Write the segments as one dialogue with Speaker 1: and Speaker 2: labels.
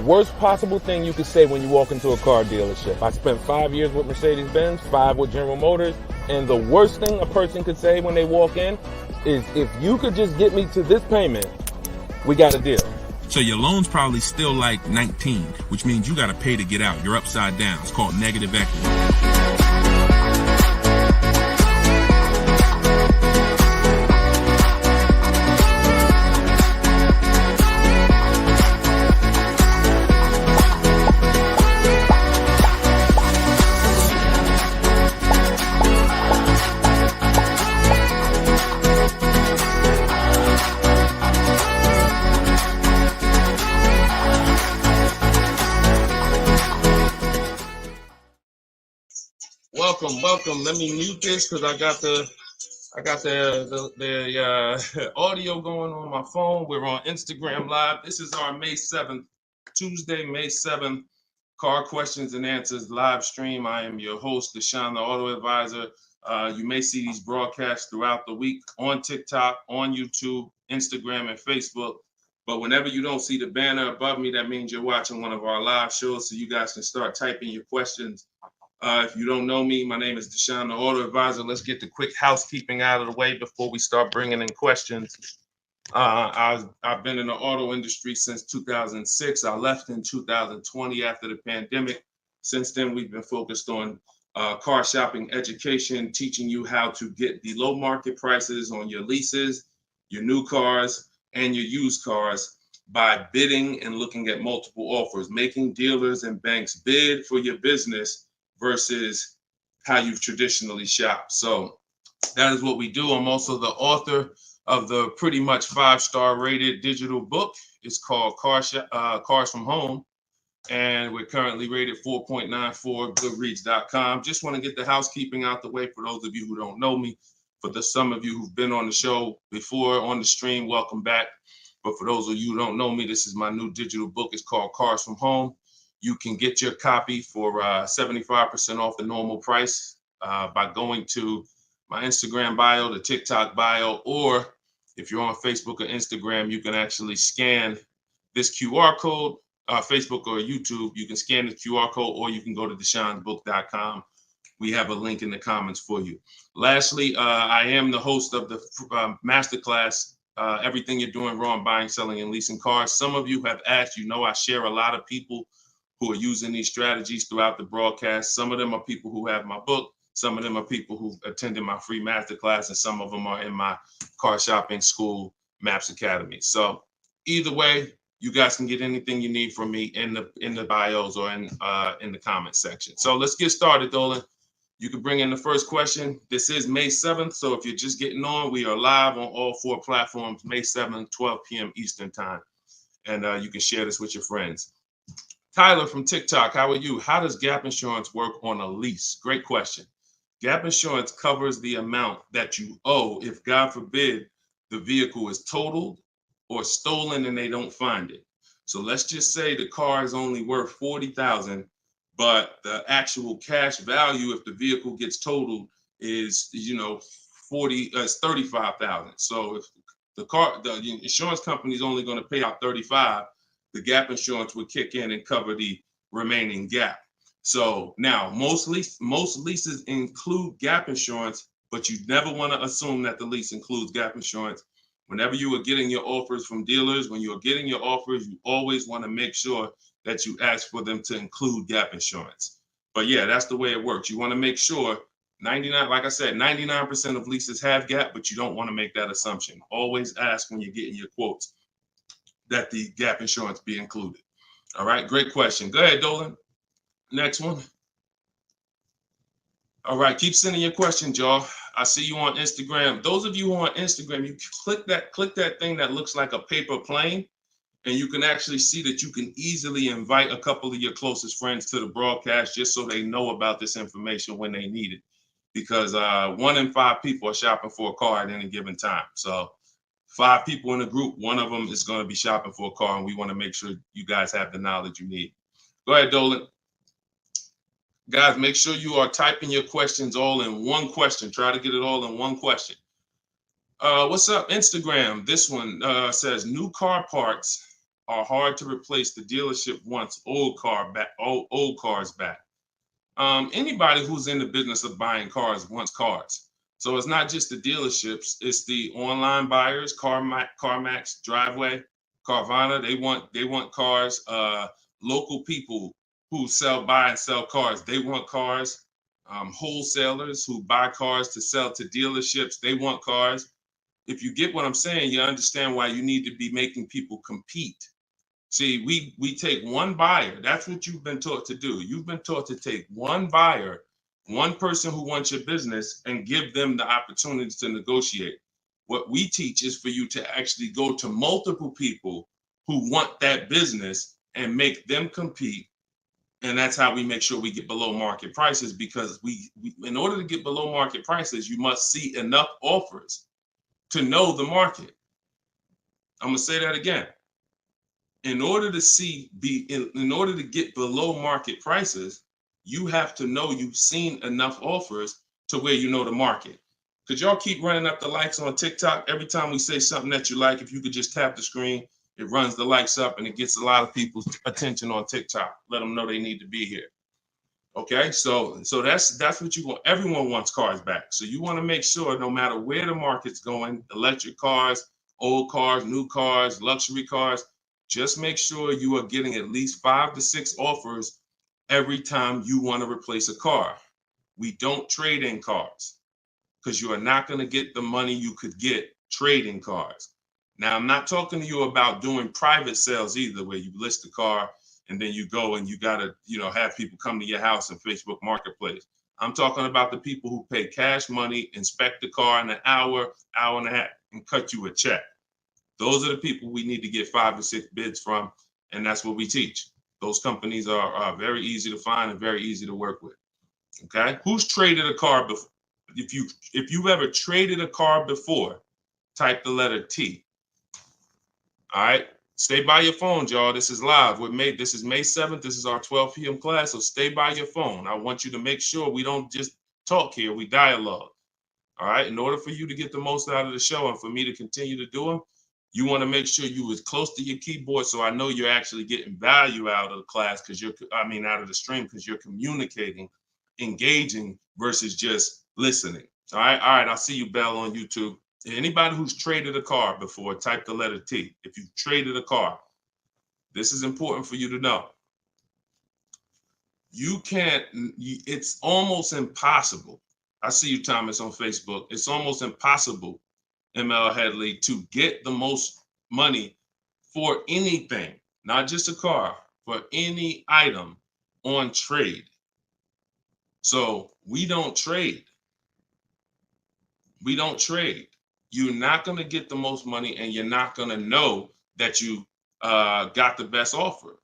Speaker 1: worst possible thing you could say when you walk into a car dealership. I spent 5 years with Mercedes-Benz, 5 with General Motors, and the worst thing a person could say when they walk in is, if you could just get me to this payment, we got a deal.
Speaker 2: So your loan's probably still like 19, which means you got to pay to get out. You're upside down. It's called negative equity.
Speaker 1: Welcome. Let me mute this because I got the audio going on my phone. We're on Instagram Live. This is our May 7th, Tuesday, May 7th, Car Questions and Answers live stream. I am your host, Deshone the Auto Advisor. You may see these broadcasts throughout the week on TikTok, on YouTube, Instagram, and Facebook. But whenever you don't see the banner above me, that means you're watching one of our live shows, so you guys can start typing your questions. If you don't know me, my name is Deshone the Auto Advisor. Let's get the quick housekeeping out of the way before we start bringing in questions. I've been in the auto industry since 2006. I left in 2020 after the pandemic. Since then, we've been focused on car shopping education, teaching you how to get the low market prices on your leases, your new cars, and your used cars by bidding and looking at multiple offers, making dealers and banks bid for your business versus how you've traditionally shopped. So that is what we do. I'm also the author of the pretty much 5-star rated digital book. It's called Cars from Home, and we're currently rated 4.94, goodreads.com. Just want to get the housekeeping out the way for those of you who don't know me. For some of you who've been on the show before on the stream, welcome back. But for those of you who don't know me, this is my new digital book. It's called Cars from Home. You can get your copy for 75% off the normal price by going to my Instagram bio, the TikTok bio, or if you're on Facebook or Instagram, you can actually scan this QR code, Facebook or YouTube. You can scan the QR code, or you can go to deshonebook.com. We have a link in the comments for you. Lastly, I am the host of the masterclass, Everything You're Doing Wrong, Buying, Selling, and Leasing Cars. Some of you have asked, I share a lot of people who are using these strategies throughout the broadcast. Some of them are people who have my book. Some of them are people who attended my free masterclass, and some of them are in my car shopping school, Maps Academy. So either way, you guys can get anything you need from me in the bios or in the comment section. So let's get started, Dolan. You can bring in the first question. This is May 7th. So if you're just getting on, we are live on all 4 platforms, May 7th, 12 p.m. Eastern time. And you can share this with your friends. Tyler from TikTok, how are you? How does gap insurance work on a lease? Great question. Gap insurance covers the amount that you owe if, God forbid, the vehicle is totaled or stolen and they don't find it. So let's just say the car is only worth $40,000, but the actual cash value if the vehicle gets totaled is, $35,000. So if the insurance company is only going to pay out $35,000, the gap insurance would kick in and cover the remaining gap. So now most leases include gap insurance, but you never want to assume that the lease includes gap insurance. Whenever you are getting your offers from dealers, when you're getting your offers, you always want to make sure that you ask for them to include gap insurance. But yeah, that's the way it works. You want to make sure 99% of leases have gap, but you don't want to make that assumption. Always ask when you're getting your quotes that the gap insurance be included. All right, great question. Go ahead, Dolan. Next one. All right, keep sending your questions, y'all. I see you on Instagram. Those of you who are on Instagram, you click that thing that looks like a paper plane, and you can actually see that you can easily invite a couple of your closest friends to the broadcast just so they know about this information when they need it. Because 1 in 5 people are shopping for a car at any given time. So 5 people in a group, 1 of them is going to be shopping for a car, and we want to make sure you guys have the knowledge you need. Go ahead, Dolan. Guys, make sure you are typing your questions all in one question. Try to get it all in one question. What's up, Instagram? This one says new car parts are hard to replace. The dealership wants old cars back. Anybody who's in the business of buying cars wants cars. So it's not just the dealerships, it's the online buyers, CarMax, Driveway, Carvana. They want cars. Local people who buy and sell cars, they want cars. Wholesalers who buy cars to sell to dealerships, they want cars. If you get what I'm saying, you understand why you need to be making people compete. See, we take one buyer. That's what you've been taught to do. You've been taught to take one buyer, one person who wants your business, and give them the opportunity to negotiate. What we teach is for you to actually go to multiple people who want that business and make them compete. And that's how we make sure we get below market prices, because we in order to get below market prices, you must see enough offers to know the market. I'm gonna say that again. In order to get below market prices, you have to know you've seen enough offers to where you know the market. Could y'all keep running up the likes on TikTok? Every time we say something that you like, if you could just tap the screen, it runs the likes up and it gets a lot of people's attention on TikTok. Let them know they need to be here. Okay, so that's what you want. Everyone wants cars back. So you want to make sure no matter where the market's going, electric cars, old cars, new cars, luxury cars, just make sure you are getting at least 5 to 6 offers every time you want to replace a car. We don't trade in cars because you are not going to get the money you could get trading cars. Now, I'm not talking to you about doing private sales either, where you list the car and then you go and you got to, have people come to your house in Facebook Marketplace. I'm talking about the people who pay cash money, inspect the car in an hour, hour and a half, and cut you a check. Those are the people we need to get 5 or 6 bids from, and that's what we teach. Those companies are very easy to find and very easy to work with. Okay, who's traded a car before? If you've ever traded a car before, type the letter T. All right, stay by your phone, y'all. This is live. This is May 7th. This is our 12 p.m. class, so stay by your phone. I want you to make sure we don't just talk here, we dialogue. All right, in order for you to get the most out of the show and for me to continue to do them, you want to make sure you as close to your keyboard so I know you're actually getting value out of the class, out of the stream, because you're communicating, engaging versus just listening. All right, I'll see you, Bell, on YouTube. Anybody who's traded a car before, type the letter T. If you've traded a car, this is important for you to know. It's almost impossible. I see you, Thomas, on Facebook. It's almost impossible, ML Headley, to get the most money for anything, not just a car, for any item on trade. So we don't trade. We don't trade. You're not going to get the most money, and you're not going to know that you got the best offer.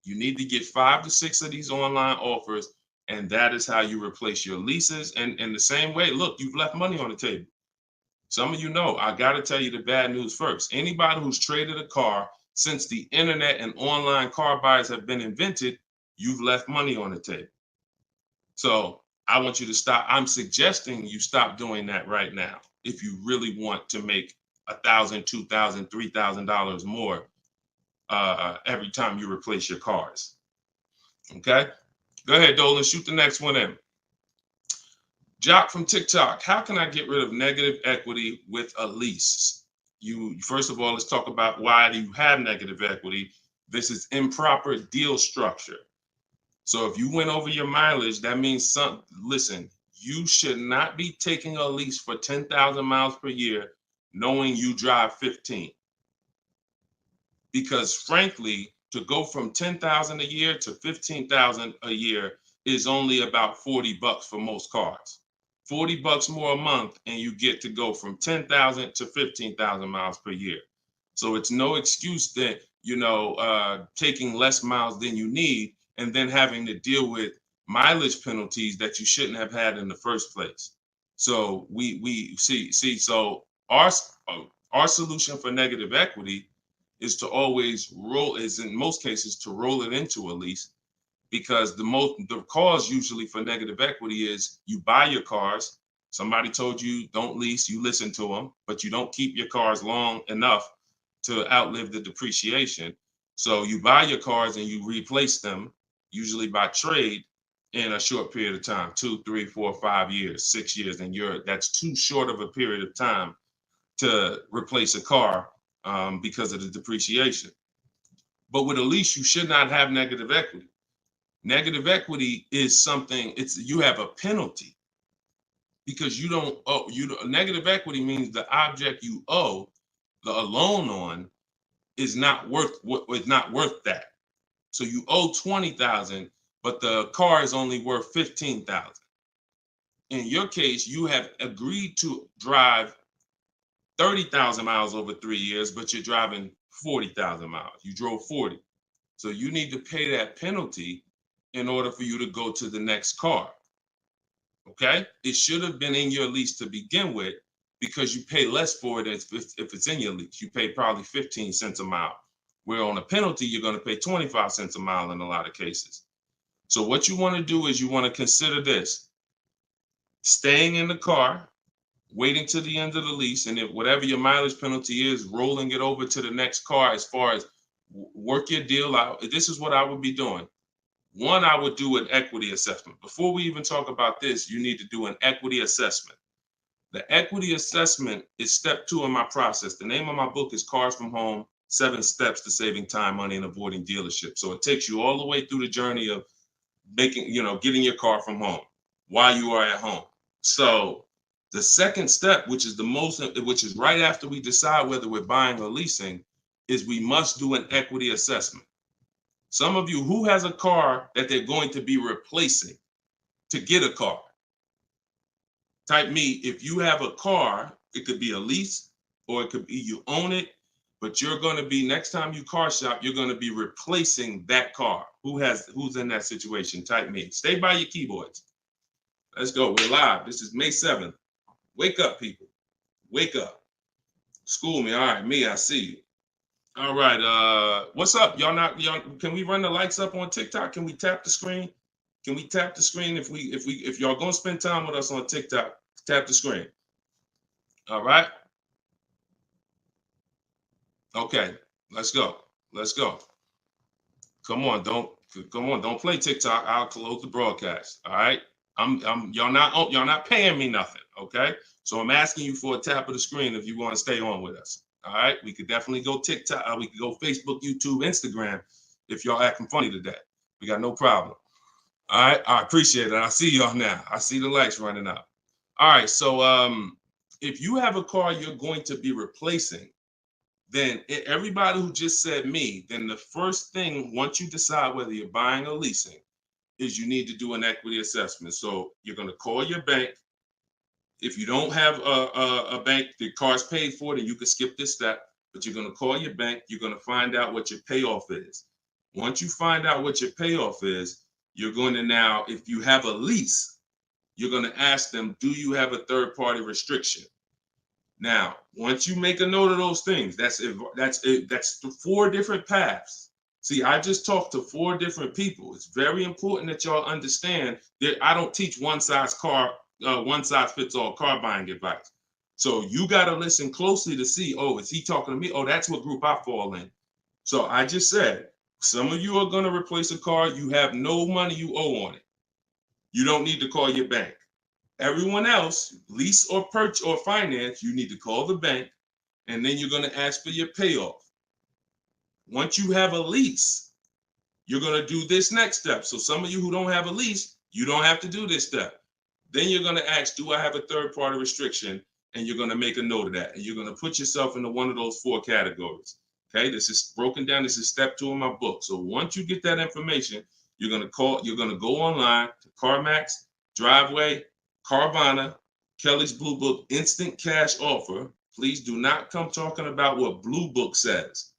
Speaker 1: You need to get 5 to 6 of these online offers, and that is how you replace your leases. And in the same way, look, you've left money on the table. Some of you know, I got to tell you the bad news first. Anybody who's traded a car since the internet and online car buyers have been invented, you've left money on the table. So I want you to stop. I'm suggesting you stop doing that right now if you really want to make $1,000, $2,000, $3,000 more every time you replace your cars. Okay? Go ahead, Dolan. Shoot the next one in. Jock from TikTok, how can I get rid of negative equity with a lease? First of all, let's talk about why do you have negative equity. This is improper deal structure. So if you went over your mileage, that means listen, you should not be taking a lease for 10,000 miles per year knowing you drive 15. Because frankly, to go from 10,000 a year to 15,000 a year is only about $40 for most cars. $40 more a month, and you get to go from 10,000 to 15,000 miles per year. So it's no excuse that, taking less miles than you need and then having to deal with mileage penalties that you shouldn't have had in the first place. So we see. So our solution for negative equity is to always in most cases to roll it into a lease, because the cause usually for negative equity is you buy your cars. Somebody told you don't lease, you listen to them, but you don't keep your cars long enough to outlive the depreciation. So you buy your cars and you replace them, usually by trade, in a short period of time, 2, 3, 4, 5 years, 6 years, and that's too short of a period of time to replace a car because of the depreciation. But with a lease, you should not have negative equity. Negative equity is something, you have a penalty because you don't owe. Negative equity means the object you owe a loan on is not worth that. So you owe 20,000, but the car is only worth 15,000. In your case, you have agreed to drive 30,000 miles over 3 years, but you're driving 40,000 miles. You drove 40. So you need to pay that penalty in order for you to go to the next car. Okay? It should have been in your lease to begin with because you pay less for it if it's in your lease. You pay probably 15 cents a mile. Where on a penalty, you're going to pay 25 cents a mile in a lot of cases. So what you want to do is you want to consider this: staying in the car, waiting to the end of the lease, and if whatever your mileage penalty is, rolling it over to the next car as far as work your deal out. This is what I would be doing. One, I would do an equity assessment. Before we even talk about this, you need to do an equity assessment. The equity assessment is step 2 in my process. The name of my book is Cars from Home, 7 Steps to Saving Time, Money, and Avoiding Dealership. So it takes you all the way through the journey of getting your car from home while you are at home. So the second step, which is right after we decide whether we're buying or leasing, is we must do an equity assessment. Some of you, who has a car that they're going to be replacing to get a car? Type me. If you have a car, it could be a lease or it could be you own it, but you're going to be, next time you car shop, you're going to be replacing that car. Who's in that situation? Type me. Stay by your keyboards. Let's go. We're live. This is May 7th. Wake up, people. Wake up. School me. All right, me, I see you. All right. What's up? Y'all can we run the lights up on TikTok? Can we tap the screen? Can we tap the screen if y'all gonna spend time with us on TikTok? Tap the screen. All right. Okay. Let's go. Let's go. Come on, don't play TikTok. I'll close the broadcast. All right. Y'all not paying me nothing. Okay. So I'm asking you for a tap of the screen if you want to stay on with us. All right. We could definitely go TikTok. We could go Facebook, YouTube, Instagram if y'all acting funny today. We got no problem. All right. I appreciate it. I see y'all now. I see the lights running up. All right. So if you have a car you're going to be replacing, then everybody who just said me, then the first thing, once you decide whether you're buying or leasing, is you need to do an equity assessment. So you're going to call your bank. If you don't have a bank, the car's paid for, then you can skip this step, but you're going to call your bank. You're going to find out what your payoff is. Once you find out what your payoff is, you're going to now, if you have a lease, you're going to ask them, do you have a third-party restriction? Now, once you make a note of those things, that's 4 different paths. See, I just talked to 4 different people. It's very important that y'all understand that I don't teach one size fits all car buying advice. So you got to listen closely to see, oh, is he talking to me? Oh, that's what group I fall in. So I just said, some of you are going to replace a car. You have no money you owe on it. You don't need to call your bank. Everyone else, lease or purchase or finance, you need to call the bank, and then you're going to ask for your payoff. Once you have a lease, you're going to do this next step. So some of you who don't have a lease, you don't have to do this step. Then you're going to ask, do I have a third-party restriction? And you're going to make a note of that. And you're going to put yourself into one of those 4 categories. Okay, this is broken down. This is step 2 in my book. So once you get that information, you're going to go online to CarMax, Driveway, Carvana, Kelly's Blue Book, Instant Cash Offer. Please do not come talking about what Blue Book says.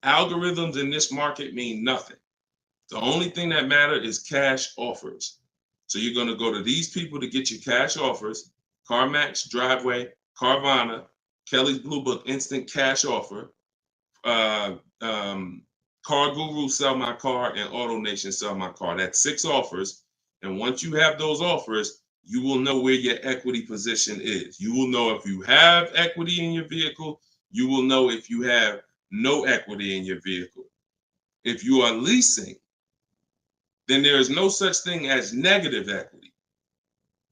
Speaker 1: Algorithms in this market mean nothing. The only thing that matters is cash offers. So you're going to go to these people to get your cash offers: CarMax, Driveway, Carvana, Kelly's Blue Book, Instant Cash Offer, Car Guru, Sell My Car, and Auto Nation, Sell My Car. That's 6 offers. And once you have those offers, you will know where your equity position is. You will know if you have equity in your vehicle. You will know if you have no equity in your vehicle. If you are leasing, then there is no such thing as negative equity.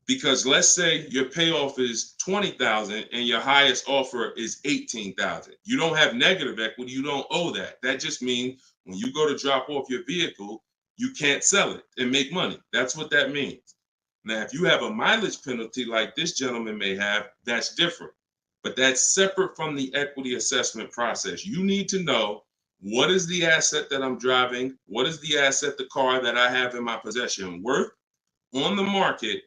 Speaker 1: Because let's say your payoff is $20,000 and your highest offer is $18,000. You don't have negative equity, you don't owe that. That just means when you go to drop off your vehicle, you can't sell it and make money. That's what that means. Now, if you have a mileage penalty like this gentleman may have, that's different. But that's separate from the equity assessment process. You need to know, what is the asset that I'm driving? What is the asset, the car that I have in my possession, worth on the market?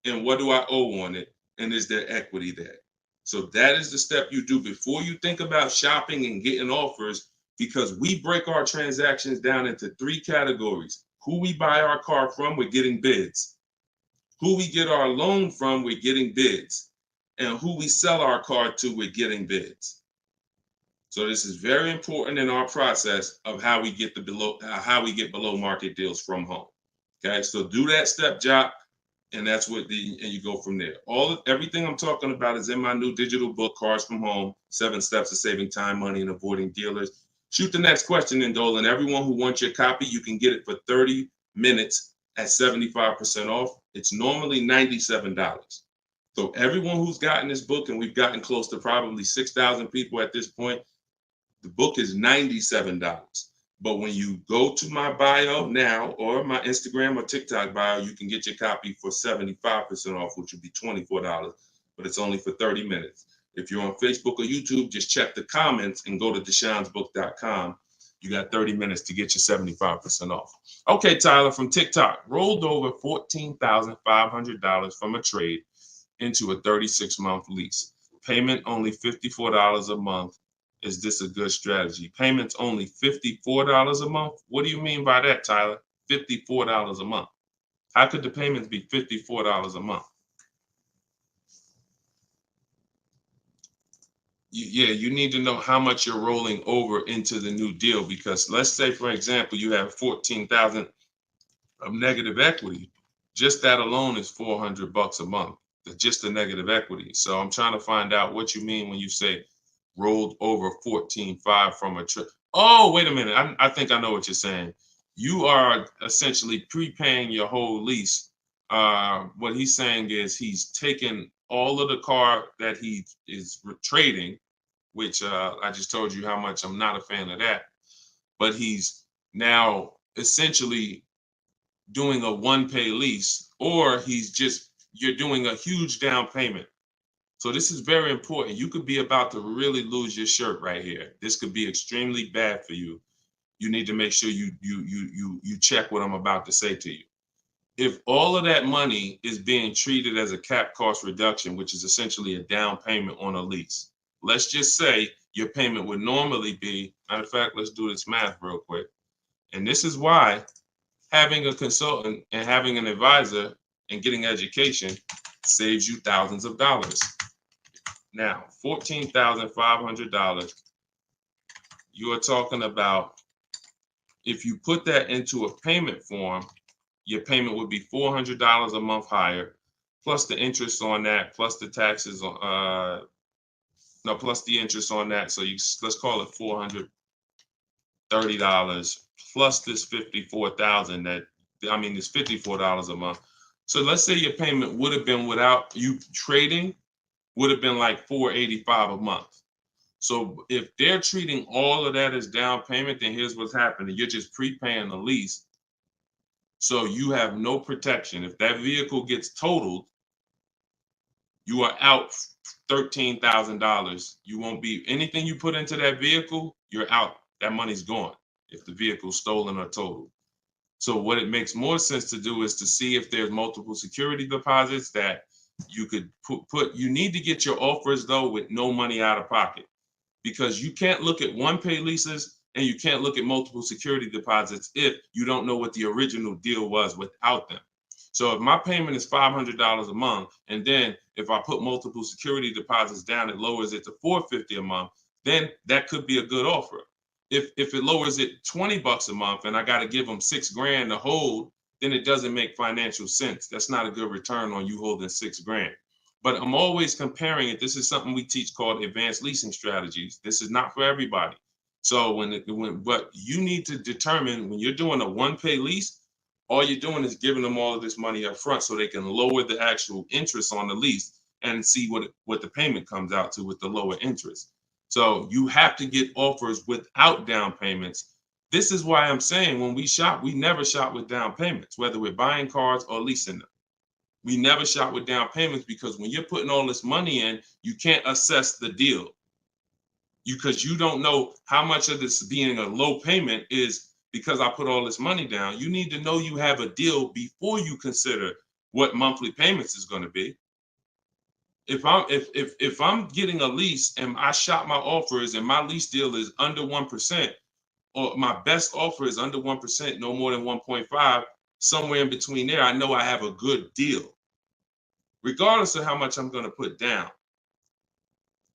Speaker 1: And what do I owe on it? And is there equity there? So that is the step you do before you think about shopping and getting offers, because we break our transactions down into 3 categories. Who we buy our car from, we're getting bids. Who we get our loan from, we're getting bids. And who we sell our car to, we're getting bids. So this is very important in our process of how we get below market deals from home. Okay, so do that step, Jock, and that's what and you go from there. Everything I'm talking about is in my new digital book, Cars from Home: 7 Steps to Saving Time, Money, and Avoiding Dealers. Shoot the next question in, Dolan. Everyone who wants your copy, you can get it for 30 minutes at 75% off. It's normally $97. So everyone who's gotten this book, and we've gotten close to probably 6,000 people at this point, the book is $97. But when you go to my bio now, or my Instagram or TikTok bio, you can get your copy for 75% off, which would be $24, but it's only for 30 minutes. If you're on Facebook or YouTube, just check the comments and go to deshonsbook.com. You got 30 minutes to get your 75% off. Okay, Tyler from TikTok, rolled over $14,500 from a trade into a 36-month lease. Payment only $54 a month. Is this a good strategy? Payments only $54 a month? What do you mean by that, Tyler? $54 a month. How could the payments be $54 a month? You need to know how much you're rolling over into the new deal, because let's say, for example, you have $14,000 of negative equity. Just that alone is $400 a month. Just the negative equity. So I'm trying to find out what you mean when you say rolled over 14.5 from a trip. Oh, wait a minute. I think I know what you're saying. You are essentially prepaying your whole lease. What he's saying is he's taken all of the car that he is trading, which I just told you how much I'm not a fan of that. But he's now essentially doing a one-pay lease, or you're doing a huge down payment. So this is very important. You could be about to really lose your shirt right here. This could be extremely bad for you. You need to make sure you check what I'm about to say to you. If all of that money is being treated as a cap cost reduction, which is essentially a down payment on a lease, let's just say your payment would normally be, matter of fact, let's do this math real quick. And this is why having a consultant and having an advisor and getting education saves you thousands of dollars. Now, $14,500, you are talking about, if you put that into a payment form, your payment would be $400 a month higher, plus the interest on that, plus the taxes, plus the interest on that. So let's call it $430 plus this $54,000 this $54 a month. So let's say your payment would have been, without you trading, would have been like $485 a month. So if they're treating all of that as down payment, then here's what's happening. You're just prepaying the lease. So you have no protection. If that vehicle gets totaled, you are out $13,000. You won't be, anything you put into that vehicle, you're out. That money's gone if the vehicle's stolen or totaled. So what it makes more sense to do is to see if there's multiple security deposits that you could put. You need to get your offers, though, with no money out of pocket, because you can't look at one-pay leases and you can't look at multiple security deposits if you don't know what the original deal was without them. So if my payment is $500 a month, and then if I put multiple security deposits down, it lowers it to $450 a month, then that could be a good offer. If it lowers it $20 a month and I got to give them $6,000 to hold, then it doesn't make financial sense. That's not a good return on you holding $6,000. But I'm always comparing it. This is something we teach called advanced leasing strategies. This is not for everybody. So but you need to determine when you're doing a one-pay lease, all you're doing is giving them all of this money up front so they can lower the actual interest on the lease and see what the payment comes out to with the lower interest. So you have to get offers without down payments. This is why I'm saying when we shop, we never shop with down payments, whether we're buying cars or leasing them. We never shop with down payments because when you're putting all this money in, you can't assess the deal because you don't know how much of this being a low payment is because I put all this money down. You need to know you have a deal before you consider what monthly payments is going to be. If I'm getting a lease and I shop my offers and my lease deal is under 1%, or my best offer is under 1%, no more than 1.5, somewhere in between there, I know I have a good deal, regardless of how much I'm going to put down.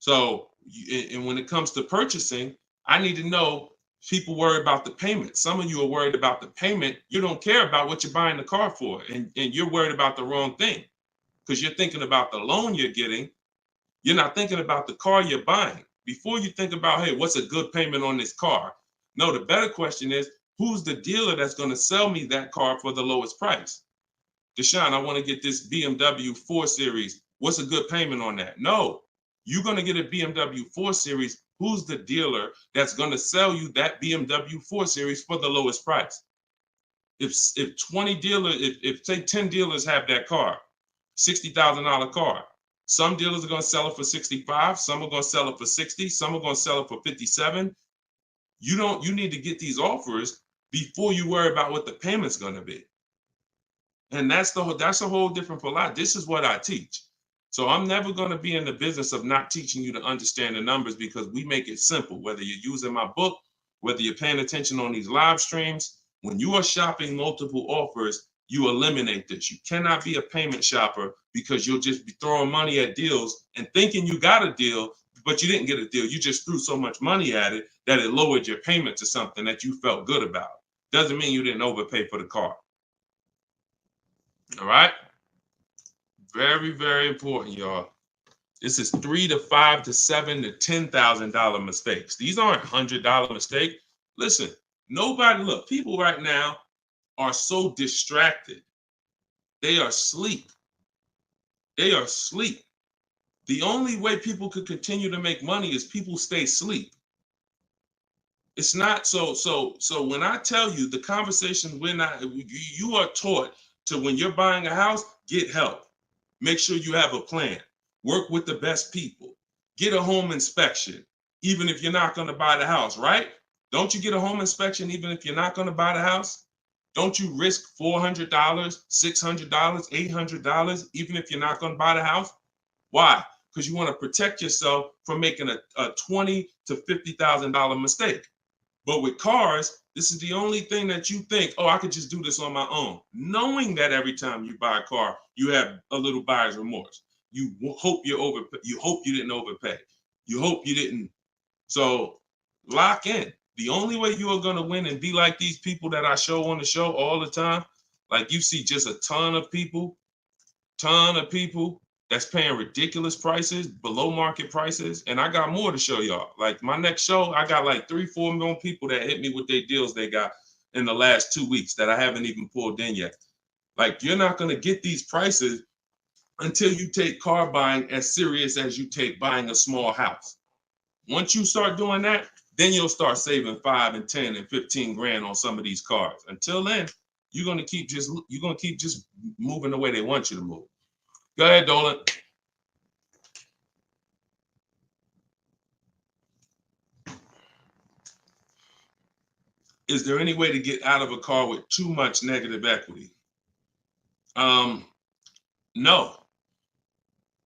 Speaker 1: So, and when it comes to purchasing, I need to know people worry about the payment. Some of you are worried about the payment. You don't care about what you're buying the car for, and you're worried about the wrong thing because you're thinking about the loan you're getting. You're not thinking about the car you're buying. Before you think about, hey, what's a good payment on this car? No, the better question is, who's the dealer that's going to sell me that car for the lowest price? Deshone, I want to get this BMW 4 Series. What's a good payment on that? No, you're going to get a BMW 4 Series. Who's the dealer that's going to sell you that BMW 4 Series for the lowest price? If 20 dealers, if say 10 dealers have that car, $60,000 car, some dealers are going to sell it for 65, some are going to sell it for 60, some are going to sell it for 57. You need to get these offers before you worry about what the payment's going to be. And that's a whole different philosophy. This is what I teach. So I'm never going to be in the business of not teaching you to understand the numbers because we make it simple. Whether you're using my book, whether you're paying attention on these live streams, when you are shopping multiple offers, you eliminate this. You cannot be a payment shopper because you'll just be throwing money at deals and thinking you got a deal, but you didn't get a deal. You just threw so much money at it that it lowered your payment to something that you felt good about. Doesn't mean you didn't overpay for the car. All right? Very, very important, y'all. This is $3,000 to $5,000 to $7,000 to $10,000 mistakes. These aren't $100 mistakes. Listen, look, people right now are so distracted. They are asleep. They are asleep. The only way people could continue to make money is people stay asleep. It's not so when I tell you the conversation, you are taught to, when you're buying a house, get help. Make sure you have a plan. Work with the best people. Get a home inspection, even if you're not going to buy the house, right? Don't you get a home inspection even if you're not going to buy the house? Don't you risk $400, $600, $800, even if you're not going to buy the house? Why? Because you want to protect yourself from making a $20,000 to $50,000 mistake. But with cars, this is the only thing that you think, oh, I could just do this on my own. Knowing that every time you buy a car, you have a little buyer's remorse. You hope you hope you didn't overpay. You hope you didn't. So lock in. The only way you are going to win and be like these people that I show on the show all the time, like you see just a ton of people that's paying ridiculous prices, below market prices. And I got more to show y'all. Like my next show, I got like 3-4 million people that hit me with their deals they got in the last 2 weeks that I haven't even pulled in yet. Like you're not going to get these prices until you take car buying as serious as you take buying a small house. Once you start doing that, then you'll start saving 5 and 10 and 15 grand on some of these cars. Until then, you're gonna keep just moving the way they want you to move. Go ahead, Dolan. Is there any way to get out of a car with too much negative equity? No.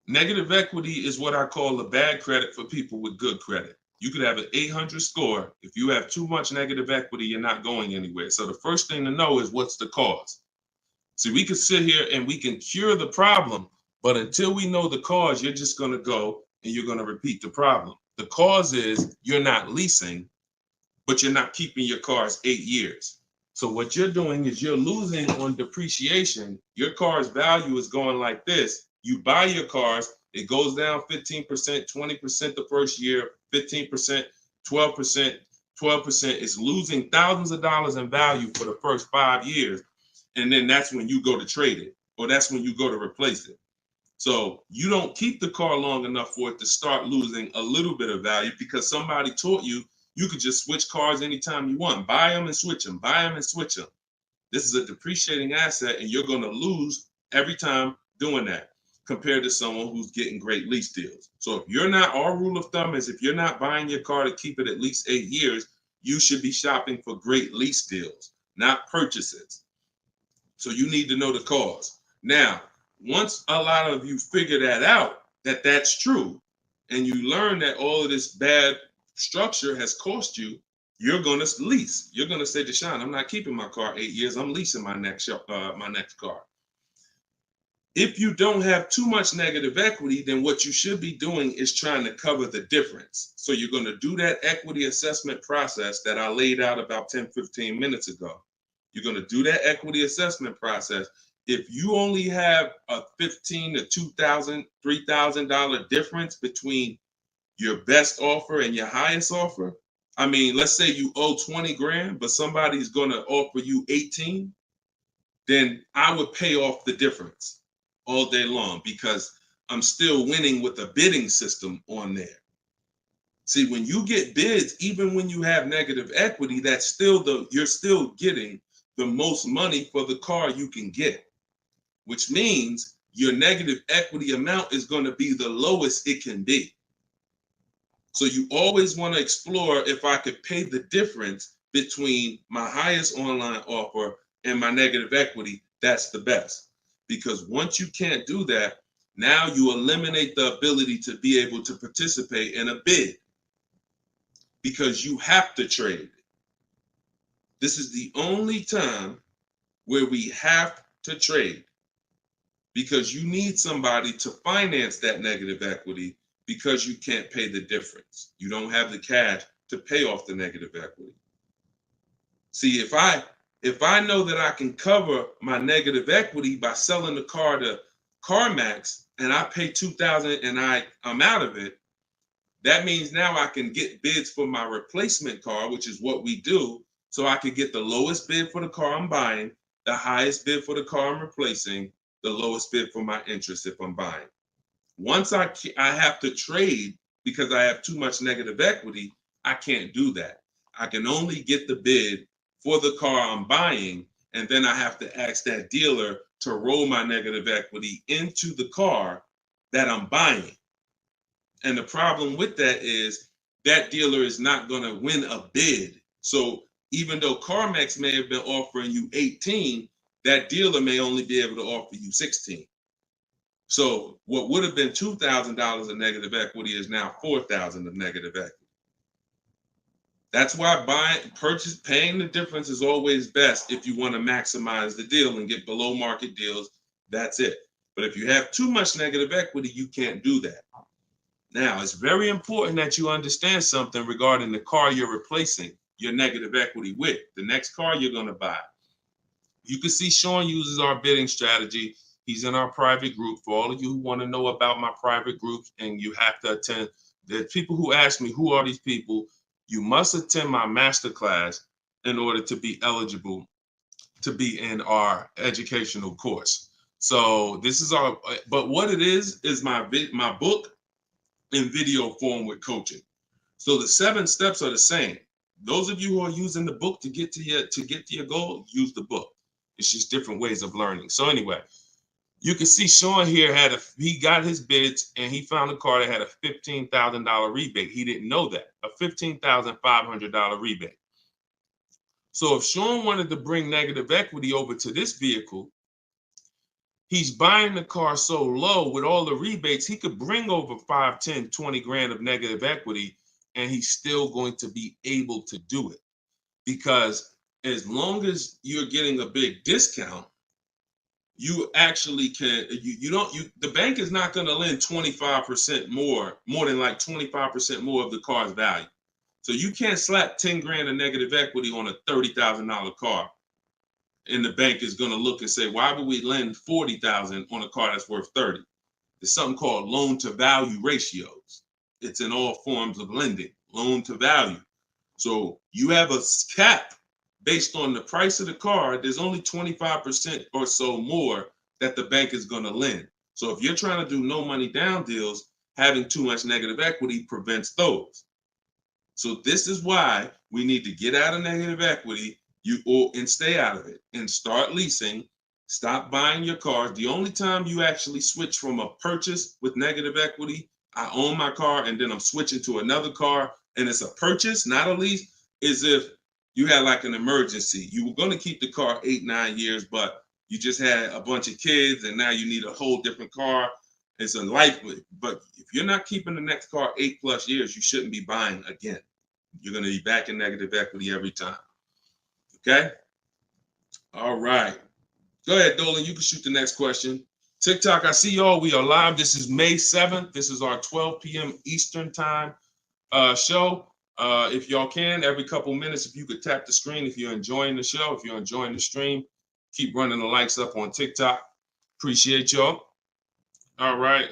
Speaker 1: Negative equity is what I call a bad credit for people with good credit. You could have an 800 score. If you have too much negative equity, you're not going anywhere. So the first thing to know is what's the cause. See, we could sit here and we can cure the problem, but until we know the cause, you're just going to go and you're going to repeat the problem. The cause is you're not leasing, but you're not keeping your cars 8 years. So what you're doing is you're losing on depreciation. Your car's value is going like this. You buy your cars, it goes down 15%, 20% the first year, 15%, 12%, 12% is losing thousands of dollars in value for the first 5 years. And then that's when you go to trade it, or that's when you go to replace it. So you don't keep the car long enough for it to start losing a little bit of value because somebody taught you you could just switch cars anytime you want. Buy them and switch them, buy them and switch them. This is a depreciating asset, and you're going to lose every time doing that compared to someone who's getting great lease deals. So if you're not, our rule of thumb is if you're not buying your car to keep it at least 8 years, you should be shopping for great lease deals, not purchases. So you need to know the cause. Now, once a lot of you figure that out, that that's true, and you learn that all of this bad structure has cost you, you're going to lease. You're going to say, Deshone, I'm not keeping my car 8 years. I'm leasing my next car. If you don't have too much negative equity, then what you should be doing is trying to cover the difference. So you're going to do that equity assessment process that I laid out about 10, 15 minutes ago. You're going to do that equity assessment process. If you only have a $1,500 to $2,000, $3,000 difference between your best offer and your highest offer, I mean, let's say you owe 20 grand, but somebody's going to offer you 18, then I would pay off the difference all day long because I'm still winning with a bidding system on there. See, when you get bids, even when you have negative equity, that's still you're still getting the most money for the car you can get, which means your negative equity amount is going to be the lowest it can be. So you always want to explore if I could pay the difference between my highest online offer and my negative equity, that's the best. Because once you can't do that, now you eliminate the ability to be able to participate in a bid because you have to trade. This is the only time where we have to trade because you need somebody to finance that negative equity because you can't pay the difference. You don't have the cash to pay off the negative equity. See, if I know that I can cover my negative equity by selling the car to CarMax and I pay $2,000 and I'm out of it, that means now I can get bids for my replacement car, which is what we do. So I can get the lowest bid for the car I'm buying, the highest bid for the car I'm replacing, the lowest bid for my interest if I'm buying. Once I have to trade because I have too much negative equity, I can't do that. I can only get the bid for the car I'm buying, and then I have to ask that dealer to roll my negative equity into the car that I'm buying. And the problem with that is that dealer is not going to win a bid. So even though CarMax may have been offering you 18, that dealer may only be able to offer you 16. So what would have been $2,000 of negative equity is now $4,000 of negative equity. That's why paying the difference is always best if you want to maximize the deal and get below market deals. That's it. But if you have too much negative equity, you can't do that. Now, it's very important that you understand something regarding the car you're replacing your negative equity with, the next car you're going to buy. You can see Sean uses our bidding strategy. He's in our private group. For all of you who want to know about my private groups and you have to attend, there's people who ask me, who are these people? You must attend my masterclass in order to be eligible to be in our educational course. So this is but what it is my book in video form with coaching. So the 7 steps are the same. Those of you who are using the book to get to your goal, use the book. It's just different ways of learning. So anyway, you can see Sean here he got his bids and he found a car that had a $15,000 rebate. He didn't know that, a $15,500 rebate. So if Sean wanted to bring negative equity over to this vehicle, he's buying the car so low with all the rebates, he could bring over 5, 10, 20 grand of negative equity and he's still going to be able to do it. Because as long as you're getting a big discount, you actually can, the bank is not going to lend 25% more than like 25% more of the car's value. So you can't slap 10 grand of negative equity on a $30,000 car. And the bank is going to look and say, why would we lend $40,000 on a car that's worth 30? There's something called loan to value ratios. It's in all forms of lending, loan to value. So you have a cap based on the price of the car. There's only 25% or so more that the bank is going to lend. So if you're trying to do no money down deals, having too much negative equity prevents those. So this is why we need to get out of negative equity and stay out of it and start leasing. Stop buying your cars. The only time you actually switch from a purchase with negative equity, I own my car and then I'm switching to another car and it's a purchase, not a lease, is if you had like an emergency. You were going to keep the car 8-9 years, but you just had a bunch of kids and now you need a whole different car. It's a life, but if you're not keeping the next car 8+ years, you shouldn't be buying again. You're going to be back in negative equity every time. Okay? All right. Go ahead, Dolan. You can shoot the next question. TikTok, I see y'all. We are live. This is May 7th. This is our 12 p.m. Eastern time show. If y'all can, every couple minutes, if you could tap the screen, if you're enjoying the show, if you're enjoying the stream, keep running the likes up on TikTok. Appreciate y'all. All right.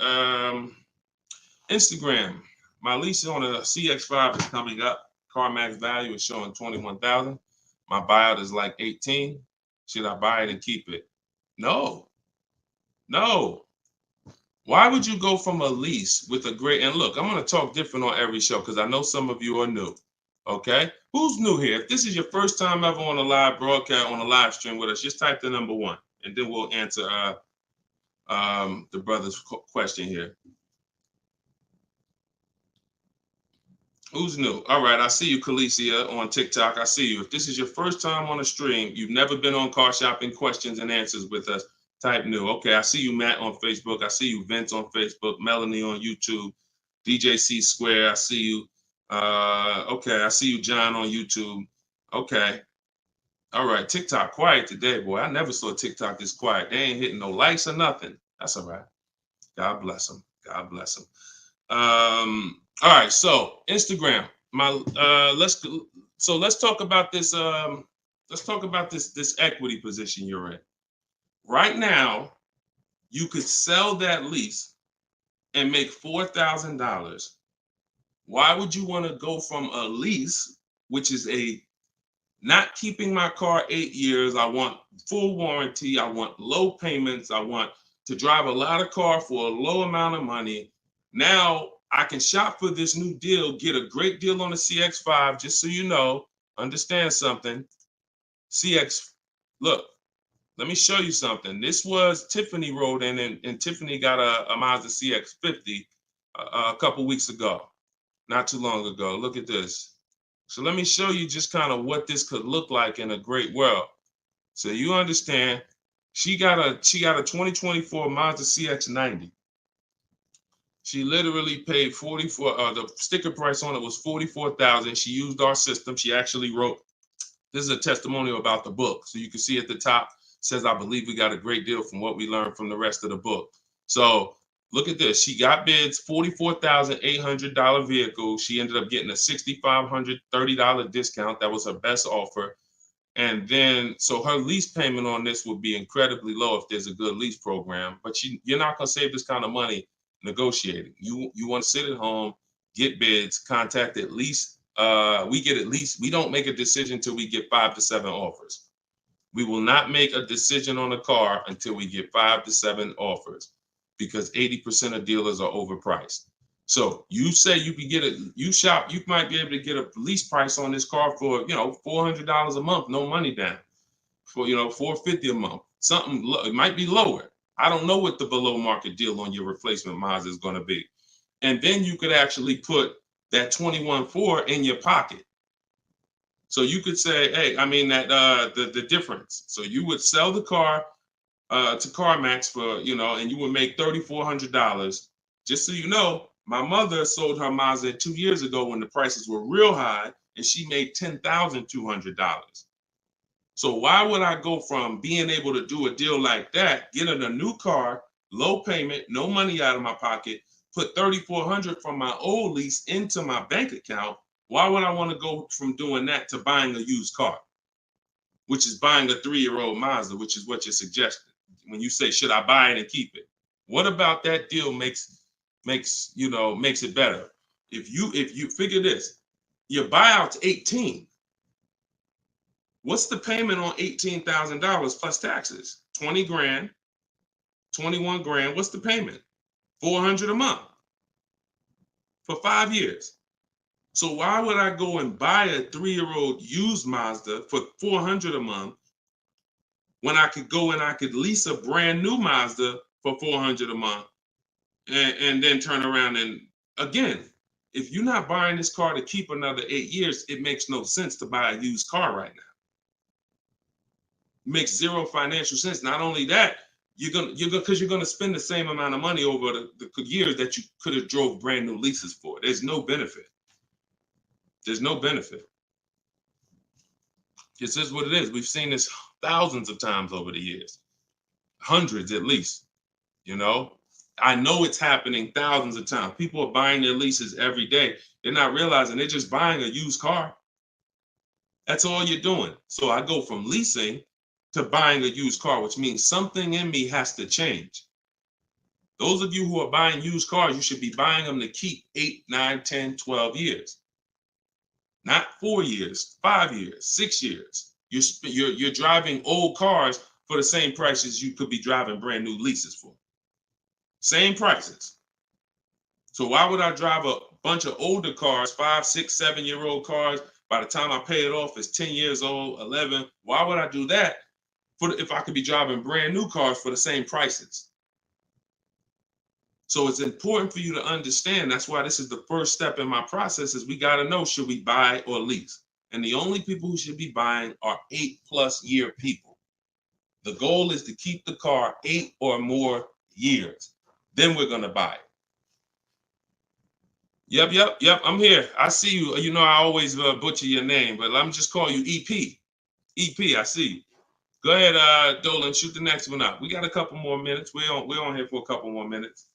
Speaker 1: Instagram. My lease on a CX5 is coming up. CarMax value is showing 21,000. My buyout is like 18. Should I buy it and keep it? No. Why would you go from a lease with a great, and look, I'm going to talk different on every show because I know some of you are new. Okay? Who's new here? If this is your first time ever on a live broadcast, on a live stream with us, just type the number 1 and then we'll answer the brother's question here. Who's new? All right, I see you, Khaleesi, on TikTok. I see you. If this is your first time on a stream, you've never been on Car Shopping Questions and Answers with us, type new. Okay, I see you, Matt, on Facebook. I see you, Vince, on Facebook. Melanie on YouTube. DJC Square, I see you. Okay, I see you, John, on YouTube. Okay. All right, TikTok quiet today, boy. I never saw TikTok this quiet. They ain't hitting no likes or nothing. That's all right. God bless them. God bless them. All right, so Instagram. Let's talk about this. Let's talk about this equity position you're in. Right now, you could sell that lease and make $4,000. Why would you want to go from a lease, which is a not keeping my car 8 years? I want full warranty. I want low payments. I want to drive a lot of car for a low amount of money. Now I can shop for this new deal, get a great deal on the CX5. Just so you know, understand something. CX, look, let me show you something. This was Tiffany rode in, and Tiffany got a Mazda CX50 a couple weeks ago, not too long ago. Look at this. So let me show you just kind of what this could look like in a great world. So you understand, she got a 2024 Mazda CX90. She literally paid 44. The sticker price on it was 44,000. She used our system. She actually wrote. This is a testimonial about the book, so you can see at the top says, "I believe we got a great deal from what we learned from the rest of the book." So look at this. She got bids, $44,800 vehicle. She ended up getting a $6,530 discount. That was her best offer. And then, so her lease payment on this would be incredibly low if there's a good lease program. But you're not going to save this kind of money negotiating. You want to sit at home, get bids, contact at least. We don't make a decision until we get 5 to 7 offers. We will not make a decision on a car until we get 5 to 7 offers, because 80% of dealers are overpriced. So you say you can get you might be able to get a lease price on this car for, $400 a month, no money down, for, $450 a month. Something, it might be lower. I don't know what the below market deal on your replacement Mazda is going to be. And then you could actually put that 21.4 in your pocket. So you could say, hey, the difference. So you would sell the car to CarMax for, and you would make $3,400. Just so you know, my mother sold her Mazda 2 years ago when the prices were real high, and she made $10,200. So why would I go from being able to do a deal like that, getting a new car, low payment, no money out of my pocket, put $3,400 from my old lease into my bank account? Why would I want to go from doing that to buying a used car, which is buying a 3-year-old Mazda, which is what you're suggesting when you say, should I buy it and keep it? What about that deal makes it better? If you figure this, Your buyout's 18. What's the payment on $18,000 plus taxes? 20 grand, 21 grand. What's the payment? 400 a month for 5 years. So why would I go and buy a 3-year-old used Mazda for 400 a month when I could go and I could lease a brand new Mazda for 400 a month and then turn around and again, if you're not buying this car to keep another 8 years, it makes no sense to buy a used car right now. It makes zero financial sense. Not only that, you're gonna spend the same amount of money over the years that you could have drove brand new leases for. There's no benefit. There's no benefit. This is what it is. We've seen this thousands of times over the years, hundreds at least. You know, I know it's happening thousands of times. People are buying their leases every day. They're not realizing they're just buying a used car. That's all you're doing. So I go from leasing to buying a used car, which means something in me has to change. Those of you who are buying used cars, you should be buying them to keep 8, 9, 10, 12 years. Not 4 years, 5 years, 6 years. You're driving old cars for the same prices you could be driving brand new leases for. Same prices. So why would I drive a bunch of older cars, 5, 6, 7-year-old cars? By the time I pay it off, it's 10 years old, 11. Why would I do that if I could be driving brand new cars for the same prices? So it's important for you to understand. That's why this is the first step in my process is we got to know, should we buy or lease? And the only people who should be buying are 8+ year people. The goal is to keep the car 8 or more years. Then we're going to buy it. Yep. I'm here. I see you. You know, I always butcher your name, but let me just call you EP. EP, I see you. Go ahead, Dolan, shoot the next one up. We got a couple more minutes. We're on here for a couple more minutes.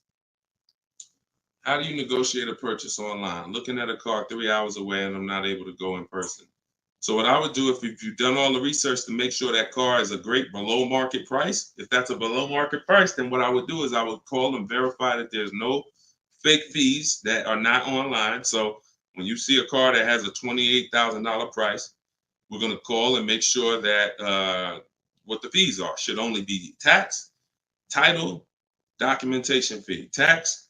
Speaker 1: How do you negotiate a purchase online? Looking at a car 3 hours away and I'm not able to go in person. So what I would do if you've done all the research to make sure that car is a great below market price, if that's a below market price, then what I would do is I would call and verify that there's no fake fees that are not online. So when you see a car that has a $28,000 price, we're going to call and make sure that what the fees are should only be tax, title, documentation fee. Tax,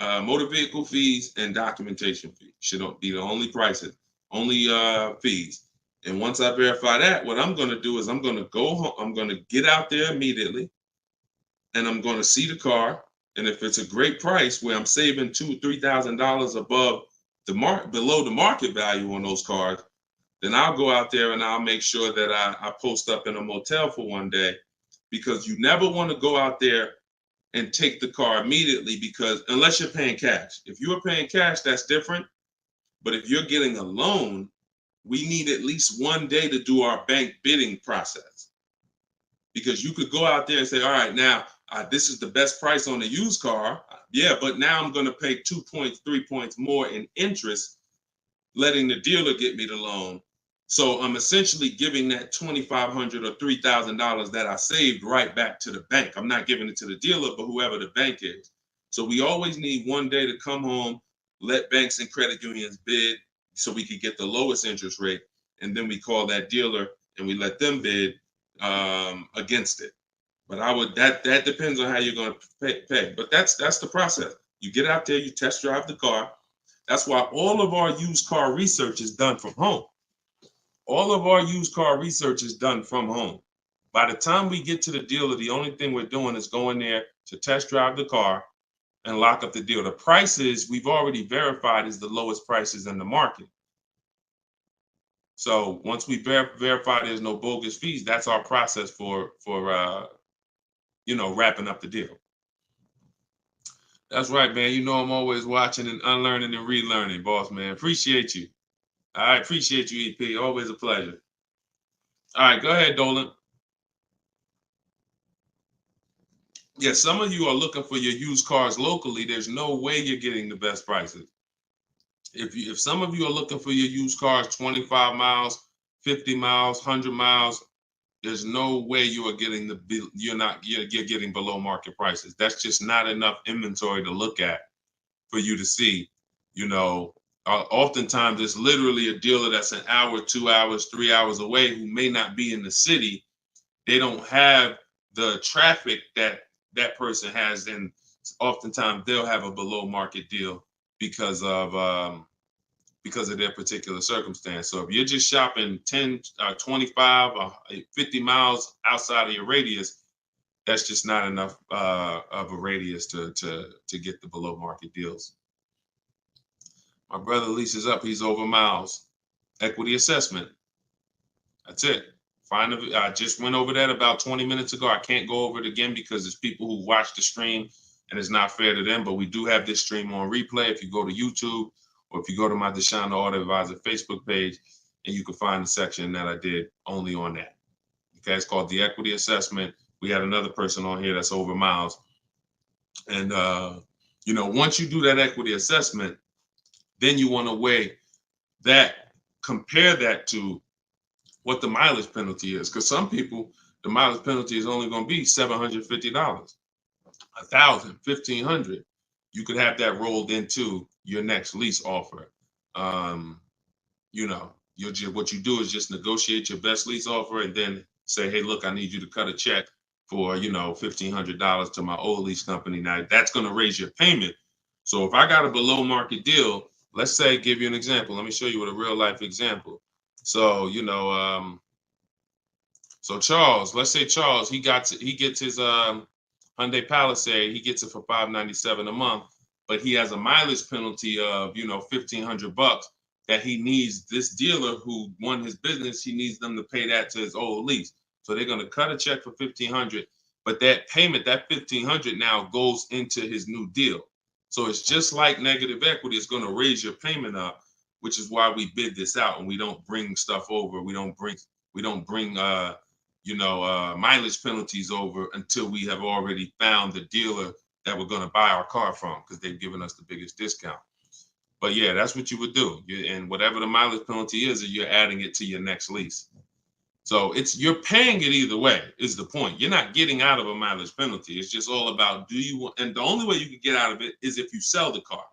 Speaker 1: motor vehicle fees, and documentation fee should be the only prices, only fees. And once I verify that, what I'm going to do is I'm going to go home. I'm going to get out there immediately, and I'm going to see the car. And if it's a great price where I'm saving $2,000-$3,000 above below the market value on those cars, then I'll go out there and I'll make sure that I post up in a motel for one day, because you never want to go out there and take the car immediately, because unless you're paying cash. If you are paying cash, that's different. But if you're getting a loan, we need at least one day to do our bank bidding process. Because you could go out there and say, all right, now this is the best price on a used car. Yeah, but now I'm going to pay 2 points, 3 points more in interest, letting the dealer get me the loan. So I'm essentially giving that $2,500 or $3,000 that I saved right back to the bank. I'm not giving it to the dealer, but whoever the bank is. So we always need one day to come home, let banks and credit unions bid so we could get the lowest interest rate. And then we call that dealer and we let them bid against it. But that depends on how you're going to pay. But that's the process. You get out there, you test drive the car. That's why all of our used car research is done from home. All of our used car research is done from home. By the time we get to the dealer, the only thing we're doing is going there to test drive the car and lock up the deal. The prices we've already verified is the lowest prices in the market. So once we verify there's no bogus fees, that's our process for wrapping up the deal. That's right, man. You know I'm always watching and unlearning and relearning, boss man. Appreciate you. I appreciate you, EP. Always a pleasure. All right, go ahead, Dolan. Yeah, some of you are looking for your used cars locally. There's no way you're getting the best prices. If some of you are looking for your used cars 25 miles, 50 miles, 100 miles, there's no way you are getting you're getting below market prices. That's just not enough inventory to look at for you to see, Oftentimes, it's literally a dealer that's an hour, 2 hours, 3 hours away who may not be in the city. They don't have the traffic that that person has, and oftentimes they'll have a below market deal because of their particular circumstance. So if you're just shopping 10, 25, 50 miles outside of your radius, that's just not enough of a radius to get the below market deals. My brother leases up, he's over miles. Equity assessment. That's it. I just went over that about 20 minutes ago. I can't go over it again because it's people who watch the stream and it's not fair to them, but we do have this stream on replay. If you go to YouTube or if you go to my Deshone the Auto Advisor Facebook page, and you can find the section that I did only on that. Okay, it's called the equity assessment. We had another person on here that's over miles. And, once you do that equity assessment, then you want to weigh that, compare that to what the mileage penalty is. Because some people, the mileage penalty is only going to be $750, $1,000, $1,500. You could have that rolled into your next lease offer. What you do is just negotiate your best lease offer and then say, hey, look, I need you to cut a check for, $1,500 to my old lease company. Now that's going to raise your payment. So if I got a below market deal, let's say, give you an example. Let me show you with a real life example. So, so Charles, let's say Charles, he gets his Hyundai Palisade, he gets it for $597 a month, but he has a mileage penalty of, $1,500 that he needs. This dealer who won his business, he needs them to pay that to his old lease. So they're going to cut a check for $1,500, but that payment, that $1,500 now goes into his new deal. So it's just like negative equity. It's going to raise your payment up, which is why we bid this out and we don't bring stuff over. We don't bring mileage penalties over until we have already found the dealer that we're going to buy our car from, because they've given us the biggest discount. But yeah, that's what you would do. And whatever the mileage penalty is, you're adding it to your next lease. So you're paying it either way is the point. You're not getting out of a mileage penalty. It's just all about and the only way you can get out of it is if you sell the car.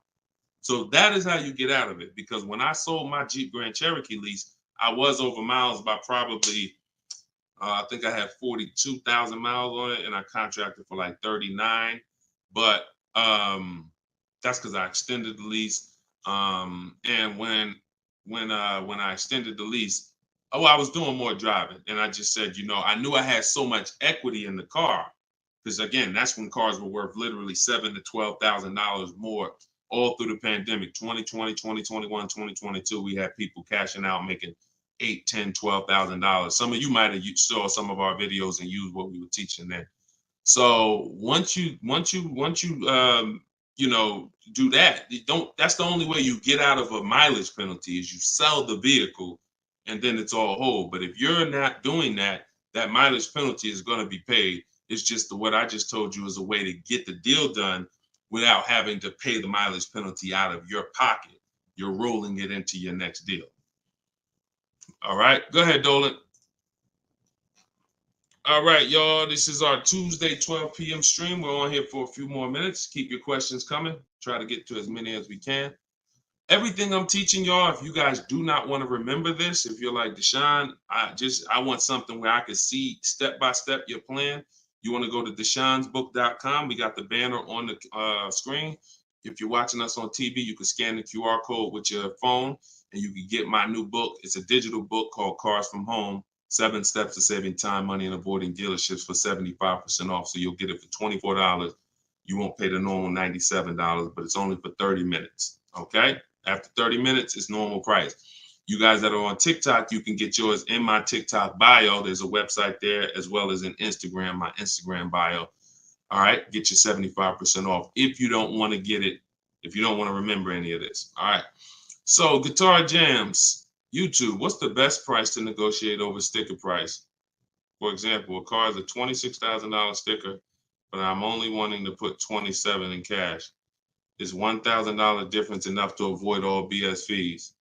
Speaker 1: So that is how you get out of it. Because when I sold my Jeep Grand Cherokee lease, I was over miles by probably, I think I had 42,000 miles on it, and I contracted for like 39. But that's because I extended the lease. And when I extended the lease, I was doing more driving, and I just said, I knew I had so much equity in the car, because again, that's when cars were worth literally $7,000 to $12,000 more all through the pandemic. 2020, 2021, 2022, we had people cashing out, making $8,000, $10,000, $12,000. Some of you might have saw some of our videos and used what we were teaching then. So once you do that, that's the only way you get out of a mileage penalty is you sell the vehicle, and then it's all whole. But if you're not doing that, that mileage penalty is going to be paid. It's just what I just told you is a way to get the deal done without having to pay the mileage penalty out of your pocket. You're rolling it into your next deal. All right, go ahead, Dolan. All right, y'all, this is our Tuesday 12 p.m. stream. We're on here for a few more minutes. Keep your questions coming. Try to get to as many as we can. Everything I'm teaching y'all, if you guys do not want to remember this, if you're like, Deshone, I want something where I can see step-by-step your plan, you want to go to deshonesbook.com. We got the banner on the screen. If you're watching us on TV, you can scan the QR code with your phone, and you can get my new book. It's a digital book called Cars from Home, 7 Steps to Saving Time, Money, and Avoiding Dealerships for 75% off. So you'll get it for $24. You won't pay the normal $97, but it's only for 30 minutes, okay? After 30 minutes, it's normal price. You guys that are on TikTok, you can get yours in my TikTok bio. There's a website there, as well as in Instagram, my Instagram bio. All right, get your 75% off if you don't want to get it, if you don't want to remember any of this. All right, so Guitar Jams, YouTube, what's the best price to negotiate over sticker price? For example, a car is a $26,000 sticker, but I'm only wanting to put $27,000 in cash. Is $1,000 difference enough to avoid all BS fees?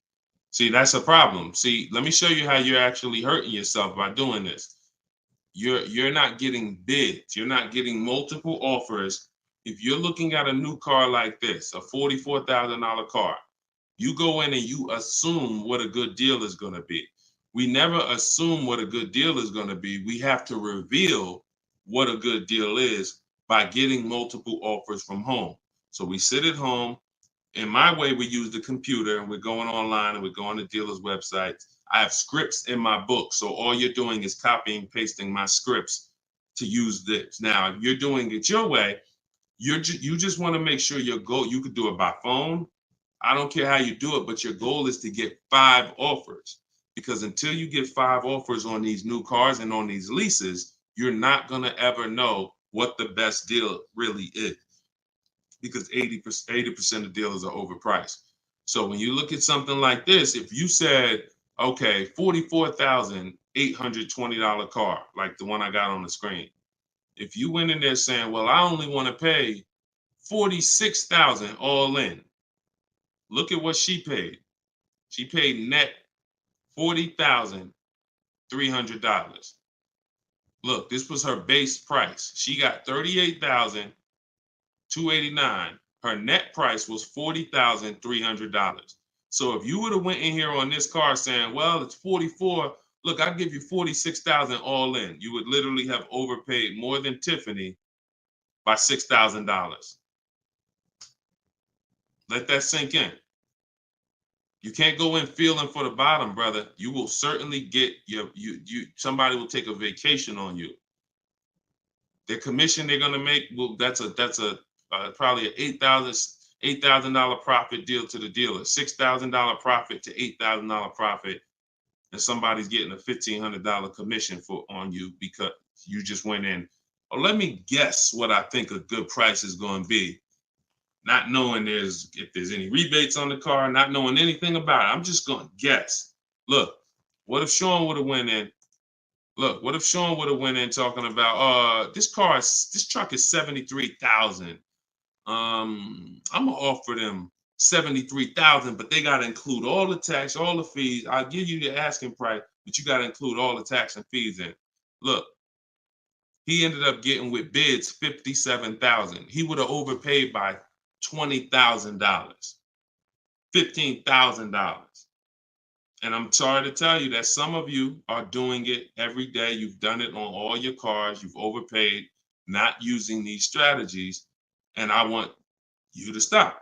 Speaker 1: See, that's a problem. See, let me show you how you're actually hurting yourself by doing this. You're not getting bids. You're not getting multiple offers. If you're looking at a new car like this, a $44,000 car, You go in and you assume what a good deal is going to be. We never assume what a good deal is going to be. We have to reveal what a good deal is by getting multiple offers from home. So we sit at home. In my way, we use the computer and we're going online and we're going to dealers' websites. I have scripts in my book. So all you're doing is copying, pasting my scripts to use this. Now, if you're doing it your way, you just want to make sure your goal, you could do it by phone. I don't care how you do it, but your goal is to get 5 offers. Because until you get 5 offers on these new cars and on these leases, you're not going to ever know what the best deal really is. Because 80% of dealers are overpriced. So when you look at something like this, if you said, okay, $44,820 car, like the one I got on the screen. If you went in there saying, well, I only want to pay $46,000 all in. Look at what she paid. She paid net $40,300. Look, this was her base price. She got $38,289. Her net price was $40,300. So if you would have went in here on this car saying, well, it's 44, look, I'll give you 46,000 all in. You would literally have overpaid more than Tiffany by $6,000. Let that sink in. You can't go in feeling for the bottom, brother. You will certainly get somebody will take a vacation on you. Their commission they're gonna make, well, that's probably an $8,000 profit deal to the dealer, $6,000 profit to $8,000 profit, and somebody's getting a $1,500 commission on you because you just went in. Oh, let me guess what I think a good price is going to be. Not knowing if there's any rebates on the car, not knowing anything about it. I'm just going to guess. Look, what if Sean would have went in? Look, what if Sean would have went in talking about, this truck is $73,000. I'm gonna offer them $73,000, but they gotta include all the tax, all the fees. I'll give you the asking price, but you gotta include all the tax and fees in. Look, he ended up getting with bids $57,000. He would have overpaid by $20,000, $15,000. And I'm sorry to tell you that some of you are doing it every day. You've done it on all your cars. You've overpaid, not using these strategies. And I want you to stop.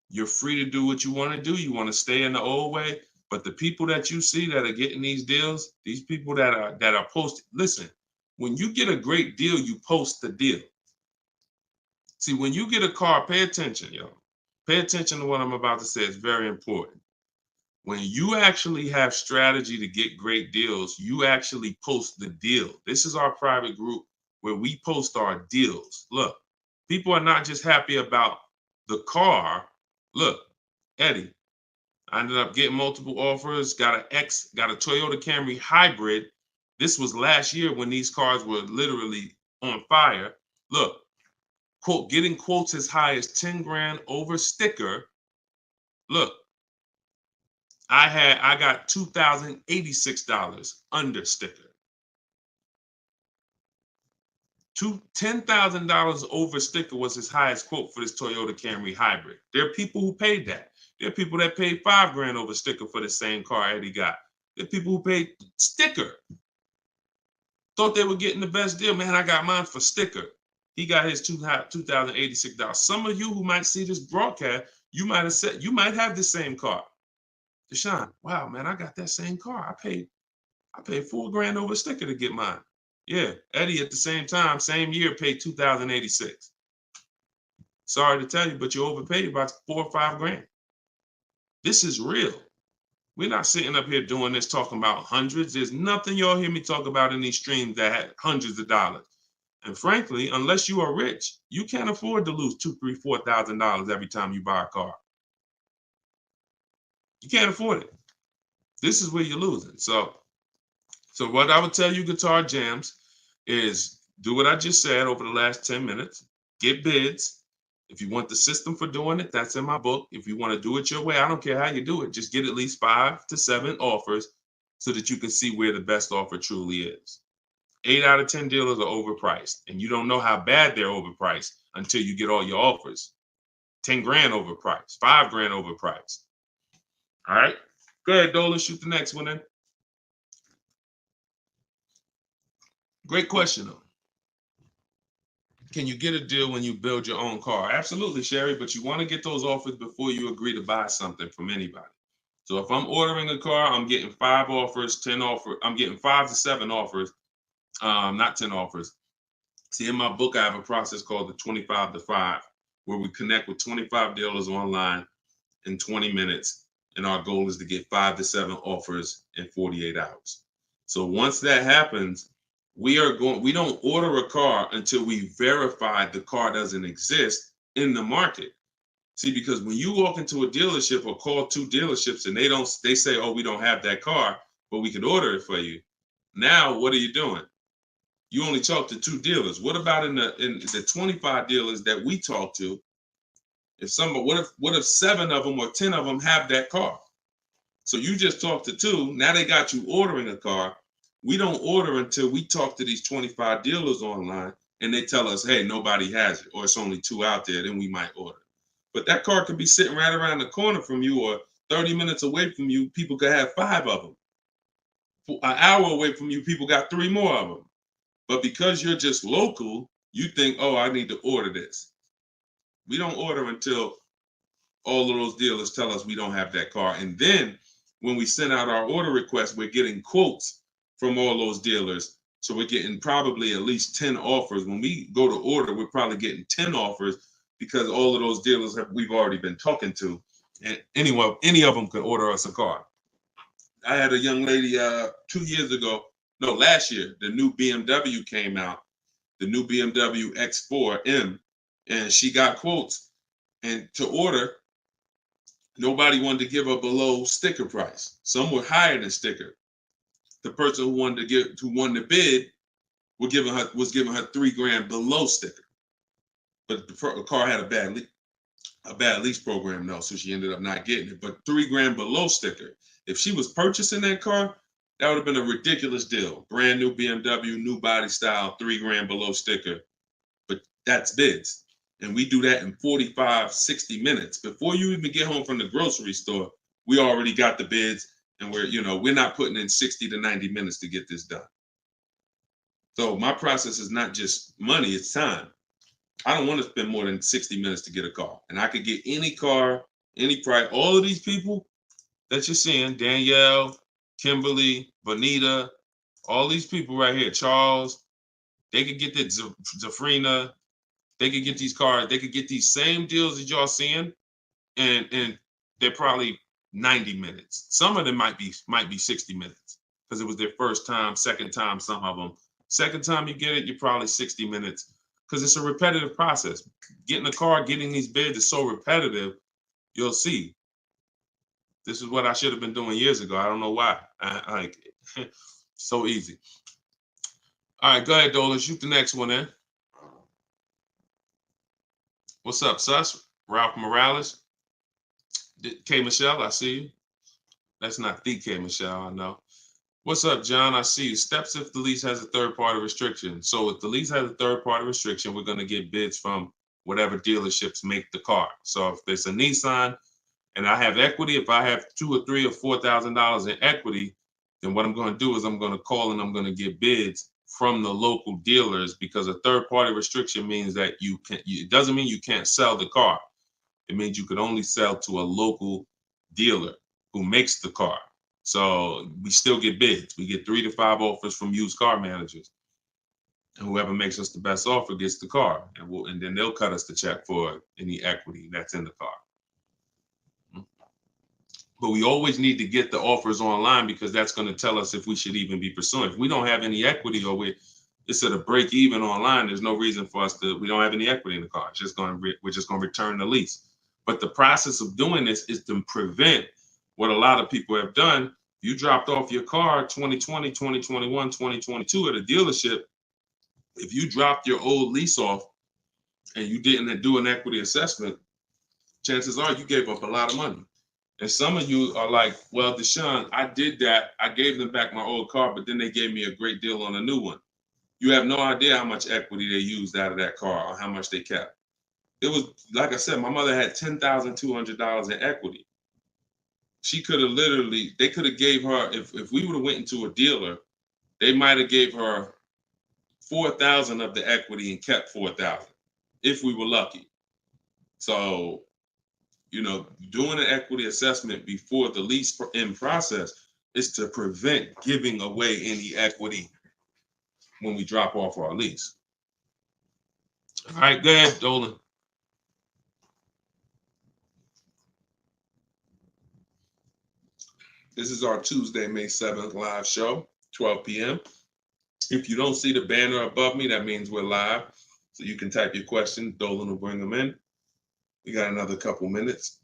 Speaker 1: You're free to do what you want to do. You want to stay in the old way. But the people that you see that are getting these deals, these people that are posting, listen, when you get a great deal, you post the deal. See, when you get a car, pay attention, yo. Pay attention to what I'm about to say. It's very important. When you actually have strategy to get great deals, you actually post the deal. This is our private group where we post our deals. Look, people are not just happy about the car. Look, Eddie, I ended up getting multiple offers, got a Toyota Camry hybrid. This was last year when these cars were literally on fire. Look, quote, getting quotes as high as 10 grand over sticker. Look, I got $2,086 under sticker. $10,000 over sticker was his highest quote for this Toyota Camry hybrid. There are people who paid that. There are people that paid 5 grand over sticker for the same car Eddie got. There are people who paid sticker. Thought they were getting the best deal. Man, I got mine for sticker. He got his $2,086. Some of you who might see this broadcast, you might have said, you might have the same car. Deshone, wow, man, I got that same car. I paid 4 grand over sticker to get mine. Yeah, Eddie at the same time, same year, paid $2,086. Sorry to tell you, but you overpaid about 4 or 5 grand. This is real. We're not sitting up here doing this talking about hundreds. There's nothing y'all hear me talk about in these streams that had hundreds of dollars. And frankly, unless you are rich, you can't afford to lose $2,000, $3,000, $4,000 every time you buy a car. You can't afford it. This is where you're losing. So what I would tell you, Guitar Jams, is do what I just said over the last 10 minutes. Get bids. If you want the system for doing it, that's in my book. If you want to do it your way, I don't care how you do it. Just get at least 5 to 7 offers so that you can see where the best offer truly is. 8 out of 10 dealers are overpriced, and you don't know how bad they're overpriced until you get all your offers. 10 grand overpriced, 5 grand overpriced. All right. Go ahead, Dolan. Shoot the next one in. Great question, though. Can you get a deal when you build your own car? Absolutely, Sherry, but you want to get those offers before you agree to buy something from anybody. So if I'm ordering a car, I'm getting 5 offers, 10 offers. I'm getting 5 to 7 offers, not 10 offers. See, in my book, I have a process called the 25 to 5, where we connect with 25 dealers online in 20 minutes. And our goal is to get 5 to 7 offers in 48 hours. So once that happens, we don't order a car until we verify the car doesn't exist in the market. See, because when you walk into a dealership or call 2 dealerships and they say, oh, we don't have that car, but we could order it for you. Now, what are you doing? You only talk to 2 dealers. What about in the 25 dealers that we talk to? What if 7 of them or 10 of them have that car? So you just talked to 2. Now they got you ordering a car. We don't order until we talk to these 25 dealers online and they tell us, hey, nobody has it, or it's only 2 out there, then we might order. But that car could be sitting right around the corner from you, or 30 minutes away from you. People could have 5 of them. An hour away from you, people got 3 more of them. But because you're just local, you think, oh, I need to order this. We don't order until all of those dealers tell us we don't have that car. And then when we send out our order request, we're getting quotes from all those dealers. So we're getting probably at least 10 offers. When we go to order, we're probably getting 10 offers because all of those dealers we've already been talking to. And any of them could order us a car. I had a young lady 2 years ago, no, last year, the new BMW came out, the new BMW X4M, and she got quotes. And to order, nobody wanted to give her below sticker price. Some were higher than sticker. The person who won the bid was giving her $3,000 below sticker. But the car had a bad lease program though, so she ended up not getting it. But $3,000 below sticker. If she was purchasing that car, that would have been a ridiculous deal. Brand new BMW, new body style, $3,000 below sticker. But that's bids. And we do that in 45, 60 minutes. Before you even get home from the grocery store, we already got the bids, and we're not putting in 60 to 90 minutes to get this done. So my process is not just money, it's time. I don't want to spend more than 60 minutes to get a car. And I could get any car, any price. All of these people that you're seeing, Danielle, Kimberly, Bonita, all these people right here, Charles, they could get that Zafrina, they could get these cars, they could get these same deals that y'all seeing, and they're probably 90 minutes. Some of them might be 60 minutes because it was their first time, second time, some of them. Second time you get it, you're probably 60 minutes because it's a repetitive process. Getting a car, getting these bids is so repetitive, you'll see. This is what I should have been doing years ago. I don't know why. So easy. All right, go ahead, Dola. Shoot the next one in. What's up, Sus? Ralph Morales. K. Michelle, I see you. That's not the K. Michelle, I know. What's up, John? I see you. Steps if the lease has a third-party restriction. So if the lease has a third-party restriction, we're going to get bids from whatever dealerships make the car. So if there's a Nissan and I have equity, if I have $2,000 or $3,000 or $4,000 in equity, then what I'm going to do is I'm going to call and I'm going to get bids from the local dealers, because a third-party restriction means that it doesn't mean you can't sell the car. It means you could only sell to a local dealer who makes the car. So we still get bids. We get 3 to 5 offers from used car managers. And whoever makes us the best offer gets the car. And then they'll cut us the check for any equity that's in the car. But we always need to get the offers online, because that's going to tell us if we should even be pursuing. If we don't have any equity, or it's at a break even online, there's no reason for us we don't have any equity in the car. We're just going to return the lease. But the process of doing this is to prevent what a lot of people have done. You dropped off your car 2020, 2021, 2022 at a dealership. If you dropped your old lease off and you didn't do an equity assessment, chances are you gave up a lot of money. And some of you are like, well, Deshone, I did that. I gave them back my old car, but then they gave me a great deal on a new one. You have no idea how much equity they used out of that car or how much they kept. It was, like I said, my mother had $10,200 in equity. She could have literally, they could have gave her, if we would have went into a dealer, they might have gave her 4,000 of the equity and kept 4,000 if we were lucky. So, doing an equity assessment before the lease in process is to prevent giving away any equity when we drop off our lease. All right, go ahead, Dolan. This is our Tuesday, May 7th live show, 12 p.m. If you don't see the banner above me, that means we're live. So you can type your question. Dolan will bring them in. We got another couple minutes.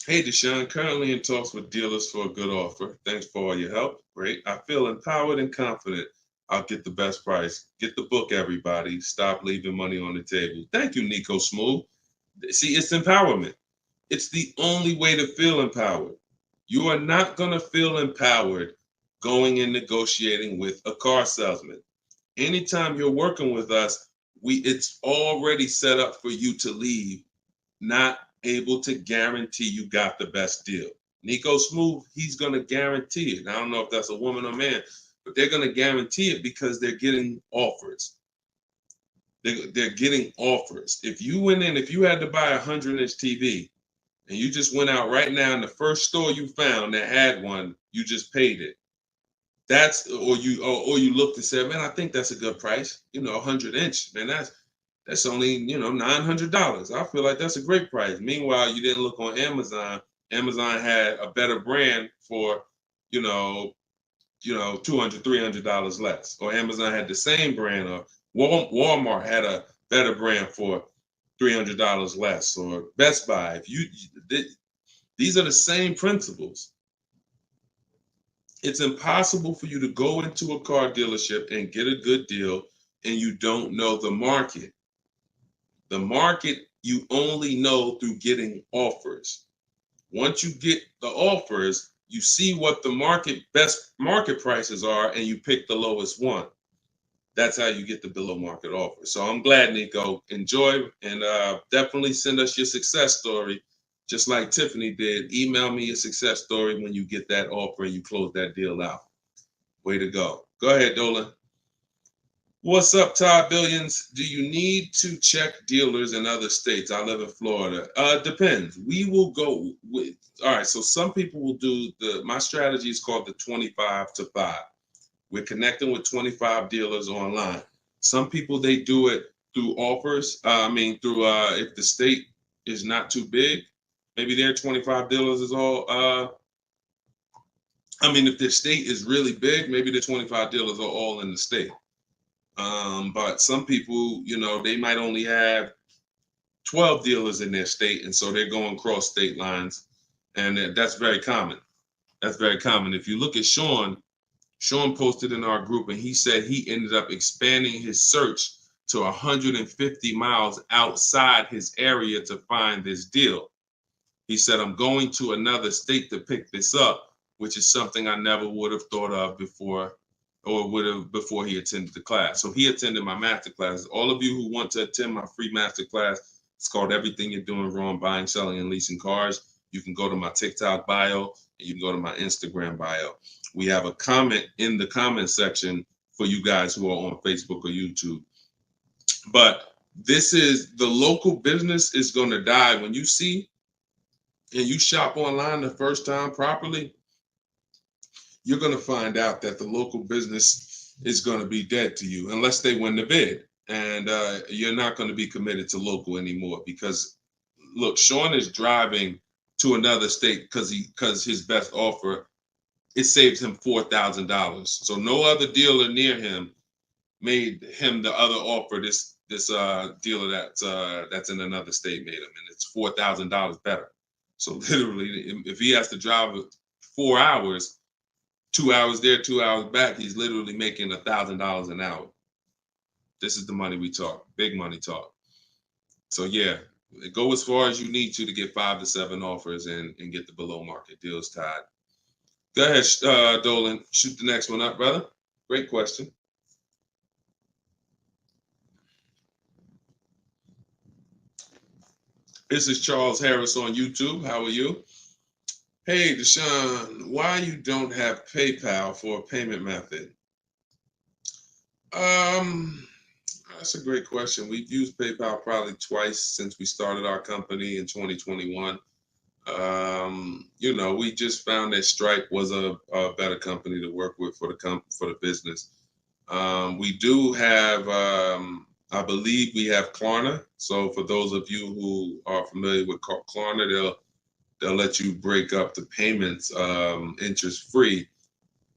Speaker 1: Hey, Deshone, currently in talks with dealers for a good offer. Thanks for all your help. Great. I feel empowered and confident I'll get the best price. Get the book, everybody. Stop leaving money on the table. Thank you, Nico Smooth. See, it's empowerment. It's the only way to feel empowered. You are not going to feel empowered going and negotiating with a car salesman. Anytime you're working with us, it's already set up for you to leave not able to guarantee you got the best deal. Nico Smooth, he's going to guarantee it. I don't know if that's a woman or man, but they're going to guarantee it because they're getting offers. They're getting offers. If you went in, if you had to buy a 100-inch TV and you just went out right now in the first store you found that had one, you just paid it. Or you looked and said, man, I think that's a good price. 100-inch, man, that's only, $900. I feel like that's a great price. Meanwhile, you didn't look on Amazon. Amazon had a better brand for, $200, $300 less. Or Amazon had the same brand, or Walmart had a better brand for $300 less, or Best Buy. These are the same principles. It's impossible for you to go into a car dealership and get a good deal and you don't know the market. The market you only know through getting offers. Once you get the offers, you see what the best market prices are and you pick the lowest one. That's how you get the below market offer. So I'm glad, Nico. Enjoy, and definitely send us your success story. Just like Tiffany did, email me your success story when you get that offer and you close that deal out. Way to go. Go ahead, Dolan. What's up, Todd Billions? Do you need to check dealers in other states? I live in Florida. Depends. We will go with, all right, so some people will do my strategy is called the 25 to 5. We're connecting with 25 dealers online. Some people, they do it through offers. If the state is not too big, maybe their 25 dealers is all, if the state is really big, maybe the 25 dealers are all in the state. But some people, they might only have 12 dealers in their state, and so they're going cross state lines, and that's very common. That's very common. If you look at Sean posted in our group, and he said he ended up expanding his search to 150 miles outside his area to find this deal. He said, I'm going to another state to pick this up, which is something I never would have thought of before, or would have before he attended the class. So he attended my master class. All of you who want to attend my free master class, it's called Everything You're Doing Wrong, Buying, Selling, and Leasing Cars. You can go to my TikTok bio, and you can go to my Instagram bio. We have a comment in the comment section for you guys who are on Facebook or YouTube. But this is, the local business is going to die. When you see and you shop online the first time properly, you're going to find out that the local business is going to be dead to you unless they win the bid. And you're not going to be committed to local anymore, because look, Sean is driving to another state because his best offer, it saves him $4,000. So no other dealer near him made him the other offer. This dealer that's in another state made him, and it's $4,000 better. So literally, if he has to drive 4 hours, 2 hours there, 2 hours back, he's literally making $1,000 an hour. This is the money we talk, big money talk. So yeah, go as far as you need to get 5 to 7 offers and get the below market deals tied. Go ahead, Dolan, shoot the next one up, brother. Great question. This is Charles Harris on YouTube. How are you? Hey, Deshone, why you don't have PayPal for a payment method? Um, that's a great question. We've used PayPal probably twice since we started our company in 2021. We just found that Stripe was a better company to work with for the business. We do have, I believe we have Klarna. So for those of you who are familiar with Klarna, they'll let you break up the payments interest free.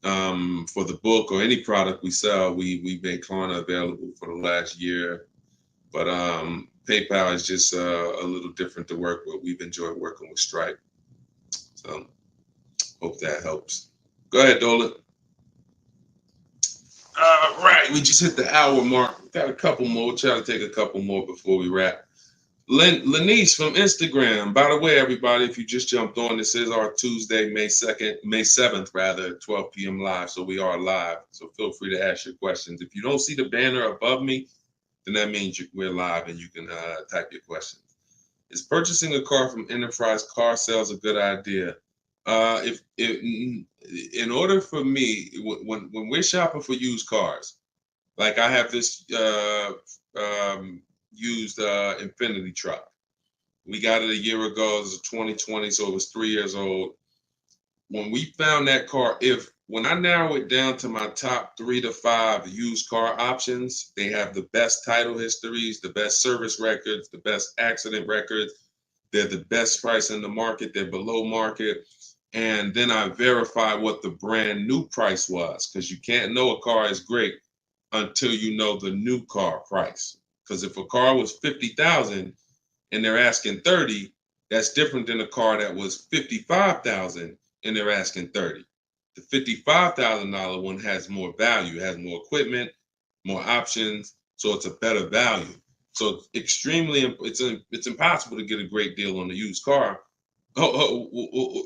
Speaker 1: For the book or any product we sell, we make Klarna available for the last year. But PayPal is just a little different to work with. We've enjoyed working with Stripe. So hope that helps. Go ahead, Dolan. Right, we just hit the hour mark. Got a couple more. We'll try to take a couple more before we wrap. Lenice from Instagram. By the way, everybody, if you just jumped on, this is our Tuesday, May 2nd, May 7th, rather, 12 p.m. live. So we are live. So feel free to ask your questions. If you don't see the banner above me, then that means we're live and you can type your questions. Is purchasing a car from Enterprise Car Sales a good idea? If in order for me, when we're shopping for used cars, like I have this used Infinity truck. We got it a year ago. It was 2020, so it was 3 years old. When we found that car, when I narrow it down to my top 3 to 5 used car options, they have the best title histories, the best service records, the best accident records. They're the best price in the market. They're below market. And then I verify what the brand new price was, because you can't know a car is great until you know the new car price. Because if a car was 50,000 and they're asking 30, that's different than a car that was 55,000 and they're asking 30. The $55,000 one has more value, has more equipment, more options, so it's a better value. So it's impossible to get a great deal on a used car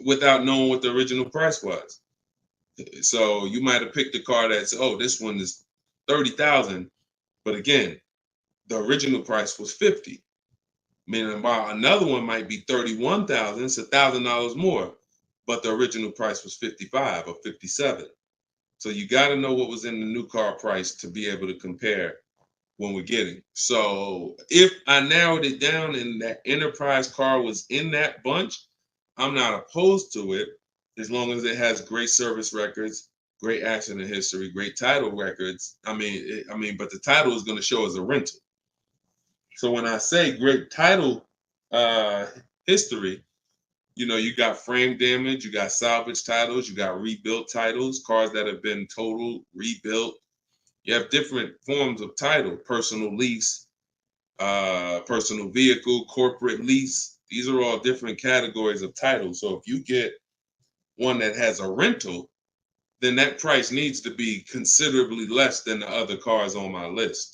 Speaker 1: without knowing what the original price was. So you might have picked a car that's, this one is 30,000, but again, the original price was 50. Meaning, while another one might be 31,000, it's $1,000 more, but the original price was 55 or 57. So you got to know what was in the new car price to be able to compare when we're getting. So if I narrowed it down and that Enterprise car was in that bunch, I'm not opposed to it as long as it has great service records, great accident history, great title records. But the title is going to show as a rental. So when I say great title history, you got frame damage, you got salvage titles, you got rebuilt titles, cars that have been totaled, rebuilt. You have different forms of title: personal lease, personal vehicle, corporate lease. These are all different categories of title. So if you get one that has a rental, then that price needs to be considerably less than the other cars on my list.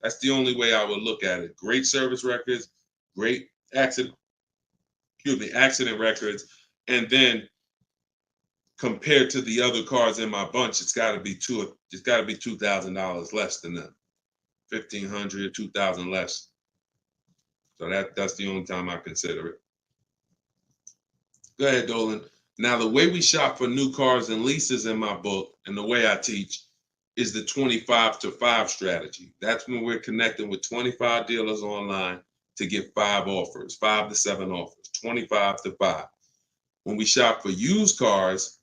Speaker 1: That's the only way I would look at it. Great service records, great accident records, and then compared to the other cars in my bunch, it's got to be $2,000 less than them. 1,500, 2,000 less. So that's the only time I consider it. Go ahead, Dolan. Now, the way we shop for new cars and leases in my book, and the way I teach, is the 25 to 5 strategy. That's when we're connecting with 25 dealers online to get 5 offers, 5 to 7 offers, 25 to 5. When we shop for used cars,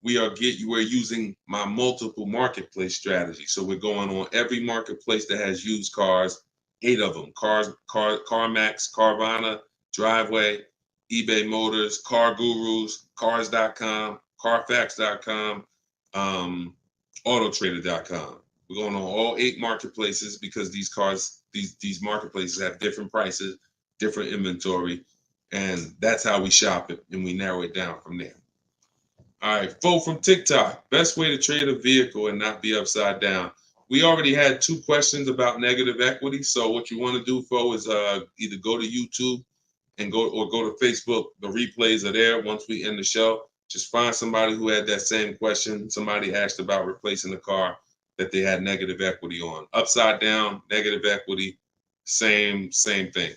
Speaker 1: we're using my multiple marketplace strategy. So we're going on every marketplace that has used cars, 8 of them: CarMax, Carvana, Driveway, eBay Motors, Car Gurus, Cars.com, Carfax.com, Autotrader.com. We're going on all 8 marketplaces because these marketplaces have different prices, different inventory, and that's how we shop it, and we narrow it down from there. All right, Fo from TikTok. Best way to trade a vehicle and not be upside down. We already had 2 questions about negative equity. So what you want to do, Fo, is either go to YouTube and go to Facebook. The replays are there once we end the show. Just find somebody who had that same question. Somebody asked about replacing a car that they had negative equity on. Upside down, negative equity, same thing.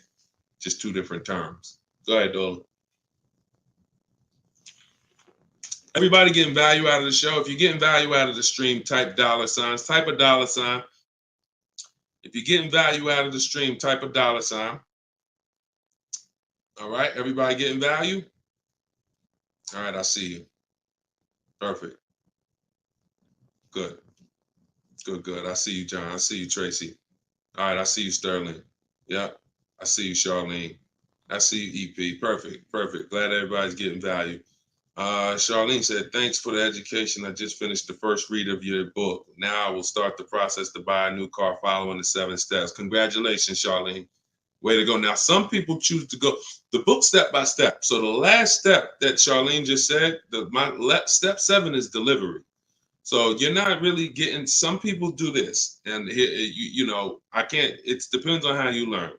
Speaker 1: Just 2 different terms. Go ahead, Dolan. Everybody getting value out of the show. If you're getting value out of the stream, type $. Type a $. If you're getting value out of the stream, type a $. All right, everybody getting value? All right, I see you. Perfect. Good. Good. I see you, John. I see you, Tracy. All right, I see you, Sterling. Yep. I see you, Charlene. I see you, EP. Perfect. Glad everybody's getting value. Charlene said, thanks for the education. I just finished the first read of your book. Now I will start the process to buy a new car following the 7 steps. Congratulations, Charlene. Way to go. Now, some people choose to go the book step by step. So the last step that Charlene just said, step 7 is delivery. So you're not really getting, some people do this. And I can't, it depends on how you learn.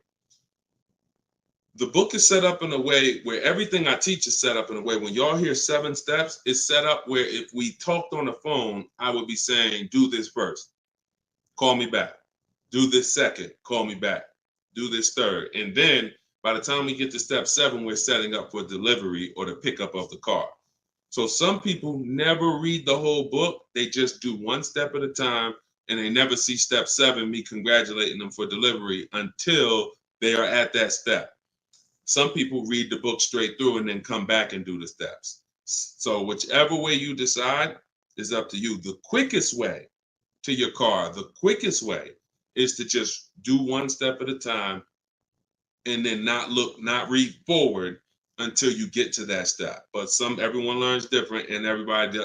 Speaker 1: The book is set up in a way where everything I teach is set up in a way when y'all hear 7 steps, it's set up where if we talked on the phone, I would be saying, do this first, call me back. Do this second, call me back. Do this third. And then by the time we get to step 7, we're setting up for delivery or the pickup of the car. So some people never read the whole book. They just do 1 step at a time and they never see step 7, me congratulating them for delivery until they are at that step. Some people read the book straight through and then come back and do the steps. So whichever way you decide is up to you. The quickest way to your car, the quickest way is to just do 1 step at a time and then not read forward until you get to that step. But everyone learns different, and everybody,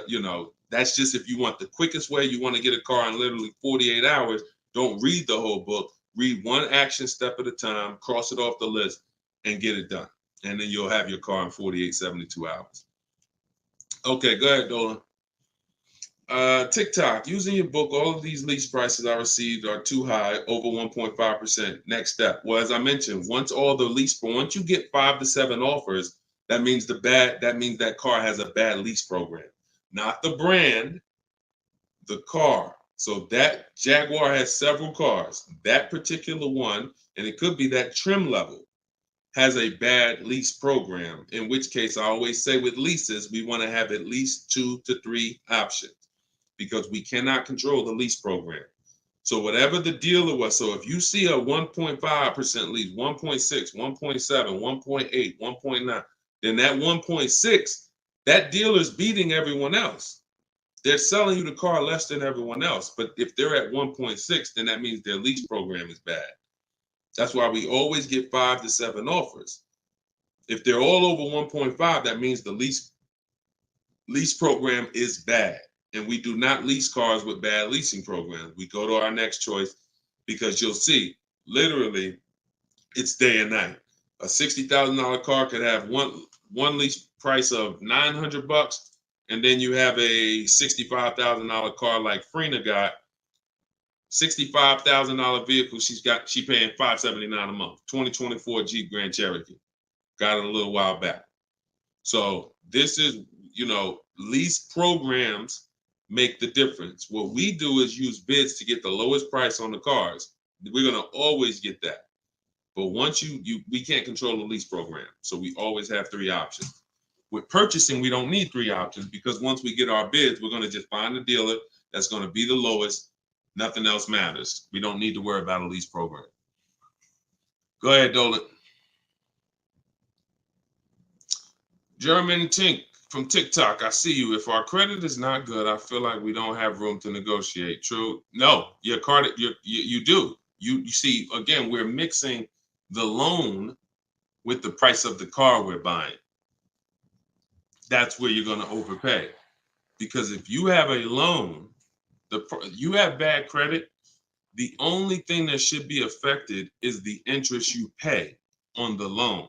Speaker 1: that's just if you want the quickest way, you want to get a car in literally 48 hours, don't read the whole book. Read 1 action step at a time, cross it off the list, and get it done. And then you'll have your car in 48, 72 hours. Okay, go ahead, Dolan. TikTok, using your book, all of these lease prices I received are too high, over 1.5%. Next step. Well, as I mentioned, once you get 5 to 7 offers, that means that car has a bad lease program. Not the brand, the car. So that Jaguar has several cars. That particular one, and it could be that trim level, has a bad lease program, in which case I always say with leases, we want to have at least 2 to 3 options, because we cannot control the lease program. So whatever the dealer was, so if you see a 1.5% lease, 1.6, 1.7, 1.8, 1.9, then that 1.6, that dealer's beating everyone else. They're selling you the car less than everyone else. But if they're at 1.6, then that means their lease program is bad. That's why we always get 5 to 7 offers. If they're all over 1.5, that means the lease program is bad. And we do not lease cars with bad leasing programs. We go to our next choice, because you'll see, literally, it's day and night. A $60,000 car could have one lease price of $900, and then you have a $65,000 car like Frena got, $65,000 vehicle. She paying $579 a month. 2024 Jeep Grand Cherokee. Got it a little while back. So this is, lease programs make the difference. What we do is use bids to get the lowest price on the cars. We're gonna always get that. But once we can't control the lease program. So we always have 3 options. With purchasing, we don't need 3 options, because once we get our bids, we're gonna just find a dealer that's gonna be the lowest. Nothing else matters. We don't need to worry about a lease program. Go ahead, Dolan. German Tink from TikTok, I see you. If our credit is not good, I feel like we don't have room to negotiate. True? No, your credit, you do. You see, again, we're mixing the loan with the price of the car we're buying. That's where you're going to overpay. Because if you have a loan, you have bad credit, the only thing that should be affected is the interest you pay on the loan.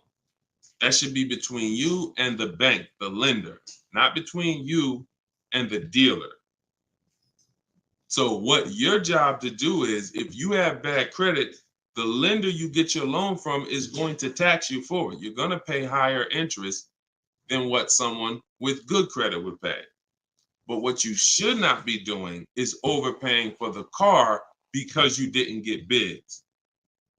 Speaker 1: That should be between you and the bank, the lender, not between you and the dealer. So what your job to do is, if you have bad credit, the lender you get your loan from is going to tax you for it. You're going to pay higher interest than what someone with good credit would pay. But what you should not be doing is overpaying for the car because you didn't get bids.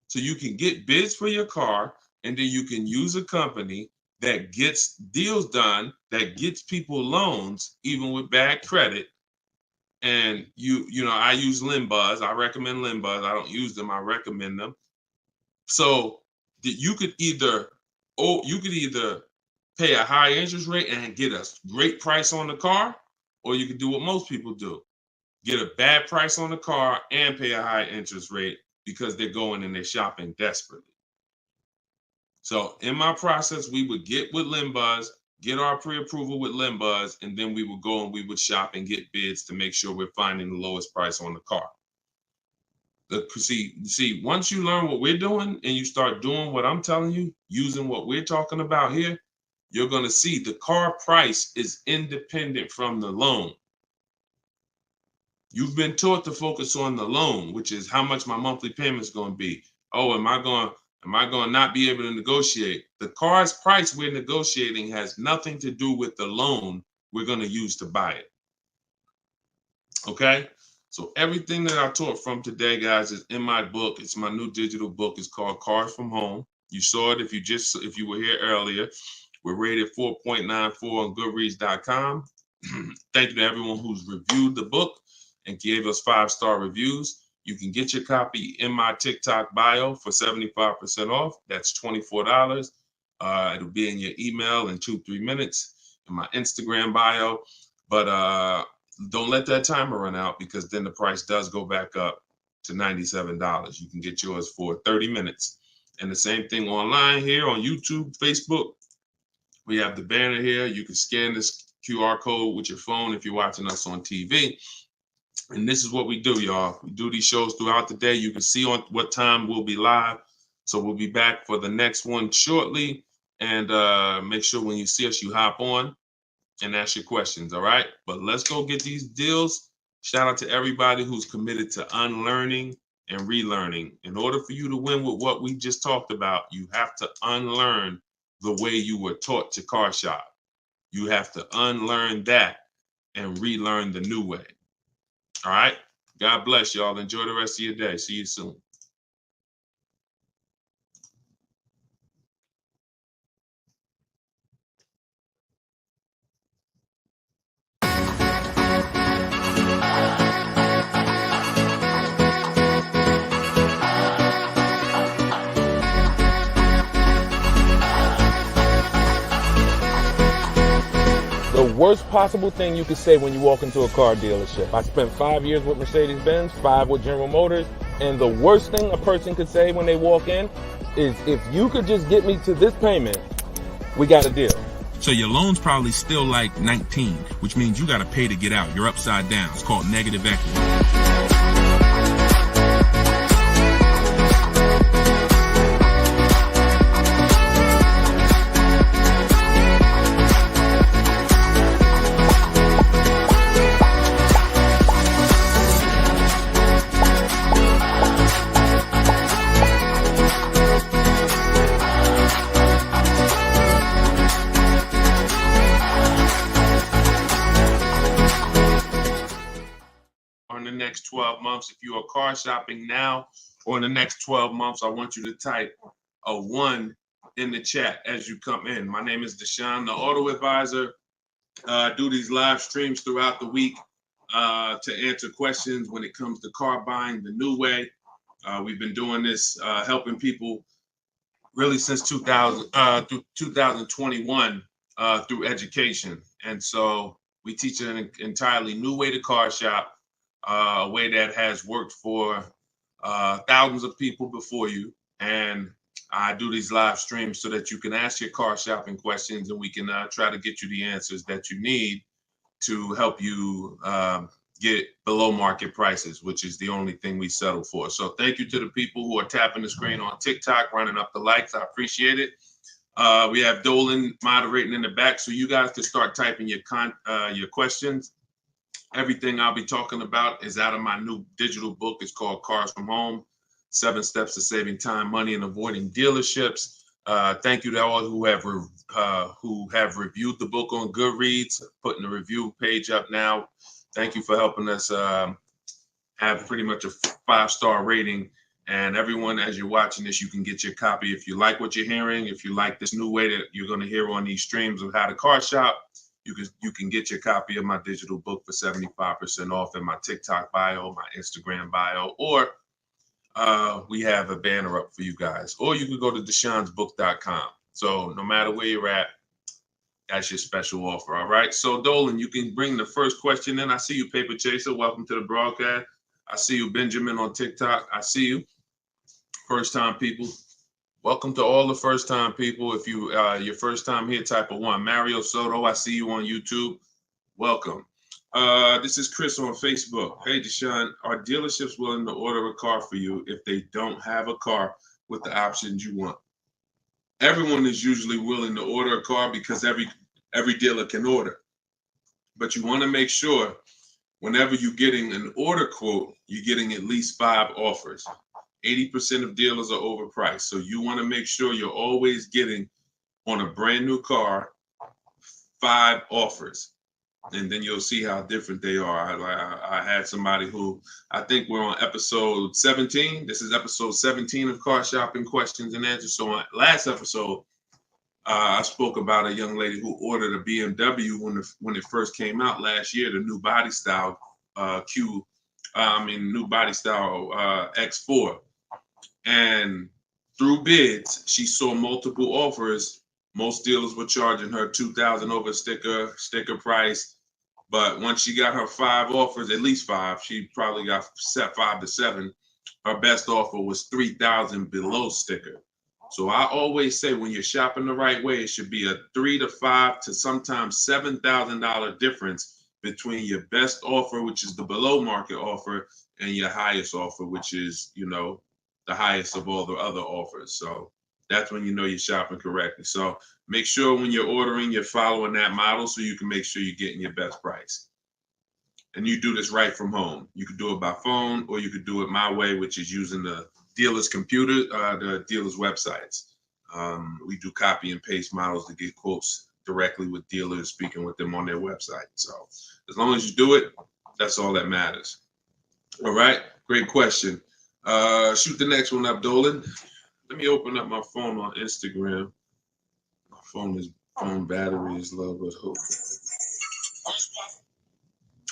Speaker 1: So you can get bids for your car, and then you can use a company that gets deals done, that gets people loans, even with bad credit. And you know, I use Limbuzz. I recommend Limbuzz. I don't use them. I recommend them. So you could either, pay a high interest rate and get a great price on the car, or you could do what most people do: get a bad price on the car and pay a high interest rate because they're going and they're shopping desperately. So in my process, we would get with Limbuzz, get our pre-approval with Limbuzz, and then we would go and we would shop and get bids to make sure we're finding the lowest price on the car. See, once you learn what we're doing and you start doing what I'm telling you, using what we're talking about here, you're going to see the car price is independent from the loan. You've been taught to focus on the loan, which is how much my monthly payment is going to be. Oh, am I going to not be able to negotiate? The car's price we're negotiating has nothing to do with the loan we're going to use to buy it. Okay? So everything that I taught from today, guys, is in my book. It's my new digital book. It's called Cars from Home. You saw it if you were here earlier. We're rated 4.94 on Goodreads.com. Thank you to everyone who's reviewed the book and gave us 5-star reviews. You can get your copy in my TikTok bio for 75% off. That's $24. It'll be in your email in 2-3 minutes, in my Instagram bio. But don't let that timer run out, because then the price does go back up to $97. You can get yours for 30 minutes. And the same thing online here on YouTube, Facebook. We have the banner here. You can scan this QR code with your phone if you're watching us on TV. And this is what we do, y'all. We do these shows throughout the day. You can see on what time we'll be live. So we'll be back for the next one shortly. And make sure when you see us, you hop on and ask your questions, all right? But let's go get these deals. Shout out to everybody who's committed to unlearning and relearning. In order for you to win with what we just talked about, you have to unlearn the way you were taught to car shop. You have to unlearn that and relearn the new way. All right? God bless y'all. Enjoy the rest of your day. See you soon.
Speaker 2: The worst possible thing you could say when you walk into a car dealership. I spent 5 years with Mercedes-Benz, 5 with General Motors, and the worst thing a person could say when they walk in is, if you could just get me to this payment, we got a deal. So your loan's probably still like 19, which means you got to pay to get out. You're upside down. It's called negative equity.
Speaker 1: In the next 12 months, if you are car shopping now, or in the next 12 months, I want you to type a 1 in the chat as you come in. My name is Deshone the Auto Advisor. I do these live streams throughout the week to answer questions when it comes to car buying the new way. We've been doing this, helping people really since 2021 through education. And so we teach an entirely new way to car shop. A way that has worked for thousands of people before you. And I do these live streams so that you can ask your car shopping questions, and we can try to get you the answers that you need to help you get below market prices, which is the only thing we settle for. So thank you to the people who are tapping the screen on TikTok, running up the likes. I appreciate it. We have Dolan moderating in the back, so you guys can start typing your questions. Everything I'll be talking about is out of my new digital book. It's called Cars from Home, 7 Steps to Saving Time, Money, and Avoiding Dealerships. Thank you to all who have reviewed the book on Goodreads, putting the review page up now. Thank you for helping us have pretty much a 5-star rating And everyone, as you're watching this, you can get your copy. If you like what you're hearing, if you like this new way that you're going to hear on these streams of how to car shop, you can get your copy of my digital book for 75% off in my TikTok bio, my Instagram bio, or we have a banner up for you guys. Or you can go to deshonsbook.com. So no matter where you're at, that's your special offer. All right. So Dolan, you can bring the first question in. I see you, Paper Chaser. Welcome to the broadcast. I see you, Benjamin, on TikTok. I see you. First time people. Welcome to all the first time people. If you your first time here, type of 1. Mario Soto, I see you on YouTube. Welcome. This is Chris on Facebook. Hey, Deshone, are dealerships willing to order a car for you if they don't have a car with the options you want? Everyone is usually willing to order a car because every dealer can order. But you want to make sure whenever you're getting an order quote, you're getting at least 5 offers. 80% of dealers are overpriced. So you want to make sure you're always getting on a brand new car 5 offers. And then you'll see how different they are. I had somebody who, I think we're on episode 17. This is episode 17 of Car Shopping Questions and Answers. So on last episode, I spoke about a young lady who ordered a BMW when it first came out last year, the new body style new body style X4. And through bids, she saw multiple offers. Most dealers were charging her $2,000 over sticker price. But once she got her 5 offers, at least 5, she probably got set 5 to 7. Her best offer was $3,000 below sticker. So I always say when you're shopping the right way, it should be a $3,000 to $5,000 to sometimes $7,000 difference between your best offer, which is the below market offer, and your highest offer, which is, the highest of all the other offers. So that's when you know you're shopping correctly. So make sure when you're ordering, you're following that model so you can make sure you're getting your best price. And you do this right from home. You could do it by phone, or you could do it my way, which is using the dealer's computer, the dealer's websites. We do copy and paste models to get quotes directly with dealers, speaking with them on their website. So as long as you do it, that's all that matters. All right, great question. Shoot the next one up, Dolan. Let me open up my phone on Instagram. My phone battery is low, but hope.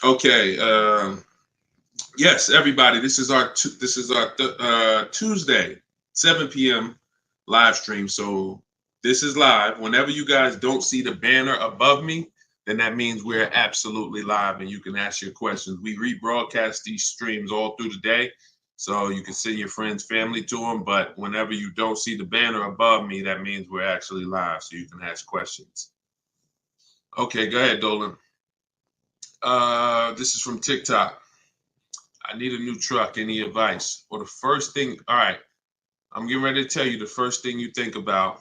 Speaker 1: Okay. Yes, everybody. This is our Tuesday 7 p.m. live stream. So this is live. Whenever you guys don't see the banner above me, then that means we're absolutely live, and you can ask your questions. We rebroadcast these streams all through the day, so you can send your friends, family to them. But whenever you don't see the banner above me, that means we're actually live, so you can ask questions. Okay, go ahead, Dolan. This is from TikTok. I need a new truck. Any advice? Or the first thing, all right, I'm getting ready to tell you the first thing you think about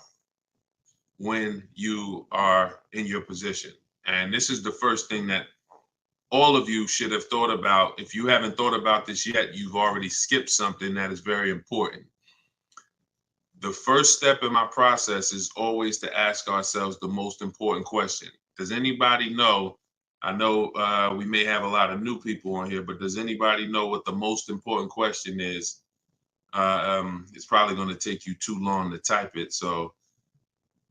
Speaker 1: when you are in your position. And this is the first thing that all of you should have thought about. If you haven't thought about this yet, you've already skipped something that is very important. The first step in my process is always to ask ourselves the most important question. Does anybody know? I know we may have a lot of new people on here, but does anybody know what the most important question is? It's probably going to take you too long to type it. So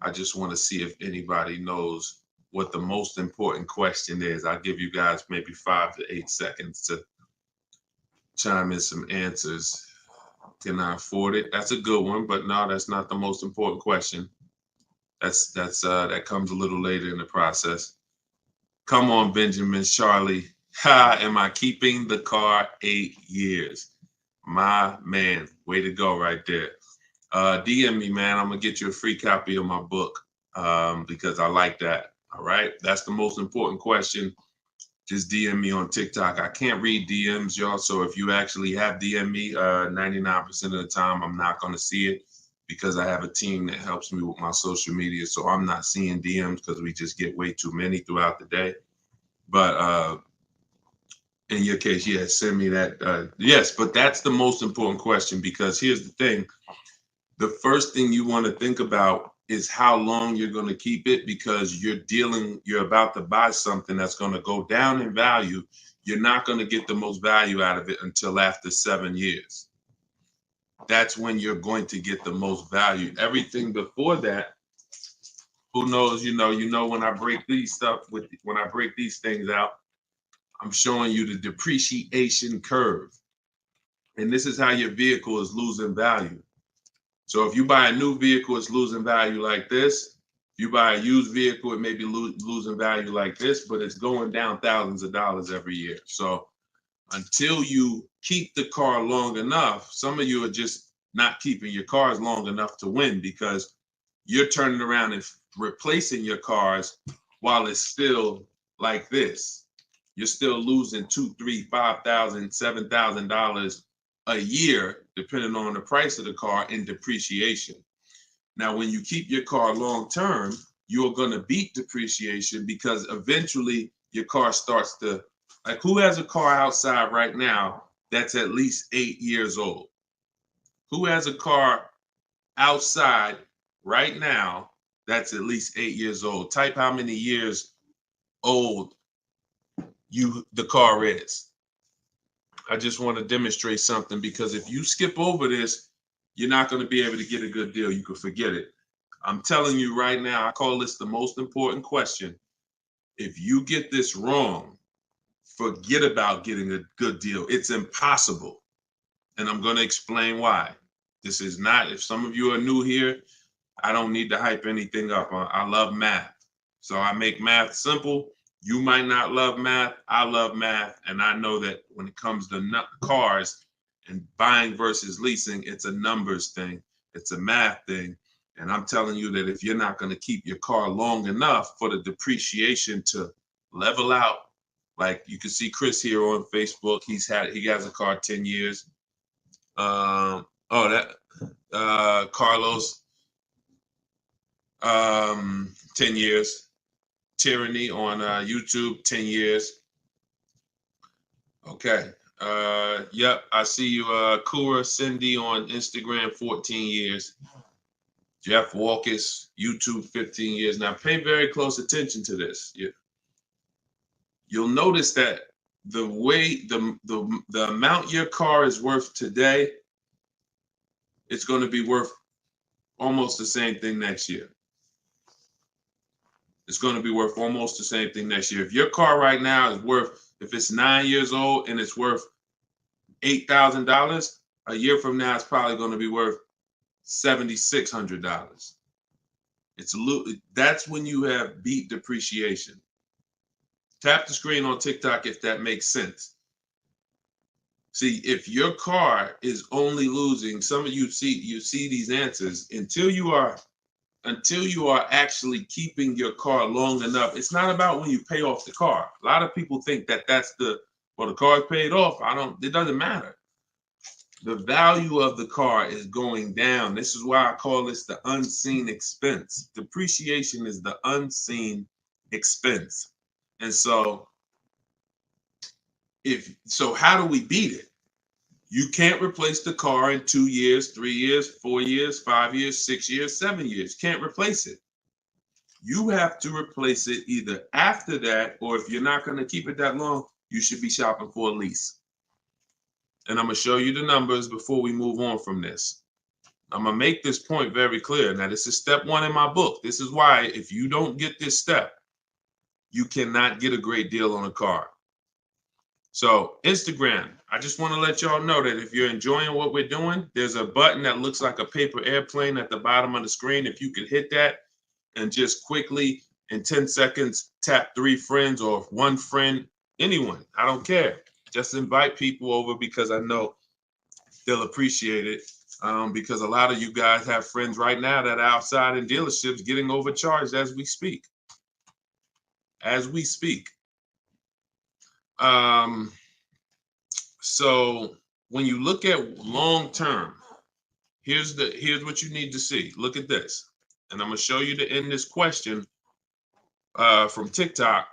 Speaker 1: I just want to see if anybody knows what the most important question is. I'll give you guys maybe 5 to 8 seconds to chime in some answers. Can I afford it? That's a good one, but no, that's not the most important question. That comes a little later in the process. Come on, Benjamin, Charlie. Am I keeping the car 8 years? My man, way to go right there. DM me, man. I'm gonna get you a free copy of my book because I like that. All right, that's the most important question. Just DM me on TikTok. I can't read DMs, y'all. So if you actually have DM me, 99% of the time, I'm not gonna see it because I have a team that helps me with my social media. So I'm not seeing DMs because we just get way too many throughout the day. But in your case, yes, send me that. Yes, but that's the most important question because here's the thing. The first thing you want to think about is how long you're going to keep it because you're about to buy something that's going to go down in value. You're not going to get the most value out of it until after 7 years. that's when you're going to get the most value. Everything before that, who knows, when I break these things out, I'm showing you the depreciation curve. And this is how your vehicle is losing value. So if you buy a new vehicle, it's losing value like this. If you buy a used vehicle, it may be losing value like this, but it's going down thousands of dollars every year. So until you keep the car long enough, some of you are just not keeping your cars long enough to win, because you're turning around and replacing your cars while it's still like this. You're still losing $2,000, $3,000, $5,000, $7,000 a year, depending on the price of the car, in depreciation. Now, when you keep your car long term, you're going to beat depreciation, because eventually your car starts to, like, who has a car outside right now that's at least 8 years old? Who has a car outside right now that's at least 8 years old? Type how many years old the car is. I just want to demonstrate something, because if you skip over this, you're not going to be able to get a good deal. You can forget it. I'm telling you right now, I call this the most important question. If you get this wrong, forget about getting a good deal. It's impossible. And I'm going to explain why. This is not, if some of you are new here, I don't need to hype anything up. I love math. So I make math simple. You might not love math. I love math. And I know that when it comes to cars and buying versus leasing, it's a numbers thing. It's a math thing. And I'm telling you that if you're not going to keep your car long enough for the depreciation to level out, like you can see Chris here on Facebook, he has a car 10 years. Carlos, 10 years. Tyranny on YouTube, 10 years. Okay. Yep, I see you. Kura Cindy on Instagram, 14 years. Jeff Walkus, YouTube, 15 years. Now pay very close attention to this. You'll notice that the way the amount your car is worth today, it's going to be worth almost the same thing next year. It's going to be worth almost the same thing next year. If your car right now is worth, if it's 9 years old and it's worth $8,000, a year from now it's probably going to be worth $7,600. That's when you have beat depreciation. Tap the screen on TikTok if that makes sense. See, if your car is only losing, some of you see these answers, until you are actually keeping your car long enough. It's not about when you pay off the car. A lot of people think that that's the car's paid off. It doesn't matter. The value of the car is going down. This is why I call this the unseen expense. Depreciation is the unseen expense. And so how do we beat it? You can't replace the car in 2 years, 3 years, 4 years, 5 years, 6 years, 7 years. Can't replace it. You have to replace it either after that, or if you're not going to keep it that long, you should be shopping for a lease. And I'm going to show you the numbers before we move on from this. I'm going to make this point very clear. Now, this is step 1 in my book. This is why if you don't get this step, you cannot get a great deal on a car. So Instagram, I just want to let y'all know that if you're enjoying what we're doing, there's a button that looks like a paper airplane at the bottom of the screen. If you could hit that and just quickly in 10 seconds, tap 3 friends or 1 friend, anyone, I don't care. Just invite people over, because I know they'll appreciate it. Because a lot of you guys have friends right now that are outside in dealerships getting overcharged as we speak. So when you look at long term, here's what you need to see. Look at this. And I'm going to show you to end this question from TikTok,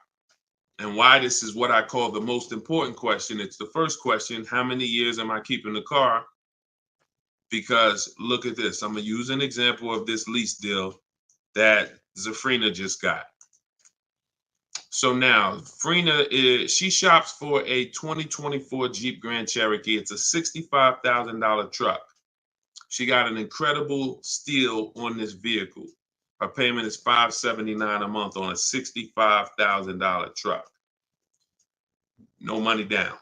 Speaker 1: and why this is what I call the most important question. It's the first question: how many years am I keeping the car? Because look at this. I'm going to use an example of this lease deal that Zafrina just got. So now Frina she shops for a 2024 Jeep Grand Cherokee. It's a $65,000 truck. She got an incredible steal on this vehicle. Her payment is $579 a month on a $65,000 truck. No money down.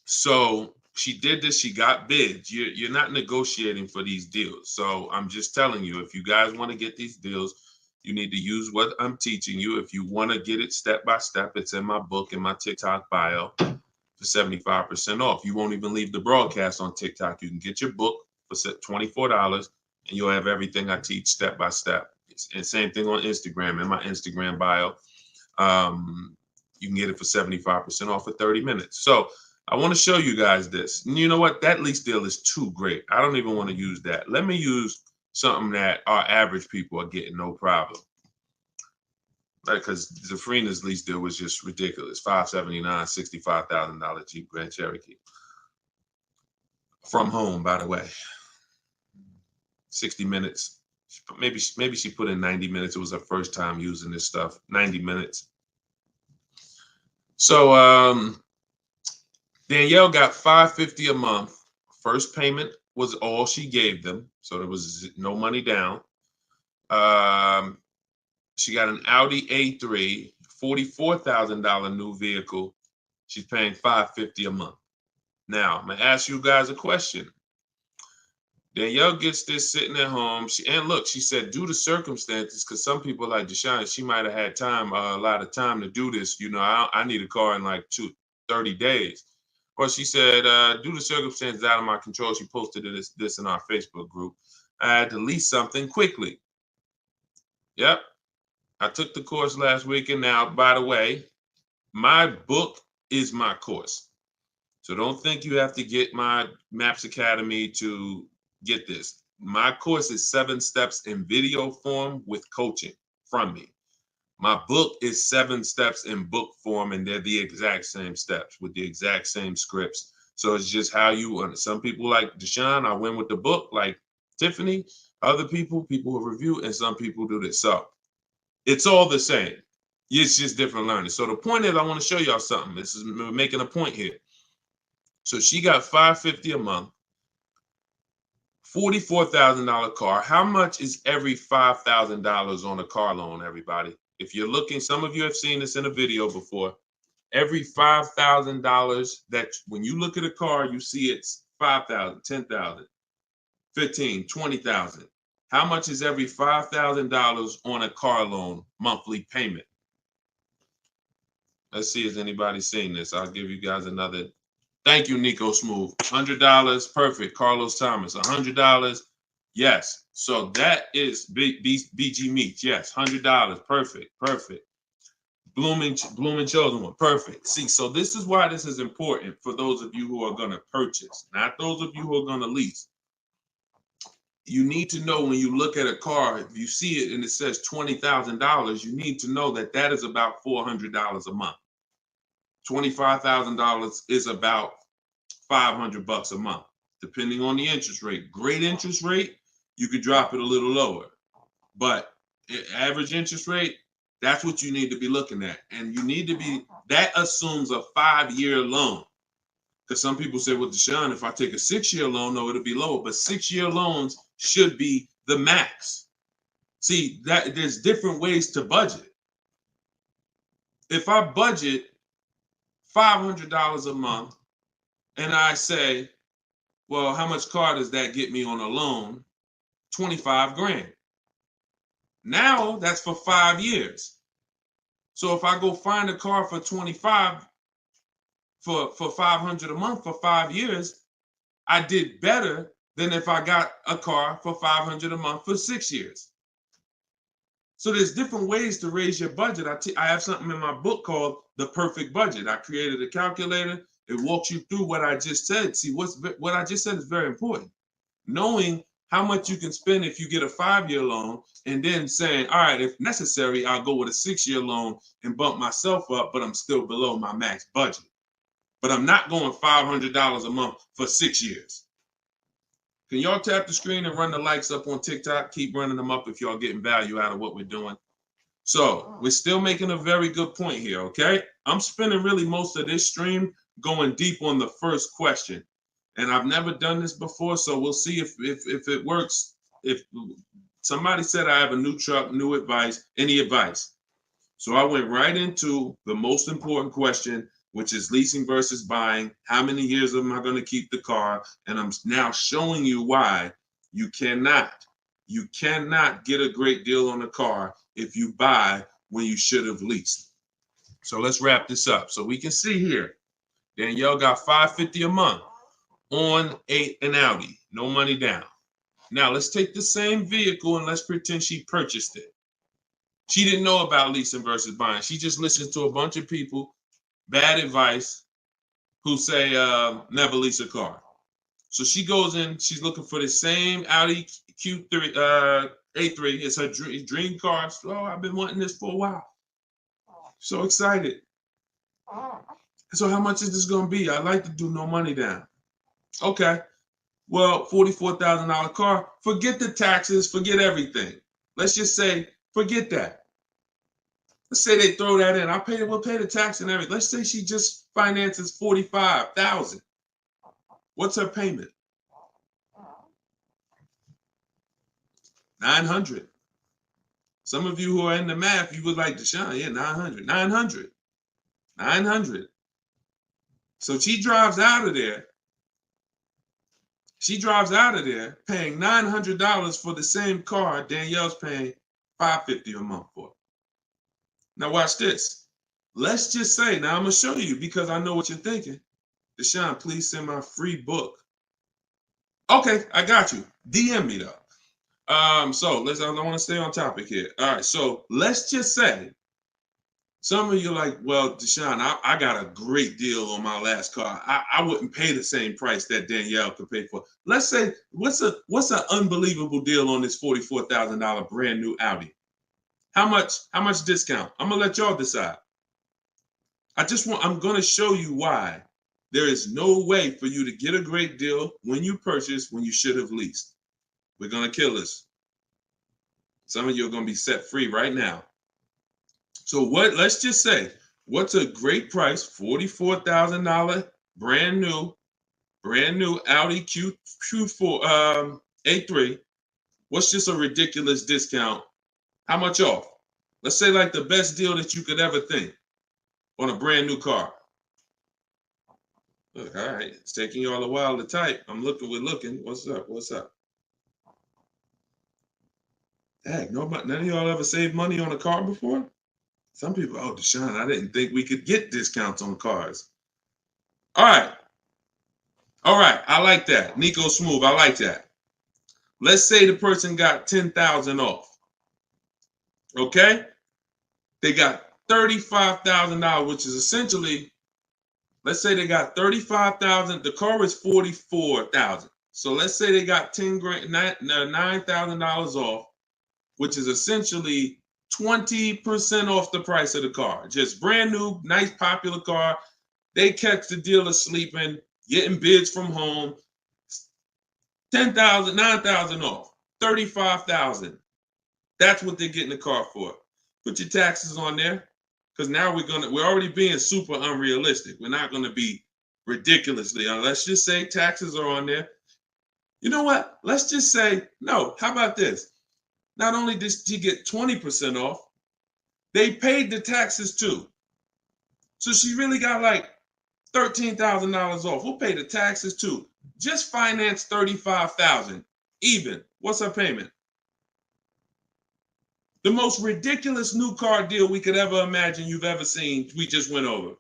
Speaker 1: So she did this. She got bids. You're not negotiating for these deals. So I'm just telling you, if you guys want to get these deals, you need to use what I'm teaching you. If you want to get it step by step, it's in my book, in my TikTok bio for 75% off. You won't even leave the broadcast on TikTok. You can get your book for $24 and you'll have everything I teach step by step. And same thing on Instagram, in my Instagram bio. You can get it for 75% off for 30 minutes. So I want to show you guys this. And you know what? That lease deal is too great. I don't even want to use that. Let me use something that our average people are getting no problem. Because Zafrina's lease deal was just ridiculous. $579, $65,000 Jeep Grand Cherokee. From home, by the way. 60 minutes. Maybe she put in 90 minutes. It was her first time using this stuff. 90 minutes. So Danielle got $550 a month. First payment was all she gave them. So there was no money down. She got an Audi A3, $44,000 new vehicle. She's paying $550 a month. Now, I'm going to ask you guys a question. Danielle gets this sitting at home. And look, she said, due to circumstances, because some people like Deshone, she might have had time, a lot of time to do this. You know, I need a car in like 30 days. Well, she said, due to circumstances out of my control, she posted this in our Facebook group. I had to lease something quickly. Yep. I took the course last week. And now, by the way, my book is my course. So don't think you have to get my Maps Academy to get this. My course is 7 steps in video form with coaching from me. My book is 7 steps in book form, and they're the exact same steps with the exact same scripts. So it's just how you, some people like Deshone, I win with the book, like Tiffany, other people who review, and some people do this. So it's all the same. It's just different learning. So the point is, I want to show y'all something. We're making a point here. So she got $550 a month, $44,000 car. How much is every $5,000 on a car loan, everybody? If you're looking, some of you have seen this in a video before. Every $5,000 that when you look at a car, you see it's $5,000, $10,000, $15,000, $20,000. How much is every $5,000 on a car loan monthly payment? Let's see if anybody's seen this. I'll give you guys another. Thank you, Nico Smooth. $100, perfect. Carlos Thomas, $100. Yes. So that is BG Meats. Yes, $100. Perfect. Perfect. Blooming Chosen One. Perfect. See, so this is why this is important for those of you who are going to purchase, not those of you who are going to lease. You need to know when you look at a car, if you see it and it says $20,000, you need to know that that is about $400 a month. $25,000 is about $500 a month, depending on the interest rate. Great interest rate, you could drop it a little lower. But average interest rate, that's what you need to be looking at. And you need to be, that assumes a 5-year loan. Because some people say, well, Deshone, if I take a 6-year loan, no, it'll be lower. But 6-year loans should be the max. See, there's different ways to budget. If I budget $500 a month and I say, well, how much car does that get me on a loan? 25 grand. Now that's for 5 years. So if I go find a car for 25 for $500 a month for 5 years, I did better than if I got a car for $500 a month for 6 years. So there's different ways to raise your budget. I have something in my book called The Perfect Budget. I created a calculator. It walks you through what I just said. See, what I just said is very important. Knowing how much you can spend if you get a 5-year loan, and then saying, all right, if necessary, I'll go with a 6-year loan and bump myself up, but I'm still below my max budget. But I'm not going $500 a month for 6 years. Can y'all tap the screen and run the likes up on TikTok? Keep running them up if y'all getting value out of what we're doing. So we're still making a very good point here, okay? I'm spending really most of this stream going deep on the first question. And I've never done this before, so we'll see if it works. If somebody said I have a new truck, new advice, any advice? So I went right into the most important question, which is leasing versus buying. How many years am I going to keep the car? And I'm now showing you why you cannot get a great deal on a car if you buy when you should have leased. So let's wrap this up. So we can see here, Danielle got $550 a month on an Audi, no money down. Now let's take the same vehicle and let's pretend she purchased it. She didn't know about leasing versus buying. She just listened to a bunch of people, bad advice, who say never lease a car. So she goes in, she's looking for the same Audi Q3, A3. It's her dream car. So, I've been wanting this for a while. So excited. So how much is this going to be? I'd like to do no money down. Okay. Well, $44,000 car. Forget the taxes. Forget everything. Let's just say, forget that. Let's say they throw that in. We'll pay the tax and everything. Let's say she just finances $45,000. What's her payment? $900. Some of you who are in the math, you would like Deshone, yeah, $900. So she drives out of there. She drives out of there paying $900 for the same car Danielle's paying $550 a month for. Now watch this. Let's just say, now I'm going to show you because I know what you're thinking. Deshone, please send my free book. Okay, I got you. DM me though. I want to stay on topic here. All right, so let's just say some of you are like, well, Deshone, I got a great deal on my last car. I wouldn't pay the same price that Danielle could pay for. Let's say, what's an unbelievable deal on this $44,000 brand new Audi? How much discount? I'm gonna let y'all decide. I'm gonna show you why there is no way for you to get a great deal when you purchase when you should have leased. We're gonna kill this. Some of you are gonna be set free right now. So let's just say, what's a great price? $44,000 brand new Audi Q4 A3. What's just a ridiculous discount? How much off? Let's say like the best deal that you could ever think on a brand new car. Look, all right, it's taking y'all a while to type. We're looking. What's up? Heck, none of y'all ever saved money on a car before? Some people, oh, Deshone, I didn't think we could get discounts on cars. All right, I like that. Nico Smooth, I like that. Let's say the person got $10,000 off. Okay? They got $35,000, which is essentially, let's say they got $35,000. The car is $44,000. So let's say they got $9,000 off, which is essentially 20% off the price of the car. Just brand new, nice, popular car. They catch the dealer sleeping, getting bids from home. $10,000, $9,000 off, $35,000. That's what they're getting the car for. Put your taxes on there, because now we're already being super unrealistic. We're not gonna be ridiculously. Let's just say taxes are on there. You know what? Let's just say no. How about this? Not only did she get 20% off, they paid the taxes too. So she really got like $13,000 off. We'll pay the taxes too. Just finance $35,000 even. What's her payment? The most ridiculous new car deal we could ever imagine you've ever seen, we just went over.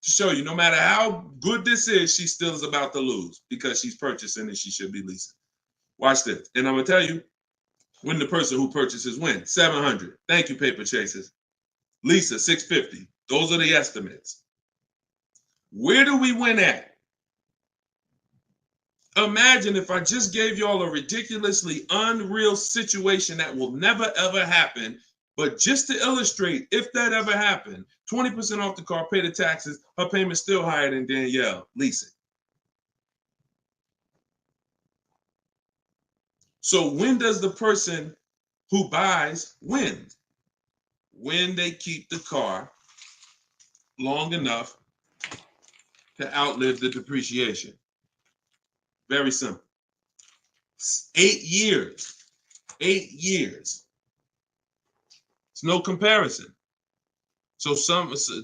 Speaker 1: To show you, no matter how good this is, she still is about to lose because she's purchasing and she should be leasing. Watch this. And I'm going to tell you, when the person who purchases wins, $700. Thank you, paper chasers. Lisa, $650. Those are the estimates. Where do we win at? Imagine if I just gave y'all a ridiculously unreal situation that will never ever happen, but just to illustrate, if that ever happened, 20% off the car, pay the taxes, her payment's still higher than Danielle leasing. So when does the person who buys win? When they keep the car long enough to outlive the depreciation. Very simple. 8 years. 8 years. It's no comparison. So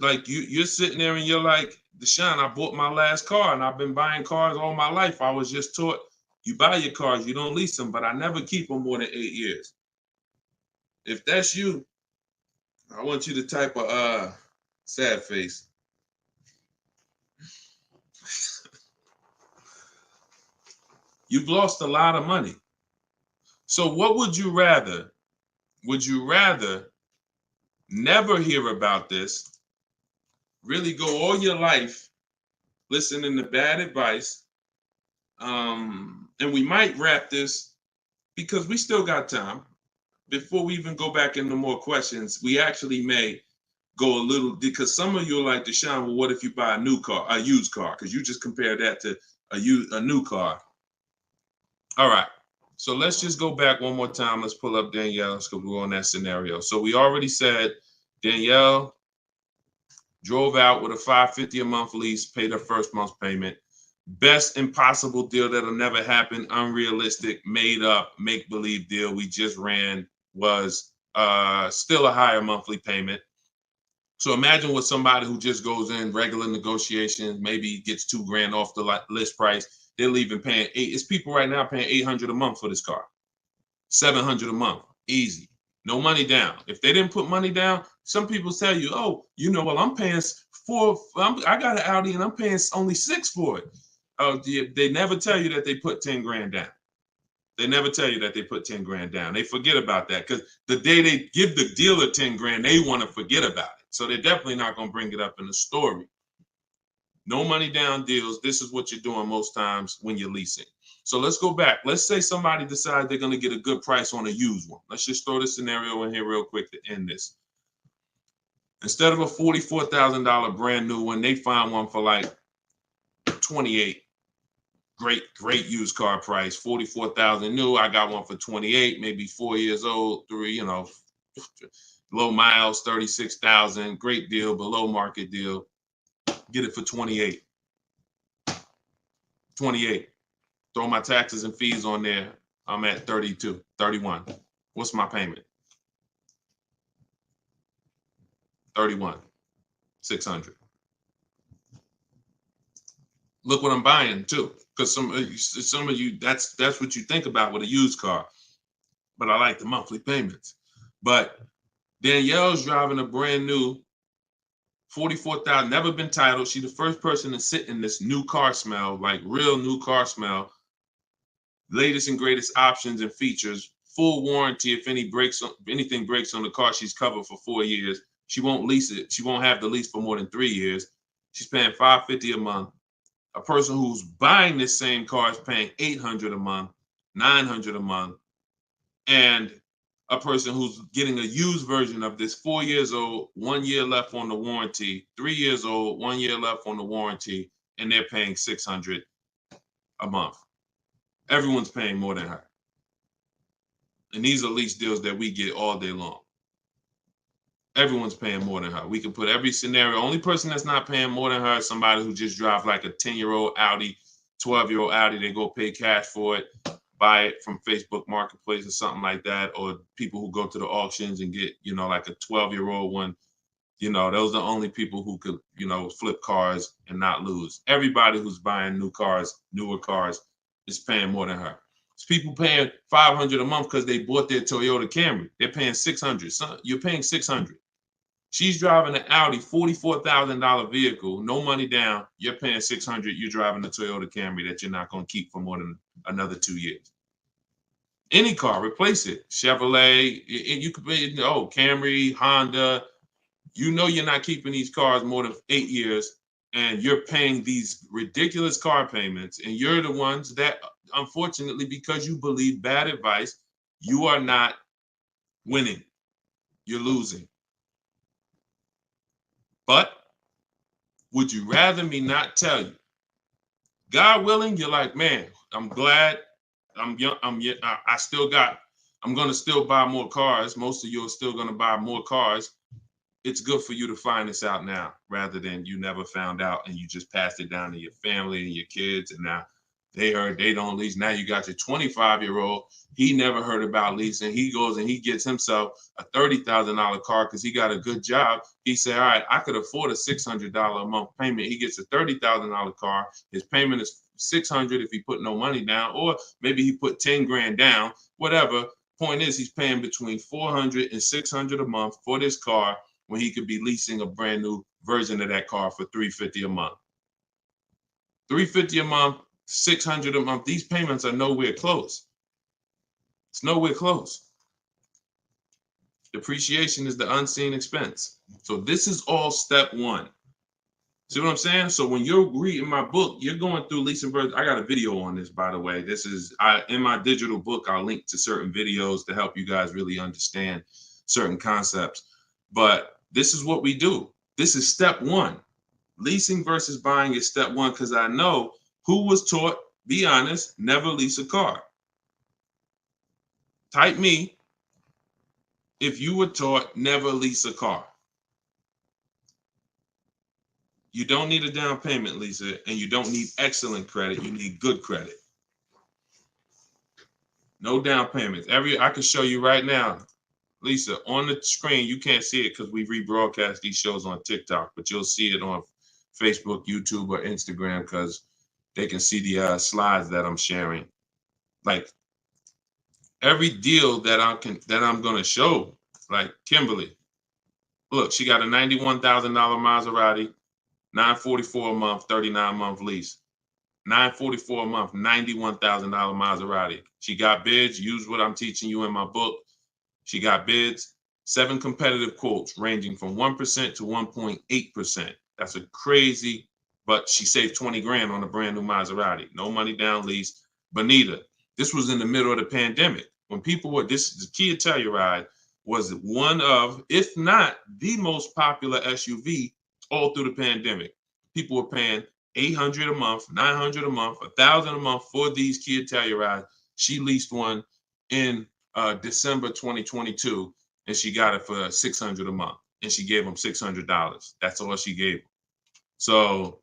Speaker 1: like you're sitting there and you're like, Deshone, I bought my last car and I've been buying cars all my life. I was just taught you buy your cars, you don't lease them, but I never keep them more than 8 years. If that's you, I want you to type a sad face. You've lost a lot of money. So what would you rather? Would you rather never hear about this, really go all your life listening to bad advice? And we might wrap this because we still got time. Before we even go back into more questions, we actually may go a little, because some of you are like, Deshone, well, what if you buy a new car, a used car? Because you just compared that to a new car. All right. So let's just go back one more time. Let's pull up Danielle because we're on that scenario. So we already said Danielle drove out with a $550 a month lease, paid her first month's payment. Best impossible deal that'll never happen, unrealistic, made up, make-believe deal we just ran was still a higher monthly payment. So imagine with somebody who just goes in regular negotiations, maybe gets $2,000 off the list price. They're leaving paying it's people right now paying $800 a month for this car, $700 a month, easy, no money down. If they didn't put money down, some people tell you, oh, well, I'm paying I got an Audi and I'm paying only $6,000 for it. They never tell you that they put 10 grand down. They never tell you that they put 10 grand down. They forget about that because the day they give the dealer 10 grand, they want to forget about it. So they're definitely not going to bring it up in the story. No money down deals. This is what you're doing most times when you're leasing. So let's go back. Let's say somebody decides they're going to get a good price on a used one. Let's just throw this scenario in here real quick to end this. Instead of a $44,000 brand new one, they find one for like 28. Great used car price, 44,000 new. I got one for 28, maybe 4 years old, low miles, 36,000. Great deal, below market deal. Get it for 28. 28. Throw my taxes and fees on there. I'm at 32, 31. What's my payment? 31, 600. Look what I'm buying too, because some of you that's what you think about with a used car. But I like the monthly payments. But Danielle's driving a brand new 44,000, never been titled. She's the first person to sit in this new car smell, like real new car smell. Latest and greatest options and features, full warranty. If anything breaks on the car, she's covered for 4 years. She won't lease it. She won't have the lease for more than 3 years. She's paying $550 a month. A person who's buying this same car is paying $800 a month, $900 a month, and a person who's getting a used version of this, 4 years old, 1 year left on the warranty, 3 years old, 1 year left on the warranty, and they're paying $600 a month. Everyone's paying more than her. And these are lease deals that we get all day long. Everyone's paying more than her. We can put every scenario. Only person that's not paying more than her is somebody who just drives like a 10-year-old Audi, 12-year-old Audi. They go pay cash for it, buy it from Facebook Marketplace or something like that, or people who go to the auctions and get, like a 12-year-old one. Those are the only people who could, flip cars and not lose. Everybody who's buying new cars, newer cars, is paying more than her. It's people paying $500 a month because they bought their Toyota Camry. They're paying $600. So you're paying $600. She's driving an Audi, $44,000 vehicle, no money down. You're paying $600. You're driving a Toyota Camry that you're not going to keep for more than another 2 years. Any car, replace it. Chevrolet, you could pay, Camry, Honda. You're not keeping these cars more than 8 years, and you're paying these ridiculous car payments, and you're the ones that, unfortunately, because you believe bad advice, you are not winning. You're losing. But would you rather me not tell you? God willing, you're like, man, I'm glad I'm young. I'm going to still buy more cars. Most of you are still going to buy more cars. It's good for you to find this out now rather than you never found out and you just passed it down to your family and your kids. And now They heard they don't lease. Now you got your 25-year-old. He never heard about leasing. He goes and he gets himself a $30,000 car because he got a good job. He said, all right, I could afford a $600 a month payment. He gets a $30,000 car. His payment is $600 if he put no money down, or maybe he put 10 grand down, whatever. Point is, he's paying between $400 and $600 a month for this car when he could be leasing a brand new version of that car for $350 a month. $350 a month, $600 a month. These payments are nowhere close. It's nowhere close. Depreciation is the unseen expense. So this is all step one. See what I'm saying? So when you're reading my book, you're going through leasing versions. I got a video on this, by the way. This is in my digital book. I'll link to certain videos to help you guys really understand certain concepts. But this is what we do. This is step one. Leasing versus buying is step one, because I know who was taught, be honest, never lease a car. Type me if you were taught never lease a car. You don't need a down payment, Lisa, and you don't need excellent credit. You need good credit. No down payments. I can show you right now, Lisa, on the screen. You can't see it because we rebroadcast these shows on TikTok, but you'll see it on Facebook, YouTube, or Instagram because they can see the slides that I'm sharing. Like every deal that I'm gonna show, like Kimberly. Look, she got a $91,000 Maserati, $944 a month, 39-month lease. $944 a month, $91,000 Maserati. She got bids. Use what I'm teaching you in my book. She got bids. 7 competitive quotes ranging from 1% to 1.8%. That's a crazy, but she saved 20 grand on a brand new Maserati. No money down lease. Bonita, this was in the middle of the pandemic. When people were, the Kia Telluride was one of, if not the most popular SUV all through the pandemic. People were paying $800 a month, $900 a month, $1,000 a month for these Kia Tellurides. She leased one in December 2022, and she got it for $600 a month, and she gave them $600. That's all she gave them. So,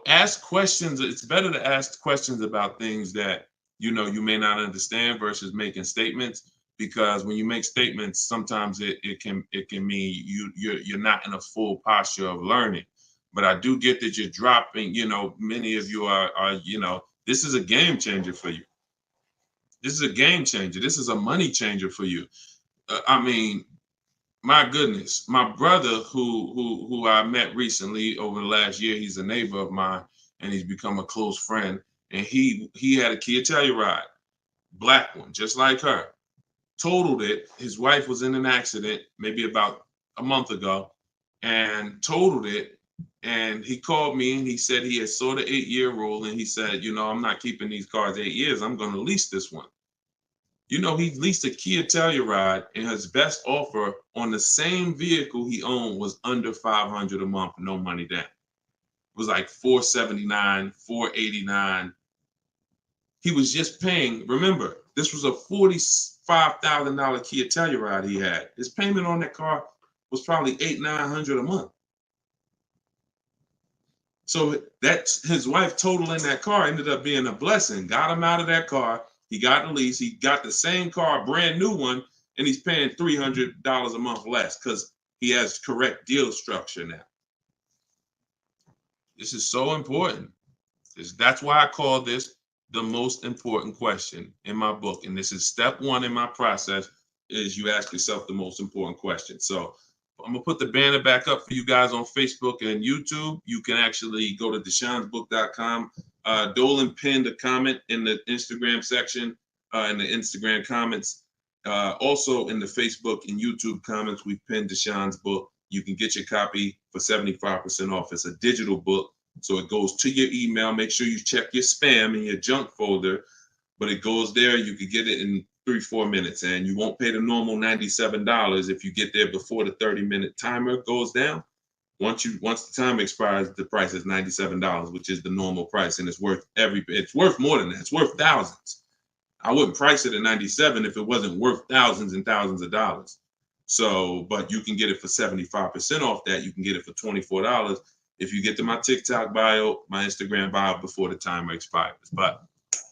Speaker 1: ask questions. It's better to ask questions about things that you may not understand versus making statements. Because when you make statements, sometimes it can mean you're not in a full posture of learning. But I do get that you're dropping. Many of you are this is a game changer for you. This is a game changer. This is a money changer for you. I mean, my goodness, my brother who I met recently over the last year, he's a neighbor of mine, and he's become a close friend. And he had a Kia Telluride, black one, just like her. Totaled it. His wife was in an accident maybe about a month ago and totaled it. And he called me and he said he had saw the 8-year rule, and he said, I'm not keeping these cars 8 years. I'm going to lease this one. He leased a Kia Telluride, and his best offer on the same vehicle he owned was under $500 a month, no money down. It was like $479, $489. He was just paying. Remember, this was a $45,000 Kia Telluride he had. His payment on that car was probably $800-900 a month. So that's his wife totaling that car ended up being a blessing. Got him out of that car. He got the lease. He got the same car, brand new one, and he's paying $300 a month less because he has correct deal structure now. This is so important. That's why I call this the most important question in my book. And this is step one in my process, is you ask yourself the most important question. So I'm gonna put the banner back up for you guys on Facebook and YouTube. You can actually go to deshonsbook.com. Dolan pinned a comment in the Instagram section, in the Instagram comments. Also in the Facebook and YouTube comments, we've pinned Deshon's book. You can get your copy for 75% off. It's a digital book, so it goes to your email. Make sure you check your spam and your junk folder, but it goes there. You can get it in 3-4 minutes, and you won't pay the normal $97 if you get there before the 30-minute timer goes down. Once the time expires, the price is $97, which is the normal price, and it's worth more than that. It's worth thousands. I wouldn't price it at $97 if it wasn't worth thousands and thousands of dollars. So, but you can get it for 75% off that. You can get it for $24 if you get to my TikTok bio, my Instagram bio before the timer expires. But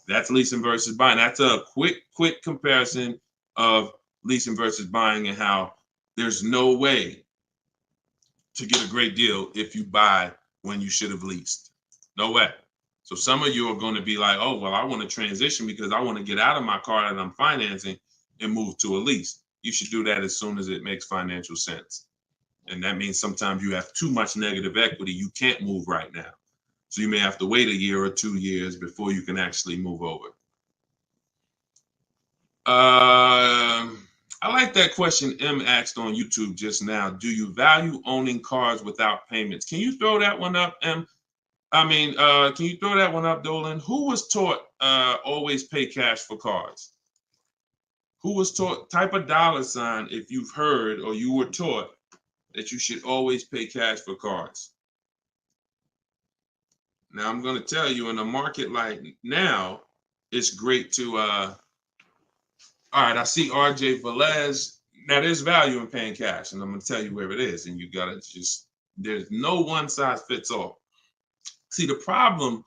Speaker 1: that's leasing versus buying. That's a quick comparison of leasing versus buying and how there's no way to get a great deal if you buy when you should have leased. No way. So some of you are going to be like, oh, well, I want to transition because I want to get out of my car that I'm financing and move to a lease. You should do that as soon as it makes financial sense. And that means sometimes you have too much negative equity. You can't move right now. So you may have to wait a year or 2 years before you can actually move over. I like that question M asked on YouTube just now. Do you value owning cars without payments? Can you throw that one up, M? Can you throw that one up, Dolan? Who was taught always pay cash for cars? Who was taught, type a $sign if you've heard or you were taught that you should always pay cash for cars. Now, I'm going to tell you, in a market like now, it's great to, all right, I see RJ Velez. Now, there's value in paying cash, and I'm going to tell you where it is, and you got to just, there's no one size fits all. See, the problem,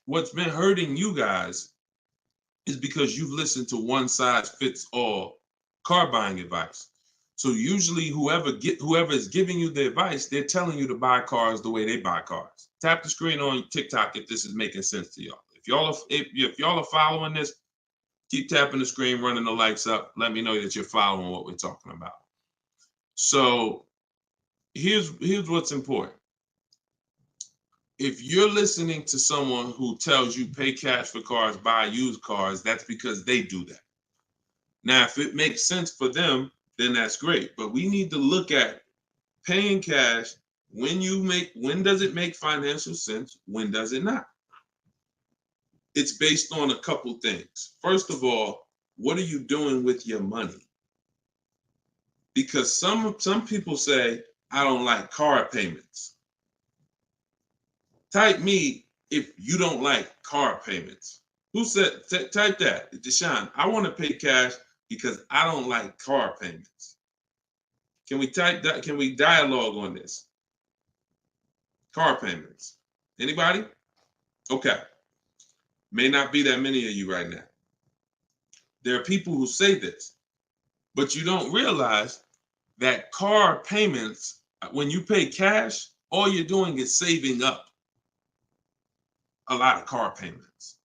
Speaker 1: what's been hurting you guys is because you've listened to one size fits all car buying advice. So usually whoever is giving you the advice, they're telling you to buy cars the way they buy cars. Tap the screen on TikTok if this is making sense to y'all. If y'all are following this, keep tapping the screen, running the lights up. Let me know that you're following what we're talking about. So here's what's important. If you're listening to someone who tells you pay cash for cars, buy used cars, that's because they do that. Now, if it makes sense for them, then that's great. But we need to look at paying cash. When does it make financial sense? When does it not? It's based on a couple things. First of all, what are you doing with your money? Because some people say, I don't like car payments. Type me if you don't like car payments. Who said, type that, Deshone, I want to pay cash because I don't like car payments. Can we type that? Can we dialogue on this? Car payments. Anybody? Okay. May not be that many of you right now. There are people who say this, but you don't realize that car payments, when you pay cash, all you're doing is saving up a lot of car payments.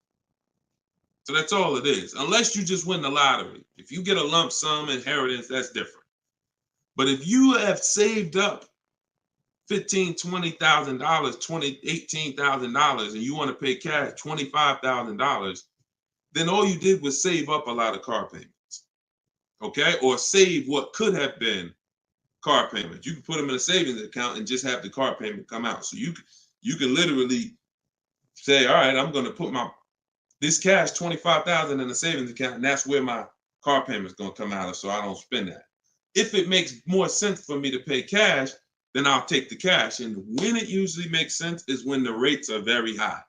Speaker 1: So that's all it is, unless you just win the lottery. If you get a lump sum inheritance, that's different. But if you have saved up $15,000, $20,000, $18,000, and you want to pay cash $25,000, then all you did was save up a lot of car payments, okay? Or save what could have been car payments. You can put them in a savings account and just have the car payment come out. So you can literally say, all right, I'm going to put this cash, $25,000 in a savings account, and that's where my car payment is going to come out of, so I don't spend that. If it makes more sense for me to pay cash, then I'll take the cash. And when it usually makes sense is when the rates are very high.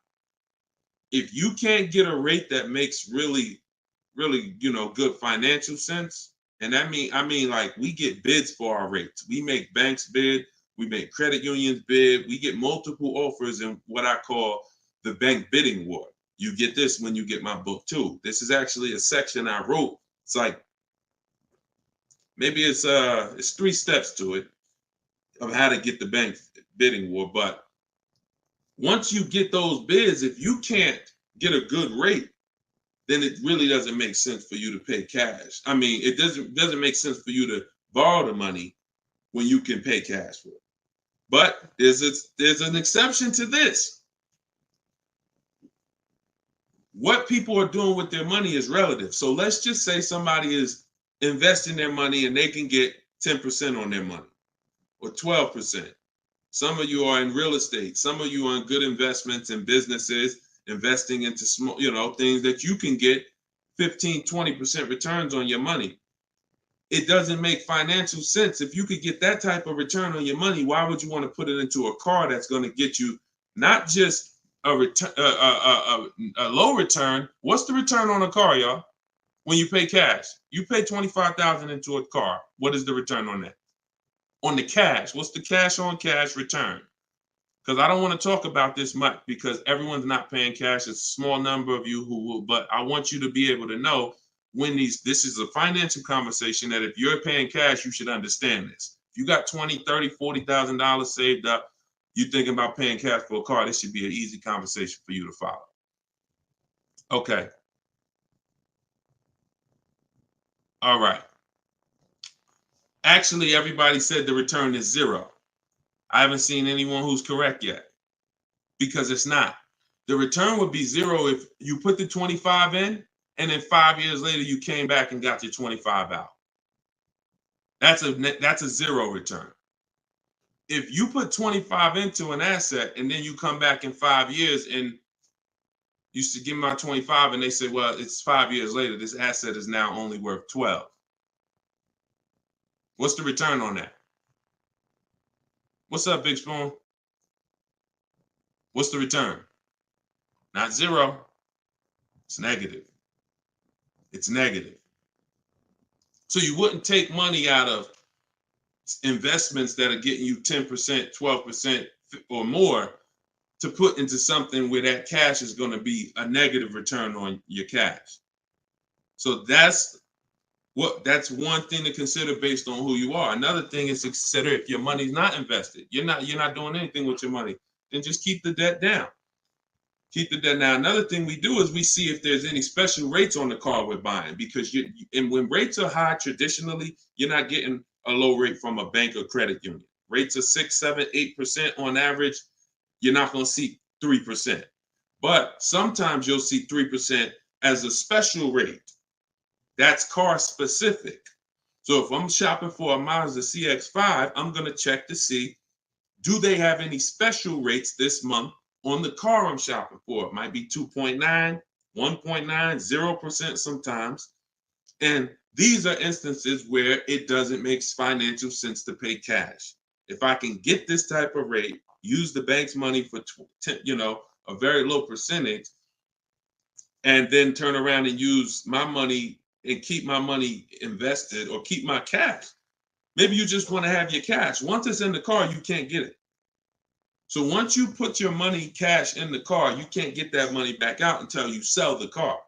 Speaker 1: If you can't get a rate that makes really, really, good financial sense, and I mean like we get bids for our rates. We make banks bid, we make credit unions bid, we get multiple offers in what I call the bank bidding war. You get this when you get my book too. This is actually a section I wrote. It's like, maybe it's 3 steps to it of how to get the bank bidding war. But once you get those bids, if you can't get a good rate, then it really doesn't make sense for you to pay cash. I mean, it doesn't make sense for you to borrow the money when you can pay cash for it. But there's an exception to this. What people are doing with their money is relative. So let's just say somebody is investing their money and they can get 10% on their money or 12%. Some of you are in real estate. Some of you are in good investments and businesses, investing into small, things that you can get 15, 20% returns on your money. It doesn't make financial sense. If you could get that type of return on your money, why would you want to put it into a car that's going to get you not just a low return? What's the return on a car, y'all? When you pay cash, you pay $25,000 into a car. What is the return on that? on the cash. What's the cash on cash return? Because I don't want to talk about this much because everyone's not paying cash. It's a small number of you who will, but I want you to be able to know when this is a financial conversation that if you're paying cash, you should understand this. If you got $20,000, $30,000, $40,000 saved up, you're thinking about paying cash for a car, this should be an easy conversation for you to follow. Okay. All right. Actually, everybody said the return is 0. I haven't seen anyone who's correct yet because it's not. The return would be 0 if you put the 25 in and then 5 years later you came back and got your 25 out. That's a 0 return. If you put 25 into an asset and then you come back in 5 years and you should give me my 25 and they say, well, it's 5 years later, this asset is now only worth 12. What's the return on that? What's up, Big Spoon? What's the return? Not 0. It's negative. It's negative. So you wouldn't take money out of investments that are getting you 10%, 12% or more to put into something where that cash is going to be a negative return on your cash. So that's one thing to consider based on who you are. Another thing is to consider if your money's not invested, you're not doing anything with your money, then just keep the debt down. Keep the debt down. Another thing we do is we see if there's any special rates on the car we're buying, because and when rates are high, traditionally, you're not getting a low rate from a bank or credit union. Rates are 6, 7, 8% on average. You're not going to see 3%. But sometimes you'll see 3% as a special rate. That's car specific. So if I'm shopping for a Mazda CX-5, I'm going to check to see, do they have any special rates this month on the car I'm shopping for? It might be 2.9, 1.9, 0% sometimes. And these are instances where it doesn't make financial sense to pay cash. If I can get this type of rate, use the bank's money for a very low percentage, and then turn around and use my money and keep my money invested or keep my cash. Maybe you just want to have your cash. Once it's in the car, you can't get it. So once you put your money cash in the car, you can't get that money back out until you sell the car.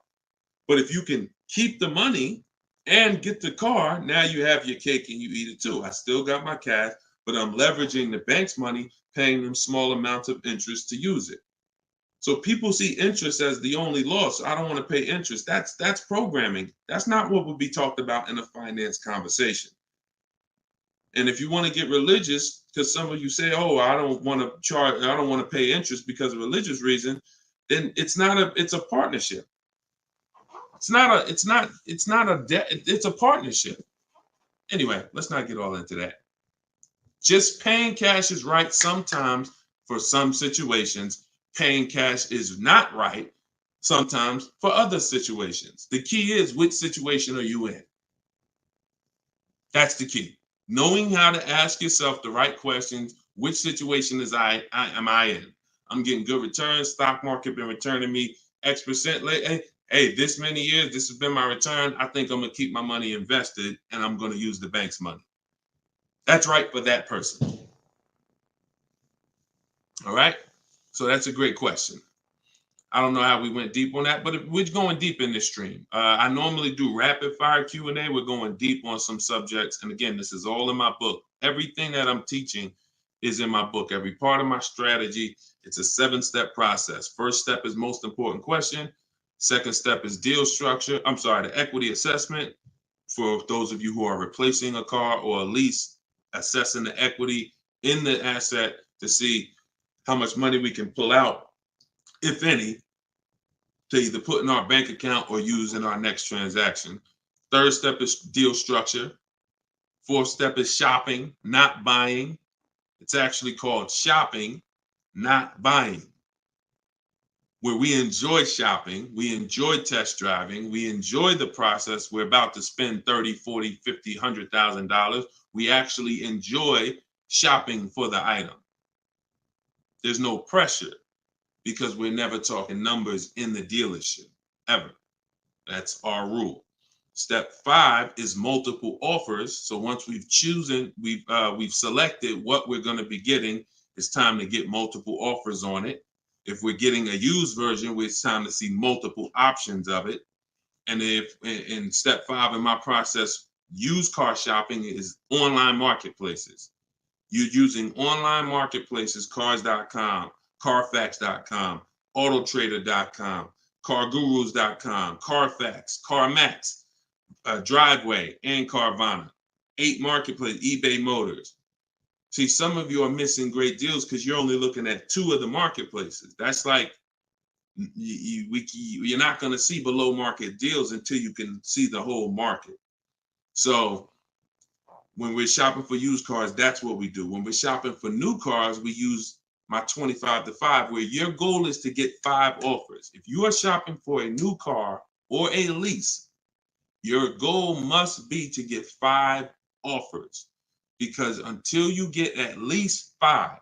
Speaker 1: But if you can keep the money and get the car, now you have your cake and you eat it too. I still got my cash, but I'm leveraging the bank's money, paying them small amounts of interest to use it. So people see interest as the only loss. I don't want to pay interest. That's programming. That's not what would be talked about in a finance conversation. And if you want to get religious, because some of you say, "Oh, I don't want to pay interest because of religious reason," then it's a partnership. It's not a debt. It's a partnership. Anyway, let's not get all into that. Just paying cash is right sometimes for some situations. Paying cash is not right sometimes for other situations. The key is, which situation are you in? That's the key. Knowing how to ask yourself the right questions. Which situation am I in? I'm getting good returns. Stock market been returning me X% late. Hey, this many years, this has been my return. I think I'm going to keep my money invested and I'm going to use the bank's money. That's right for that person. All right. So that's a great question. I don't know how we went deep on that, but we're going deep in this stream. I normally do rapid fire Q&A. We're going deep on some subjects. And again, this is all in my book. Everything that I'm teaching is in my book. Every part of my strategy, it's a 7-step process. First step is most important question. Second step is deal structure. The equity assessment for those of you who are replacing a car or a lease, assessing the equity in the asset to see how much money we can pull out, if any, to either put in our bank account or use in our next transaction. Third step is deal structure. Fourth step is shopping, not buying. It's actually called shopping, not buying, where we enjoy shopping, we enjoy test driving, we enjoy the process. We're about to spend $30,000, $40,000, $50,000, $100,000. We actually enjoy shopping for the item. There's no pressure because we're never talking numbers in the dealership, ever. That's our rule. Step 5 is multiple offers. So once we've selected what we're going to be getting, it's time to get multiple offers on it. If we're getting a used version, it's time to see multiple options of it. And if in step 5 in my process, used car shopping is online marketplaces. You're using online marketplaces, cars.com, carfax.com, autotrader.com, cargurus.com, Carfax, CarMax, Driveway, and Carvana. 8 marketplaces, eBay Motors. See, some of you are missing great deals because you're only looking at 2 of the marketplaces. That's like you're not going to see below market deals until you can see the whole market. So when we're shopping for used cars, that's what we do. When we're shopping for new cars, we use my 25 to 5, where your goal is to get 5 offers. If you are shopping for a new car or a lease, your goal must be to get 5 offers, because until you get at least 5,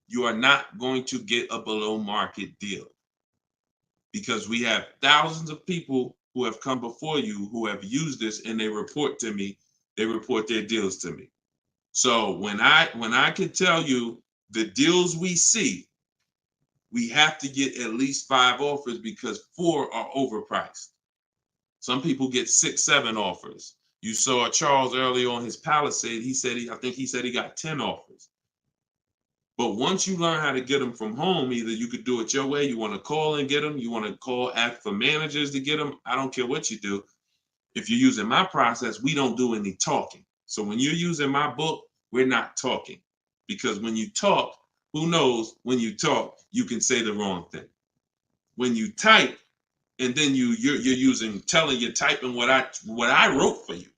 Speaker 1: you are not going to get a below market deal. Because we have thousands of people who have come before you who have used this, and they report to me, they report their deals to me. So when I can tell you the deals we see, we have to get at least 5 offers, because 4 are overpriced. Some people get 6, 7 offers. You saw Charles earlier on his Palisade. I think he said he got 10 offers. But once you learn how to get them from home, either you could do it your way, you want to call and get them, you want to call, ask for managers to get them. I don't care what you do. If you're using my process, we don't do any talking. So when you're using my book, we're not talking. Because when you talk, who knows, when you talk, you can say the wrong thing. When you type, and then you're typing what I wrote for you.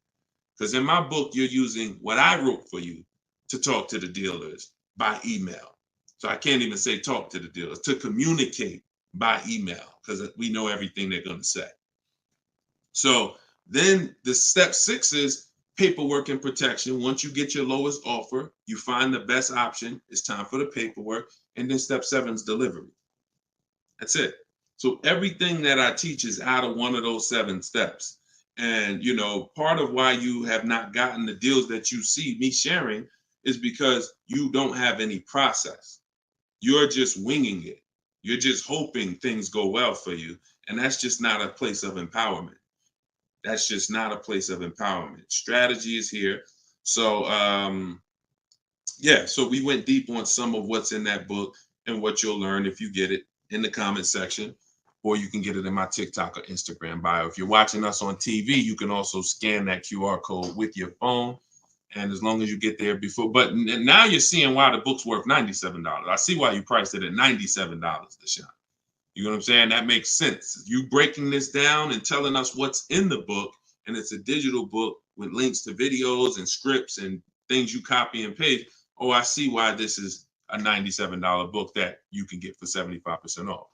Speaker 1: Because in my book, you're using what I wrote for you to talk to the dealers by email. So I can't even say talk to the dealers, to communicate by email, because we know everything they're going to say. So then the step 6 is paperwork and protection. Once you get your lowest offer, you find the best option. It's time for the paperwork. And then step 7 is delivery. That's it. So everything that I teach is out of one of those 7 steps. And, part of why you have not gotten the deals that you see me sharing is because you don't have any process. You're just winging it. You're just hoping things go well for you. And that's just not a place of empowerment. That's just not a place of empowerment. Strategy is here. So, so we went deep on some of what's in that book and what you'll learn if you get it in the comment section, or you can get it in my TikTok or Instagram bio. If you're watching us on TV, you can also scan that QR code with your phone. And as long as you get there before, but now you're seeing why the book's worth $97. I see why you priced it at $97, Deshone. You know what I'm saying? That makes sense. You breaking this down and telling us what's in the book, and it's a digital book with links to videos and scripts and things you copy and paste. Oh, I see why this is a $97 book that you can get for 75% off.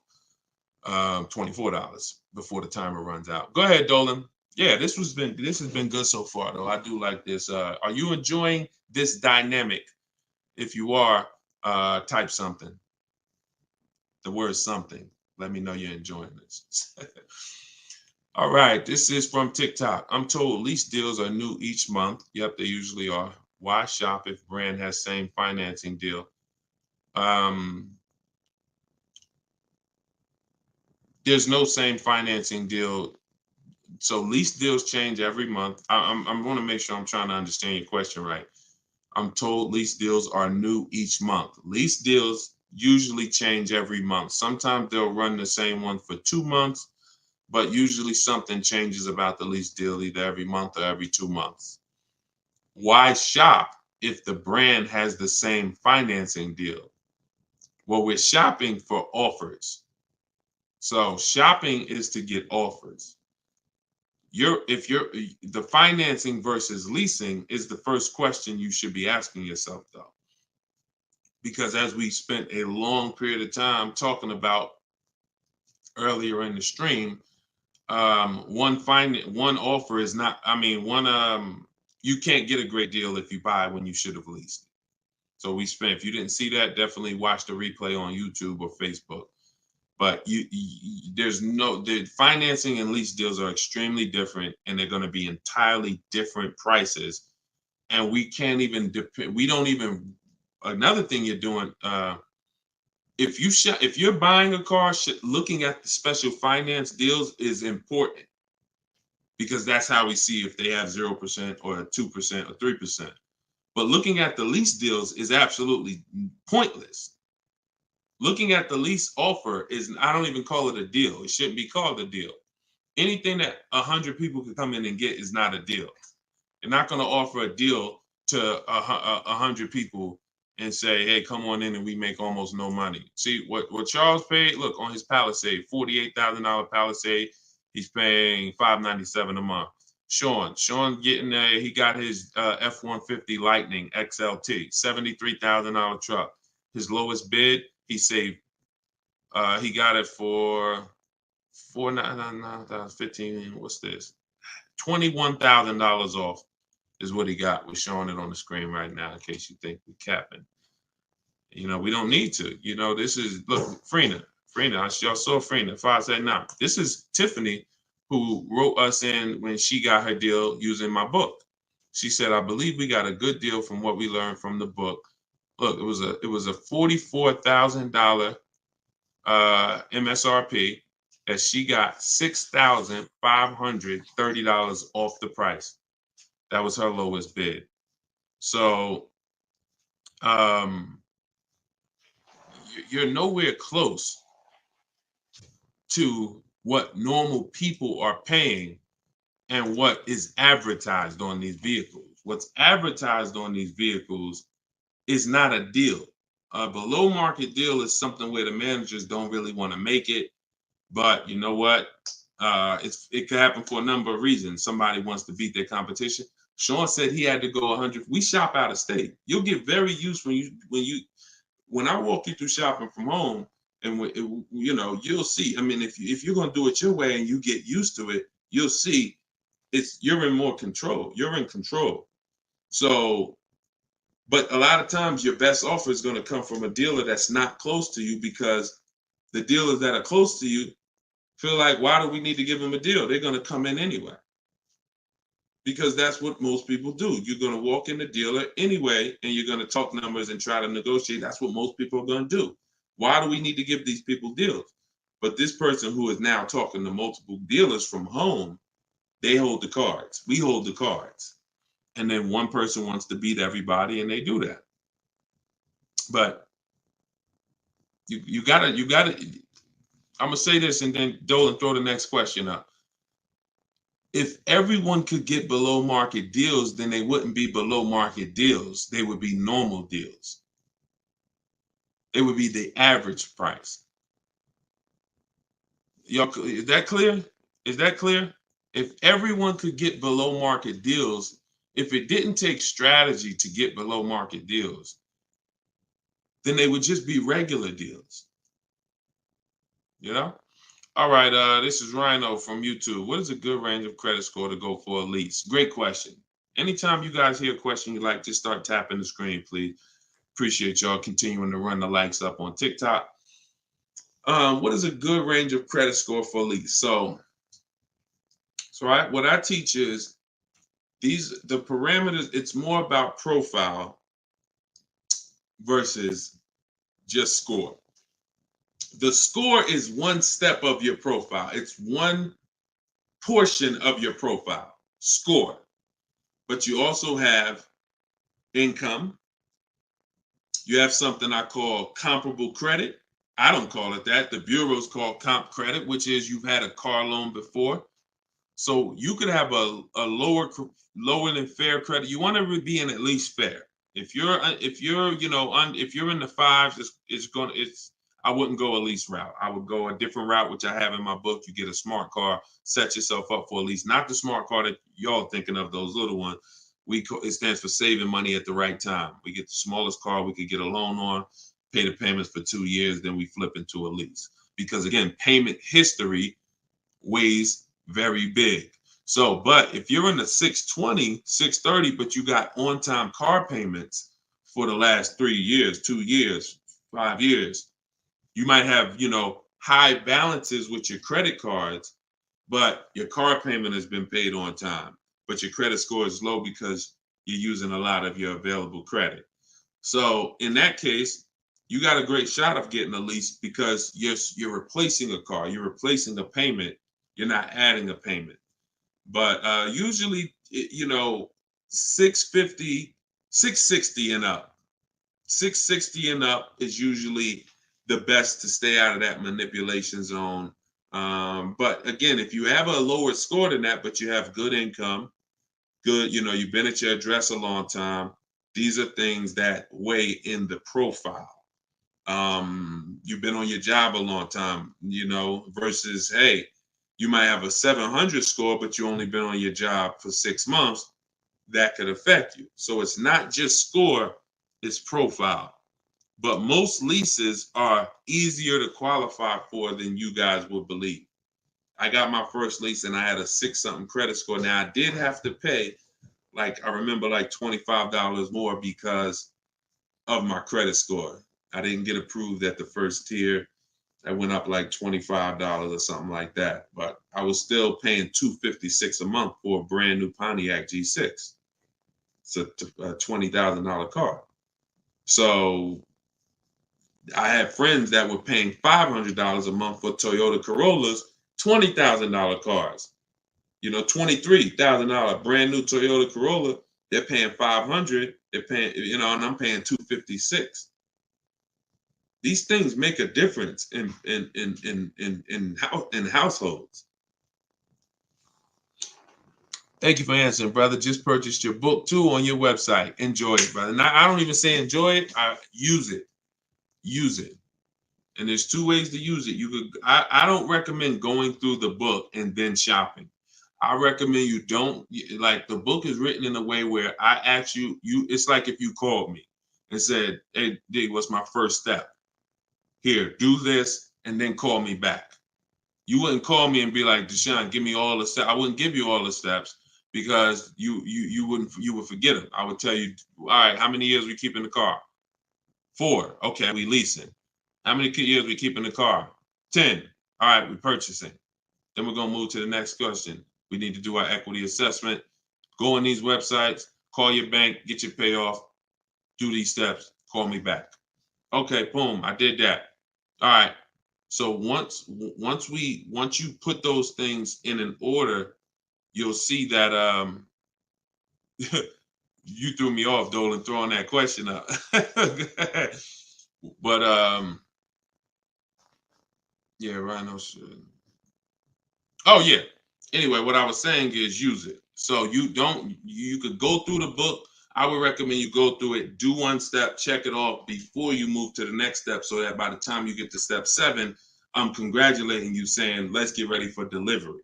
Speaker 1: $24 before the timer runs out. Go ahead, Dolan. Yeah, this has been good so far, though. I do like this. Are you enjoying this dynamic? If you are, type something. The word something. Let me know you're enjoying this. All right, this is from TikTok. I'm told lease deals are new each month. Yep, they usually are. Why shop if brand has same financing deal? There's no same financing deal. So lease deals change every month. I'm going to make sure I'm trying to understand your question right. I'm told lease deals are new each month. Lease deals usually change every month. Sometimes they'll run the same one for 2 months, but usually something changes about the lease deal either every month or every 2 months. Why shop if the brand has the same financing deal? Well, we're shopping for offers. So shopping is to get offers. The financing versus leasing is the first question you should be asking yourself, though. Because as we spent a long period of time talking about earlier in the stream, one offer is not, you can't get a great deal if you buy when you should have leased. So if you didn't see that, definitely watch the replay on YouTube or Facebook. But the financing and lease deals are extremely different, and they're going to be entirely different prices. And we can't even depend. We don't even. Another thing you're doing, if you're buying a car, looking at the special finance deals is important, because that's how we see if they have 0% or 2% or 3%. But looking at the lease deals is absolutely pointless. Looking at the lease offer is, I don't even call it a deal. It shouldn't be called a deal. Anything that 100 people can come in and get is not a deal. You're not going to offer a deal to 100 people and say, hey, come on in and we make almost no money. See, what Charles paid, look, on his Palisade, $48,000 Palisade, he's paying $597 a month. Sean getting he got his F-150 Lightning XLT, $73,000 truck. His lowest bid, he saved, he got it for $4,999, what's this? $21,000 off is what he got. We're showing it on the screen right now in case you think we're capping. We don't need to. This is, look, Frina, y'all saw Frina, 579. This is Tiffany, who wrote us in when she got her deal using my book. She said, I believe we got a good deal from what we learned from the book. Look, it was a $44,000 MSRP that she got $6,530 off the price. That was her lowest bid. So you're nowhere close to what normal people are paying and what is advertised on these vehicles. What's advertised on these vehicles is not a deal. A below market deal is something where the managers don't really want to make it. But you know what? It could happen for a number of reasons. Somebody wants to beat their competition. Sean said he had to go 100. We shop out of state. You'll get very used when I walk you through shopping from home, and you'll see. I mean, if you're gonna do it your way and you get used to it, you'll see you're in more control. You're in control. So, but a lot of times your best offer is going to come from a dealer that's not close to you, because the dealers that are close to you feel like, why do we need to give them a deal? They're going to come in anyway. Because that's what most people do. You're going to walk in the dealer anyway, and you're going to talk numbers and try to negotiate. That's what most people are going to do. Why do we need to give these people deals? But this person who is now talking to multiple dealers from home, they hold the cards. We hold the cards. And then one person wants to beat everybody, and they do that. But you gotta, I'm gonna say this, and then Dolan, throw the next question up. If everyone could get below market deals, then they wouldn't be below market deals. They would be normal deals. It would be the average price. Y'all, is that clear? Is that clear? If everyone could get below market deals, if it didn't take strategy to get below market deals, then they would just be regular deals. All right, this is Rhino from YouTube. What is a good range of credit score to go for a lease? Great question. Anytime you guys hear a question you like, just start tapping the screen, please. Appreciate y'all continuing to run the likes up on TikTok. What is a good range of credit score for a lease? So what I teach is the parameters. It's more about profile versus just score. The score is one step of your profile. It's one portion of your profile, score. But you also have income. You have something I call comparable credit. I don't call it that. The bureaus call comp credit, which is you've had a car loan before. So you could have a lower than fair credit. You want to be in at least fair. If you're in the fives, I wouldn't go a lease route. I would go a different route, which I have in my book. You get a smart car, set yourself up for a lease. Not the smart car that y'all thinking of, those little ones. It stands for saving money at the right time. We get the smallest car we could get a loan on, pay the payments for 2 years, then we flip into a lease. Because again, payment history weighs very big. So, but if you're in the 620, 630, but you got on-time car payments for the last 3 years, 2 years, 5 years, you might have, high balances with your credit cards, but your car payment has been paid on time, but your credit score is low because you're using a lot of your available credit. So in that case, you got a great shot of getting a lease because you're replacing a car, you're replacing a payment, you're not adding a payment. But usually, 650, 660 and up. 660 and up is usually the best to stay out of that manipulation zone. But again, if you have a lower score than that, but you have good income, good, you've been at your address a long time, these are things that weigh in the profile. You've been on your job a long time, versus, hey, you might have a 700 score, but you only been on your job for 6 months. That could affect you. So it's not just score, it's profile. But most leases are easier to qualify for than you guys would believe. I got my first lease and I had a 6-something credit score. Now I did have to pay, I remember, like $25 more because of my credit score. I didn't get approved at the first tier. I went up like $25 or something like that. But I was still paying $256 a month for a brand new Pontiac G6. It's a $20,000 car. So I had friends that were paying $500 a month for Toyota Corollas, $20,000 cars. $23,000 brand new Toyota Corolla. They're paying $500. They're paying, and I'm paying $256. These things make a difference in households. Thank you for answering, brother. Just purchased your book too on your website. Enjoy it, brother. Now, I don't even say enjoy it. I use it. Use it. And there's 2 ways to use it. I don't recommend going through the book and then shopping. I recommend you don't, the book is written in a way where I ask you, it's like if you called me and said, hey, D, what's my first step? Here, do this, and then call me back. You wouldn't call me and be like, Deshone, give me all the steps. I wouldn't give you all the steps because you would forget them. I would tell you, all right, how many years we keep in the car? 4. Okay, we leasing. How many years we keep in the car? 10. All right, we purchasing. Then we're gonna move to the next question. We need to do our equity assessment. Go on these websites, call your bank, get your payoff, do these steps, call me back. Okay, boom, I did that. All right. So once you put those things in an order, you'll see that you threw me off, Dolan, throwing that question up. But yeah, Rhino should. Oh yeah. Anyway, what I was saying is use it. So you could go through the book. I would recommend you go through it, do 1 step, check it off before you move to the next step, so that by the time you get to step 7, I'm congratulating you, saying, let's get ready for delivery.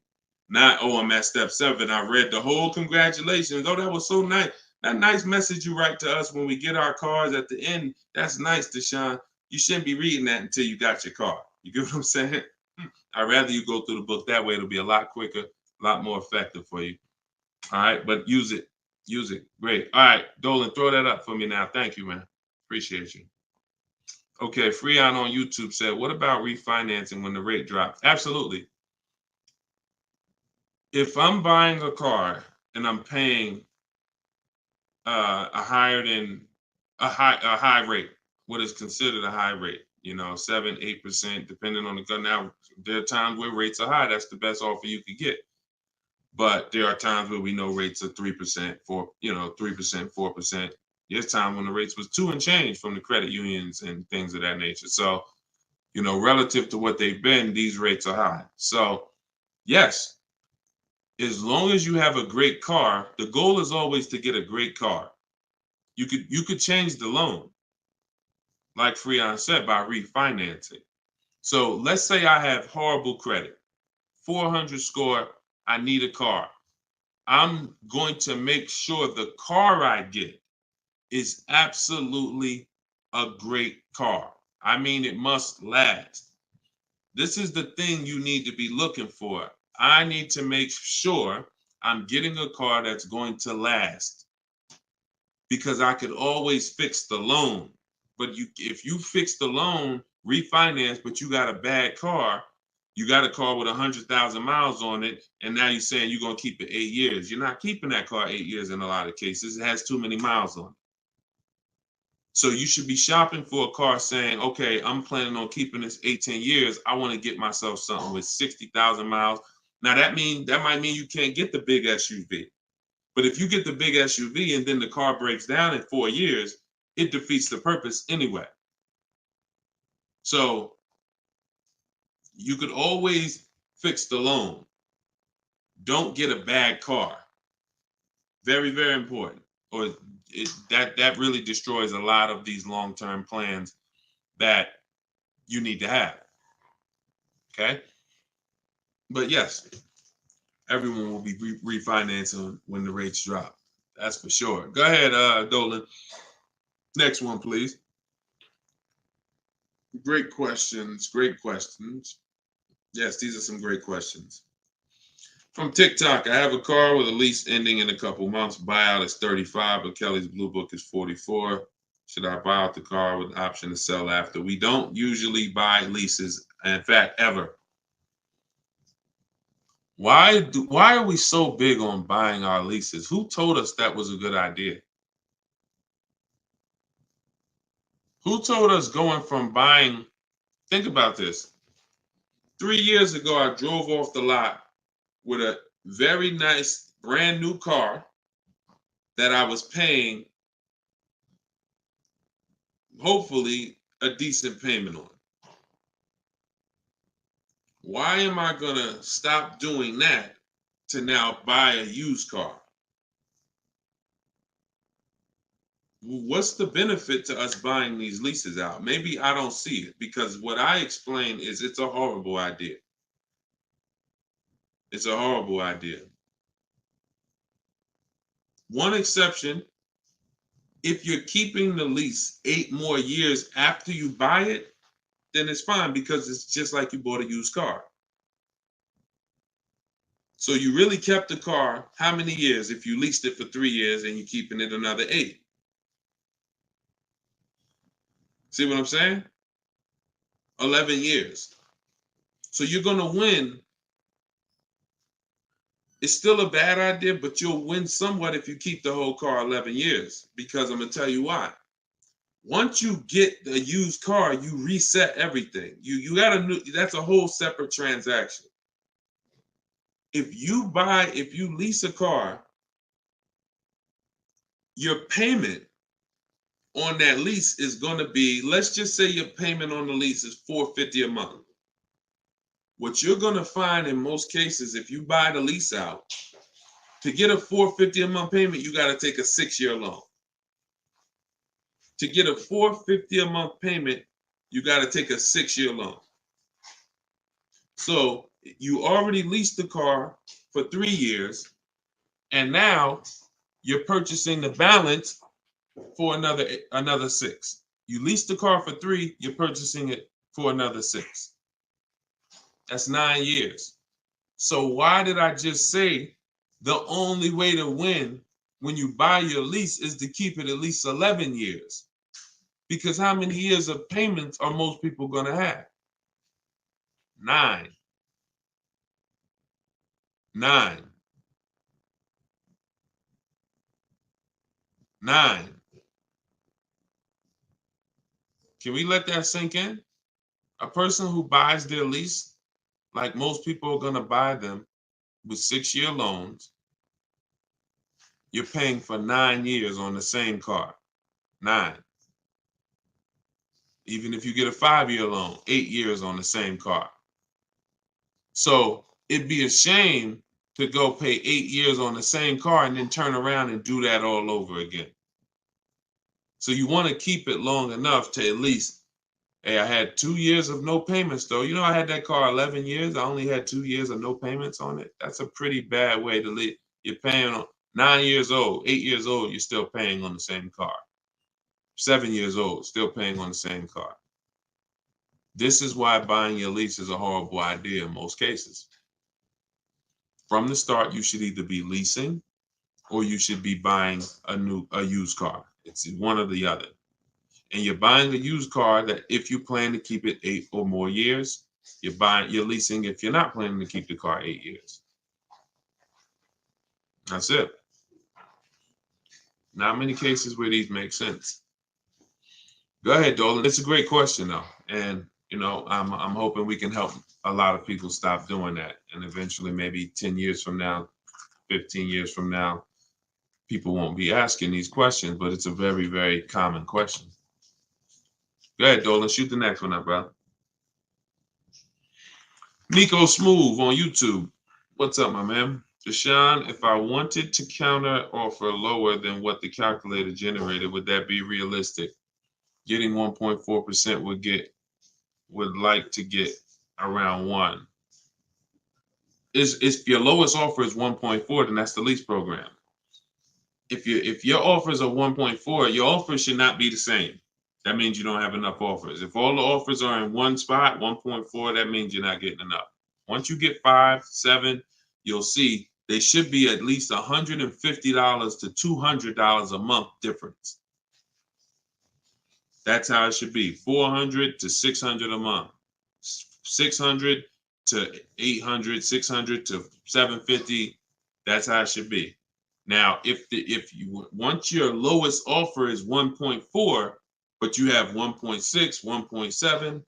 Speaker 1: Not, oh, I'm at step 7. I read the whole congratulations. Oh, that was so nice. That nice message you write to us when we get our cars at the end. That's nice, Deshone. You shouldn't be reading that until you got your car. You get what I'm saying? I'd rather you go through the book that way. It'll be a lot quicker, a lot more effective for you. All right, but use it. Use it. Great. All right, Dolan, throw that up for me now. Thank you, man. Appreciate you. Okay, Freon on YouTube said, what about refinancing when the rate drops? Absolutely. If I'm buying a car and I'm paying a high rate, what is considered a high rate, 7-8%, depending on the gun. Now, there are times where rates are high. That's the best offer you could get. But there are times where we know rates are 3%, 3%, 4%. There's time when the rates was 2 and change from the credit unions and things of that nature. So, relative to what they've been, these rates are high. So, yes, as long as you have a great car, the goal is always to get a great car. You could change the loan, like Freon said, by refinancing. So let's say I have horrible credit, 400 score, I need a car. I'm going to make sure the car I get is absolutely a great car. I mean, it must last. This is the thing you need to be looking for. I need to make sure I'm getting a car that's going to last, because I could always fix the loan. But if you fix the loan, refinance, but you got a bad car. You got a car with 100,000 miles on it, and now you're saying you're going to keep it 8 years. You're not keeping that car 8 years in a lot of cases. It has too many miles on it. So you should be shopping for a car saying, okay, I'm planning on keeping this 18 years. I want to get myself something with 60,000 miles. Now that might mean you can't get the big SUV. But if you get the big SUV and then the car breaks down in 4 years, it defeats the purpose anyway. So you could always fix the loan. Don't get a bad car. Very, very important. Or that really destroys a lot of these long-term plans that you need to have. Okay? But yes, everyone will be refinancing when the rates drop. That's for sure. Go ahead, Dolan. Next one, please. Great questions. Great questions. Yes, these are some great questions. From TikTok, I have a car with a lease ending in a couple months. Buyout is 35, but Kelly's Blue Book is 44. Should I buy out the car with the option to sell after? We don't usually buy leases, in fact, ever. Why are we so big on buying our leases? Who told us that was a good idea? Who told us going from buying? Think about this. 3 years ago, I drove off the lot with a very nice brand new car that I was paying, hopefully, a decent payment on. Why am I going to stop doing that to now buy a used car? What's the benefit to us buying these leases out? Maybe I don't see it, because what I explain is it's a horrible idea. It's a horrible idea. One exception, if you're keeping the lease 8 more years after you buy it, then it's fine, because it's just like you bought a used car. So you really kept the car how many years if you leased it for 3 years and you're keeping it another 8? See what I'm saying? 11 years. So you're going to win. It's still a bad idea, but you'll win somewhat if you keep the whole car 11 years, because I'm going to tell you why. Once you get the used car, you reset everything. You got that's a whole separate transaction. If you lease a car, your payment on that lease is going to be, let's just say your payment on the lease is $450 a month. What you're going to find in most cases, if you buy the lease out, to get a $450 a month payment, you got to take a 6-year loan. To get a $450 a month payment, you got to take a 6-year loan. So you already leased the car for 3 years, and now you're purchasing the balance for another 6. You leased the car for 3, you're purchasing it for another 6. That's 9 years. So why did I just say the only way to win when you buy your lease is to keep it at least 11 years? Because how many years of payments are most people going to have? 9. 9. 9. Can we let that sink in? A person who buys their lease, like most people are going to buy them with 6-year loans, you're paying for 9 years on the same car. 9. Even if you get a 5-year loan, 8 years on the same car. So it'd be a shame to go pay 8 years on the same car and then turn around and do that all over again. So you want to keep it long enough to at least, hey, I had 2 years of no payments though. I had that car 11 years. I only had 2 years of no payments on it. That's a pretty bad way to live. You're paying on 9 years old, 8 years old, you're still paying on the same car. 7 years old, still paying on the same car. This is why buying your lease is a horrible idea in most cases. From the start, you should either be leasing or you should be buying a used car. It's one or the other. and you're buying a used car that if you plan to keep it 8 or more years, you're leasing if you're not planning to keep the car 8 years. That's it. Not many cases where these make sense. Go ahead, Dolan. It's a great question though. And I'm hoping we can help a lot of people stop doing that. And eventually maybe 10 years from now, 15 years from now, people won't be asking these questions, but it's a very, very common question. Go ahead, Dolan. Shoot the next one up, bro. Nico Smooth on YouTube. What's up, my man? Deshone, if I wanted to counter offer lower than what the calculator generated, would that be realistic? Getting 1.4% would like to get around 1. If your lowest offer is 1.4, then that's the lease program. If your offers are 1.4, your offers should not be the same. That means you don't have enough offers. If all the offers are in one spot, 1.4, that means you're not getting enough. Once you get 5, 7, you'll see they should be at least $150 to $200 a month difference. That's how it should be. 400 to 600 a month. 600 to 800, 600 to 750. That's how it should be. Now, if you once your lowest offer is 1.4, but you have 1.6, 1.7,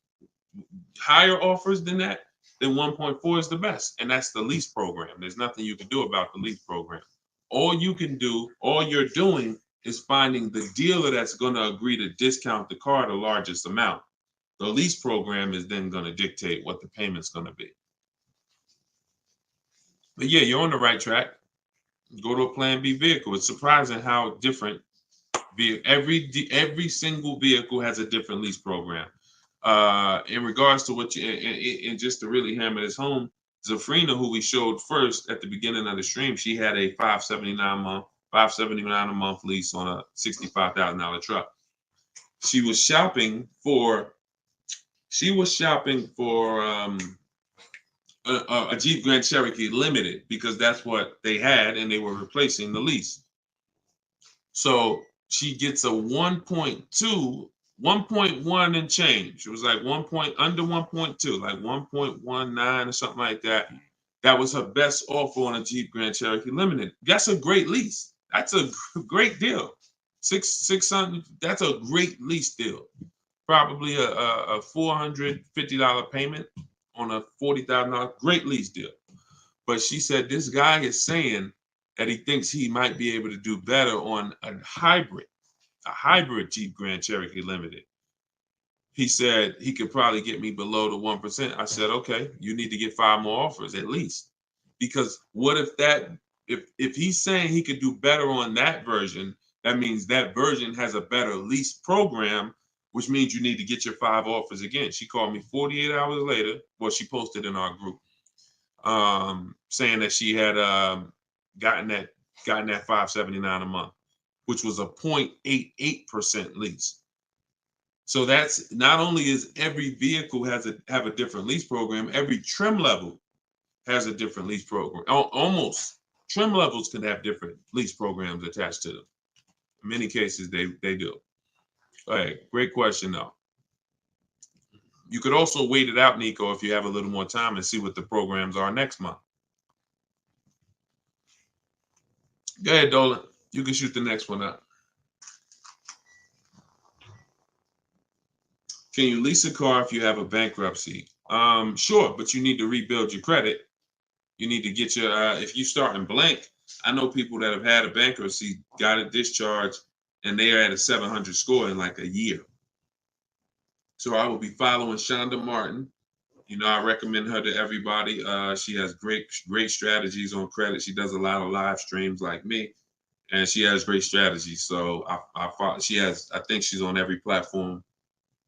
Speaker 1: higher offers than that, then 1.4 is the best. And that's the lease program. There's nothing you can do about the lease program. All you're doing is finding the dealer that's going to agree to discount the car the largest amount. The lease program is then going to dictate what the payment's going to be. But yeah, you're on the right track. Go to a Plan B vehicle. It's surprising how different every single vehicle has a different lease program. In regards to what and just to really hammer this home, Zafrina, who we showed first at the beginning of the stream, she had a $579 a month lease on a $65,000 truck. She was shopping for a Jeep Grand Cherokee Limited because that's what they had and they were replacing the lease. So she gets a 1.1 and change. It was like under 1.2, like 1.19 or something like that. That was her best offer on a Jeep Grand Cherokee Limited. That's a great lease. That's a great deal. 600. That's a great lease deal. Probably a $450 payment on a $40,000. Great lease deal. But she said this guy is saying that he thinks he might be able to do better on a hybrid Jeep Grand Cherokee Limited. He said he could probably get me below the 1%. I said, okay, you need to get 5 more offers at least. Because what if he's saying he could do better on that version, that means that version has a better lease program, which means you need to get your 5 offers again. She called me 48 hours later. Well, she posted in our group saying that she had gotten that $579 a month, which was a 0.88% lease. So that's not only is every vehicle have a different lease program, every trim level has a different lease program. Almost trim levels can have different lease programs attached to them. In many cases, they do. All right, great question though. You could also wait it out, Nico, if you have a little more time and see what the programs are next month. Go ahead, Dolan. You can shoot the next one up. Can you lease a car if you have a bankruptcy? Sure, but you need to rebuild your credit. You need to get your, if you start in blank, I know people that have had a bankruptcy, got a discharge, and they are at a 700 score in like a year. So I will be following Shonda Martin. I recommend her to everybody. She has great strategies on credit. She does a lot of live streams like me, and she has great strategies. So I think she's on every platform.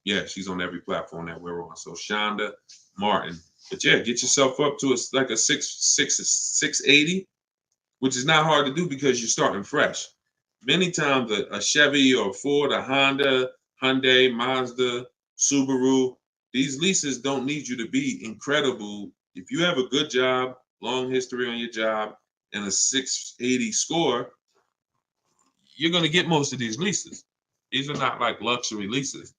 Speaker 1: Yeah, she's on every platform that we're on. So Shonda Martin. But yeah, get yourself up to like a 680, which is not hard to do because you're starting fresh. Many times a Chevy or Ford, a Honda, Hyundai, Mazda, Subaru, these leases don't need you to be incredible. If you have a good job, long history on your job, and a 680 score, you're going to get most of these leases. These are not like luxury leases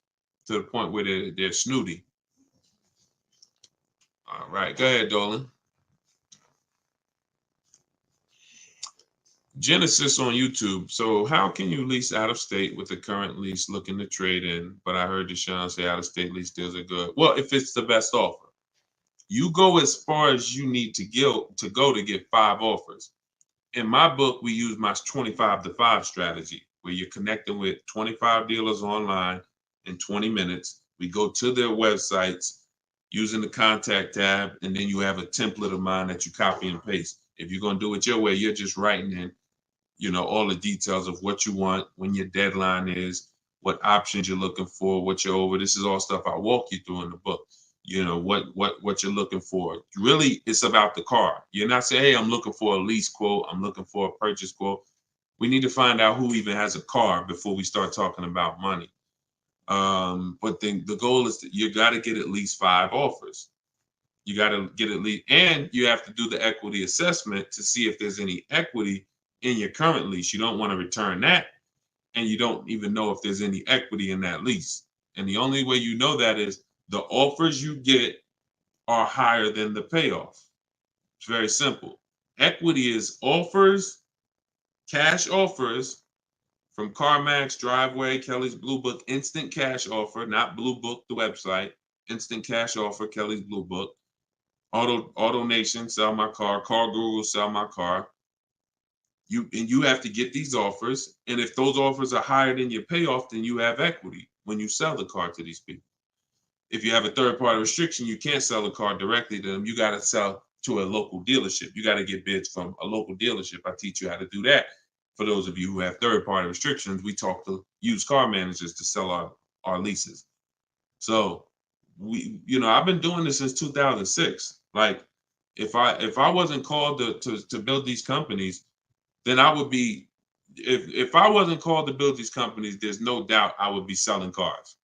Speaker 1: to the point where they're snooty. All right, go ahead, Dolan. Genesis on YouTube. So how can you lease out of state with the current lease looking to trade in? But I heard Deshone say out of state lease deals are good. Well, if it's the best offer, you go as far as you need to go to get 5 offers. In my book, we use my 25 to 5 strategy, where you're connecting with 25 dealers online in 20 minutes. We go to their websites using the contact tab, and then you have a template of mine that you copy and paste. If you're going to do it your way, you're just writing in, all the details of what you want, when your deadline is, what options you're looking for, what you're over. This is all stuff I walk you through in the book. What you're looking for. Really, it's about the car. You're not saying, hey, I'm looking for a lease quote, I'm looking for a purchase quote. We need to find out who even has a car before we start talking about money. But then the goal is that you got to get at least 5 offers. You got to get at least, and you have to do the equity assessment to see if there's any equity in your current lease. You don't want to return that, and you don't even know if there's any equity in that lease. And the only way you know that is the offers you get are higher than the payoff. It's very simple. Equity is offers, cash offers from CarMax, Driveway, Kelly's Blue Book, instant cash offer, not Blue Book, the website, instant cash offer, Kelly's Blue Book, Auto Nation, sell my car, Car Guru, sell my car. You have to get these offers, and if those offers are higher than your payoff, then you have equity when you sell the car to these people. If you have a third-party restriction, you can't sell the car directly to them. You got to sell to a local dealership. You got to get bids from a local dealership. I teach you how to do that. For those of you who have third-party restrictions, we talk to used car managers to sell our leases. So I've been doing this since 2006. Like, if I wasn't called to build these companies, then I would be. If I wasn't called to build these companies, there's no doubt I would be selling cars,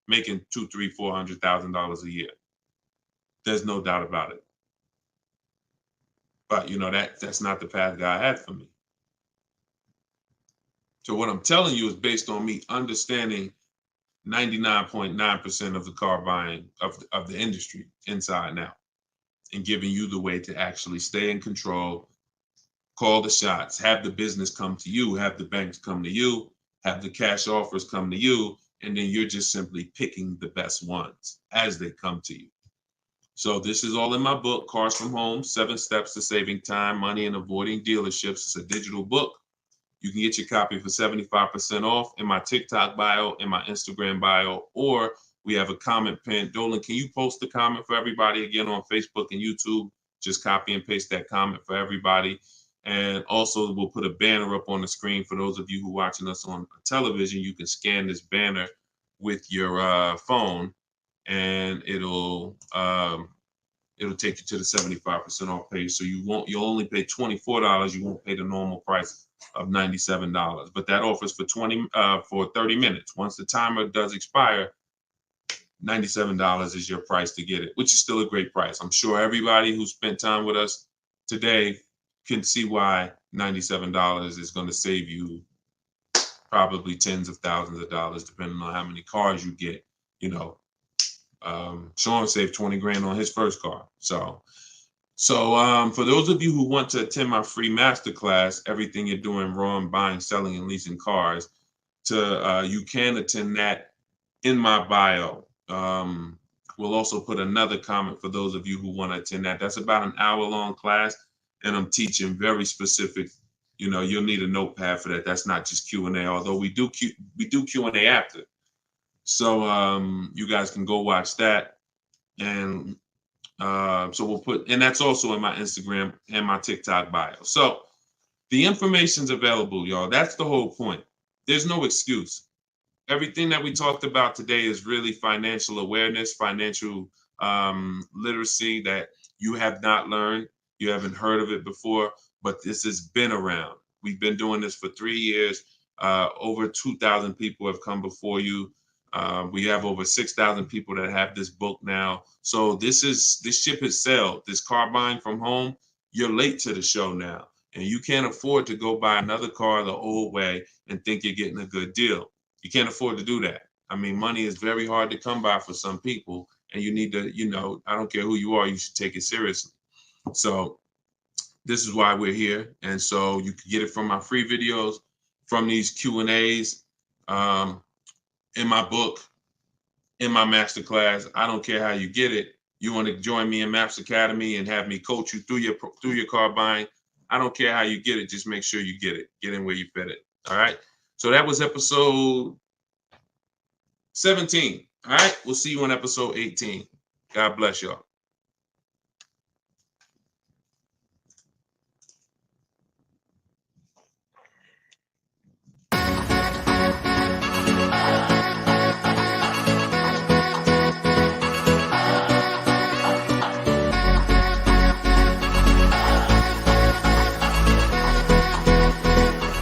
Speaker 1: making $200,000, $300,000, $400,000 a year. There's no doubt about it. But that's not the path God had for me. So what I'm telling you is based on me understanding 99.9% of the car buying of the industry inside and out, and giving you the way to actually stay in control, call the shots, have the business come to you, have the banks come to you, have the cash offers come to you, and then you're just simply picking the best ones as they come to you. So this is all in my book, Cars from Home, 7 Steps to Saving Time, Money, and Avoiding Dealerships. It's a digital book. You can get your copy for 75% off in my TikTok bio, in my Instagram bio, or we have a comment pin. Dolan, can you post the comment for everybody again on Facebook and YouTube? Just copy and paste that comment for everybody. And also we'll put a banner up on the screen for those of you who are watching us on television. You can scan this banner with your phone, and it'll take you to the 75% off page. So you'll only pay $24. You won't pay the normal price of $97. But that offers for 30 minutes. Once the timer does expire, $97 is your price to get it, which is still a great price. I'm sure everybody who spent time with us today can see why $97 is going to save you probably tens of thousands of dollars, depending on how many cars you get. Sean saved 20 grand on his first car. So for those of you who want to attend my free masterclass, Everything You're Doing Wrong, Buying, Selling, and Leasing Cars, you can attend that in my bio. We'll also put another comment for those of you who want to attend that. That's about an hour-long class, and I'm teaching very specific. You'll need a notepad for that. That's not just Q&A, although we do Q&A after. So you guys can go watch that, and so we'll put, and that's also in my Instagram and my TikTok bio. So the information's available, y'all. That's the whole point. There's no excuse. Everything that we talked about today is really financial awareness, financial literacy that you have not learned. You haven't heard of it before, but this has been around. We've been doing this for 3 years. Over 2,000 people have come before you. We have over 6,000 people that have this book now. So this ship has sailed. This car buying from home, you're late to the show now. And you can't afford to go buy another car the old way and think you're getting a good deal. You can't afford to do that. I mean, money is very hard to come by for some people, and you need to, I don't care who you are, you should take it seriously. So this is why we're here. And so you can get it from my free videos, from these Q&As, in my book, in my masterclass. I don't care how you get it. You want to join me in Maps Academy and have me coach you through your car buying. I don't care how you get it. Just make sure you get it. Get in where you fit it. All right. So that was episode 17. All right. We'll see you on episode 18. God bless y'all.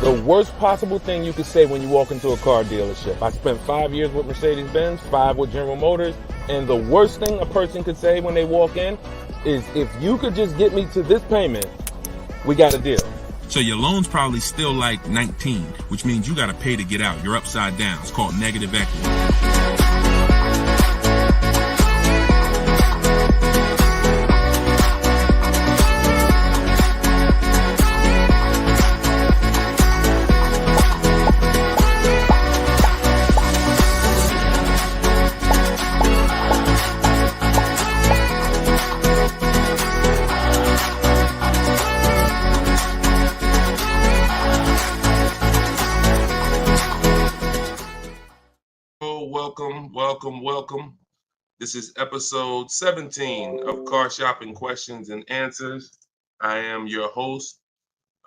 Speaker 2: The worst possible thing you could say when you walk into a car dealership. I spent 5 years with Mercedes-Benz, 5 with General Motors, and the worst thing a person could say when they walk in is, if you could just get me to this payment, we got a deal.
Speaker 3: So your loan's probably still like 19, which means you got to pay to get out. You're upside down. It's called negative equity.
Speaker 1: Welcome. This is episode 17 of Car Shopping Questions and Answers. I am your host,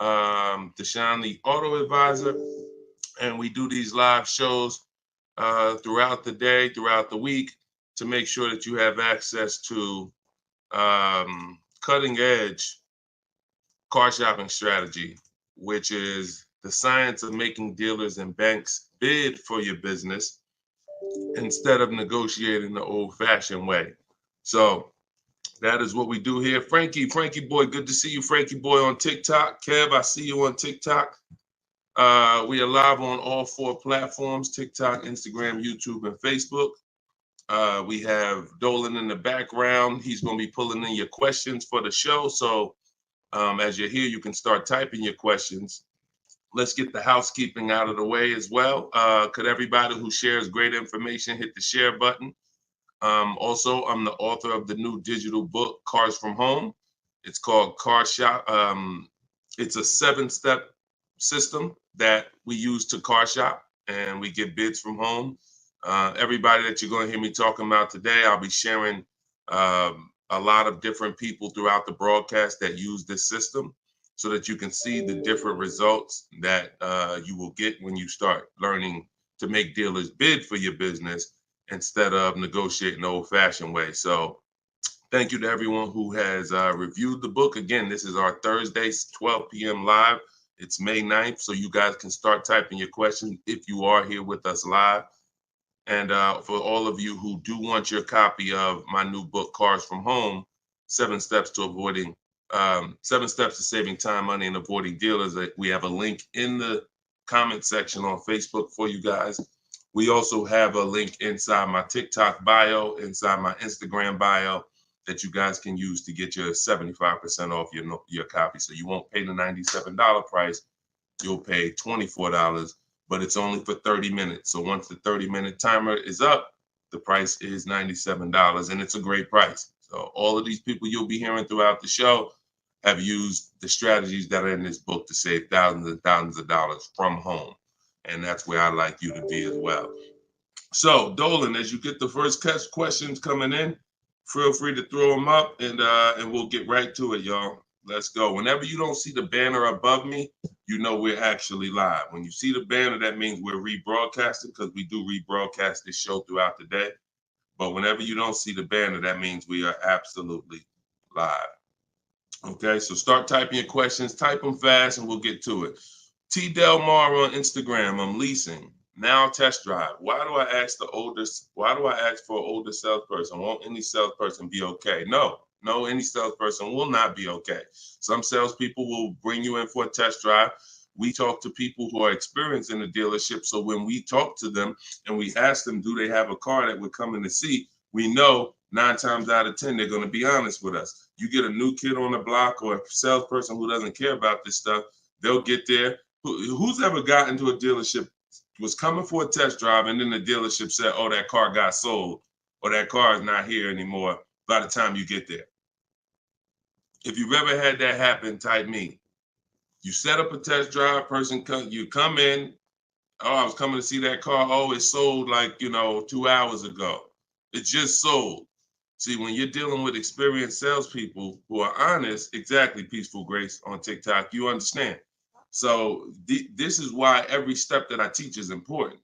Speaker 1: Deshone the Auto Advisor, and we do these live shows throughout the day, throughout the week, to make sure that you have access to cutting edge car shopping strategy, which is the science of making dealers and banks bid for your business instead of negotiating the old-fashioned way. So that is what we do here. Frankie boy, good to see you, Frankie boy, on TikTok. Kev, I see you on TikTok. We are live on all 4 platforms: TikTok, Instagram, YouTube, and Facebook. We have Dolan in the background. He's going to be pulling in your questions for the show. So as you're here, you can start typing your questions. Let's get the housekeeping out of the way as well. Could everybody who shares great information hit the share button? Also, I'm the author of the new digital book, Cars from Home. It's called Car Shop. It's a 7-step system that we use to car shop, and we get bids from home. Everybody that you're going to hear me talking about today, I'll be sharing a lot of different people throughout the broadcast that use this system, so that you can see the different results that you will get when you start learning to make dealers bid for your business instead of negotiating the old-fashioned way. So thank you to everyone who has reviewed the book. Again, this is our Thursday, 12 p.m. live. It's May 9th, so you guys can start typing your questions if you are here with us live. And for all of you who do want your copy of my new book, Cars from Home, 7 Steps to Saving Time, Money, and Avoiding Dealers, we have a link in the comment section on Facebook for you guys. We also have a link inside my TikTok bio, inside my Instagram bio, that you guys can use to get your 75% off your copy. So you won't pay the $97 price. You'll pay $24, but it's only for 30 minutes. So once the 30-minute timer is up, the price is $97, and it's a great price. So all of these people you'll be hearing throughout the show have used the strategies that are in this book to save thousands and thousands of dollars from home. And that's where I'd like you to be as well. So, Dolan, as you get the first questions coming in, feel free to throw them up, and we'll get right to it, y'all. Let's go. Whenever you don't see the banner above me, you know we're actually live. When you see the banner, that means we're rebroadcasting, because we do rebroadcast this show throughout the day. But whenever you don't see the banner, that means we are absolutely live. Okay, so start typing your questions. Type them fast, and we'll get to it. T. Del Mar on Instagram. I'm leasing. Now test drive. Why do I ask for an older salesperson? Won't any salesperson be okay? No, any salesperson will not be okay. Some salespeople will bring you in for a test drive. we talk to people who are experienced in the dealership. So when we talk to them and we ask them, do they have a car that we're coming to see? We know 9 times out of 10, they're going to be honest with us. You get a new kid on the block or a salesperson who doesn't care about this stuff, they'll get there. Who's ever gotten to a dealership, was coming for a test drive, and then the dealership said, oh, that car got sold, or that car is not here anymore by the time you get there? If you've ever had that happen, type me. You set up a test drive, you come in, oh, I was coming to see that car. Oh, it sold like, 2 hours ago. It just sold. See, when you're dealing with experienced salespeople who are honest, exactly, Peaceful Grace on TikTok, you understand. So this is why every step that I teach is important.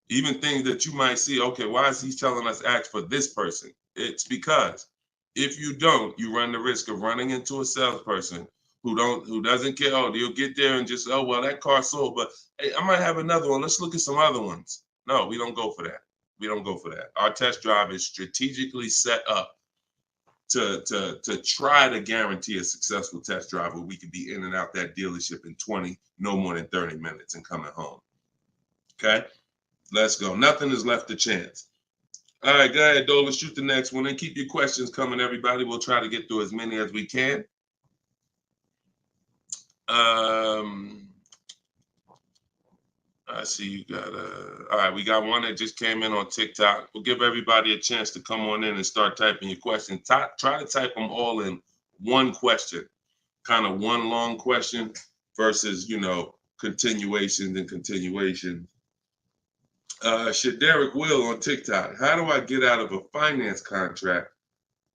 Speaker 1: Even things that you might see, okay, why is he telling us ask for this person? It's because if you don't, you run the risk of running into a salesperson who doesn't care. Oh, you'll get there and just, oh, well, that car sold, but hey, I might have another one. Let's look at some other ones. No, we don't go for that. We don't go for that. Our test drive is strategically set up to try to guarantee a successful test drive where we can be in and out that dealership in 20, no more than 30 minutes and coming home. Okay, let's go. Nothing is left to chance. All right, go ahead, Dolan, shoot the next one and keep your questions coming, everybody. We'll try to get through as many as we can. I see you got all right, we got one that just came in on TikTok. We'll give everybody a chance to come on in and start typing your questions. Try to type them all in one question, kind of one long question versus, continuations and continuations. Derek Will on TikTok. How do I get out of a finance contract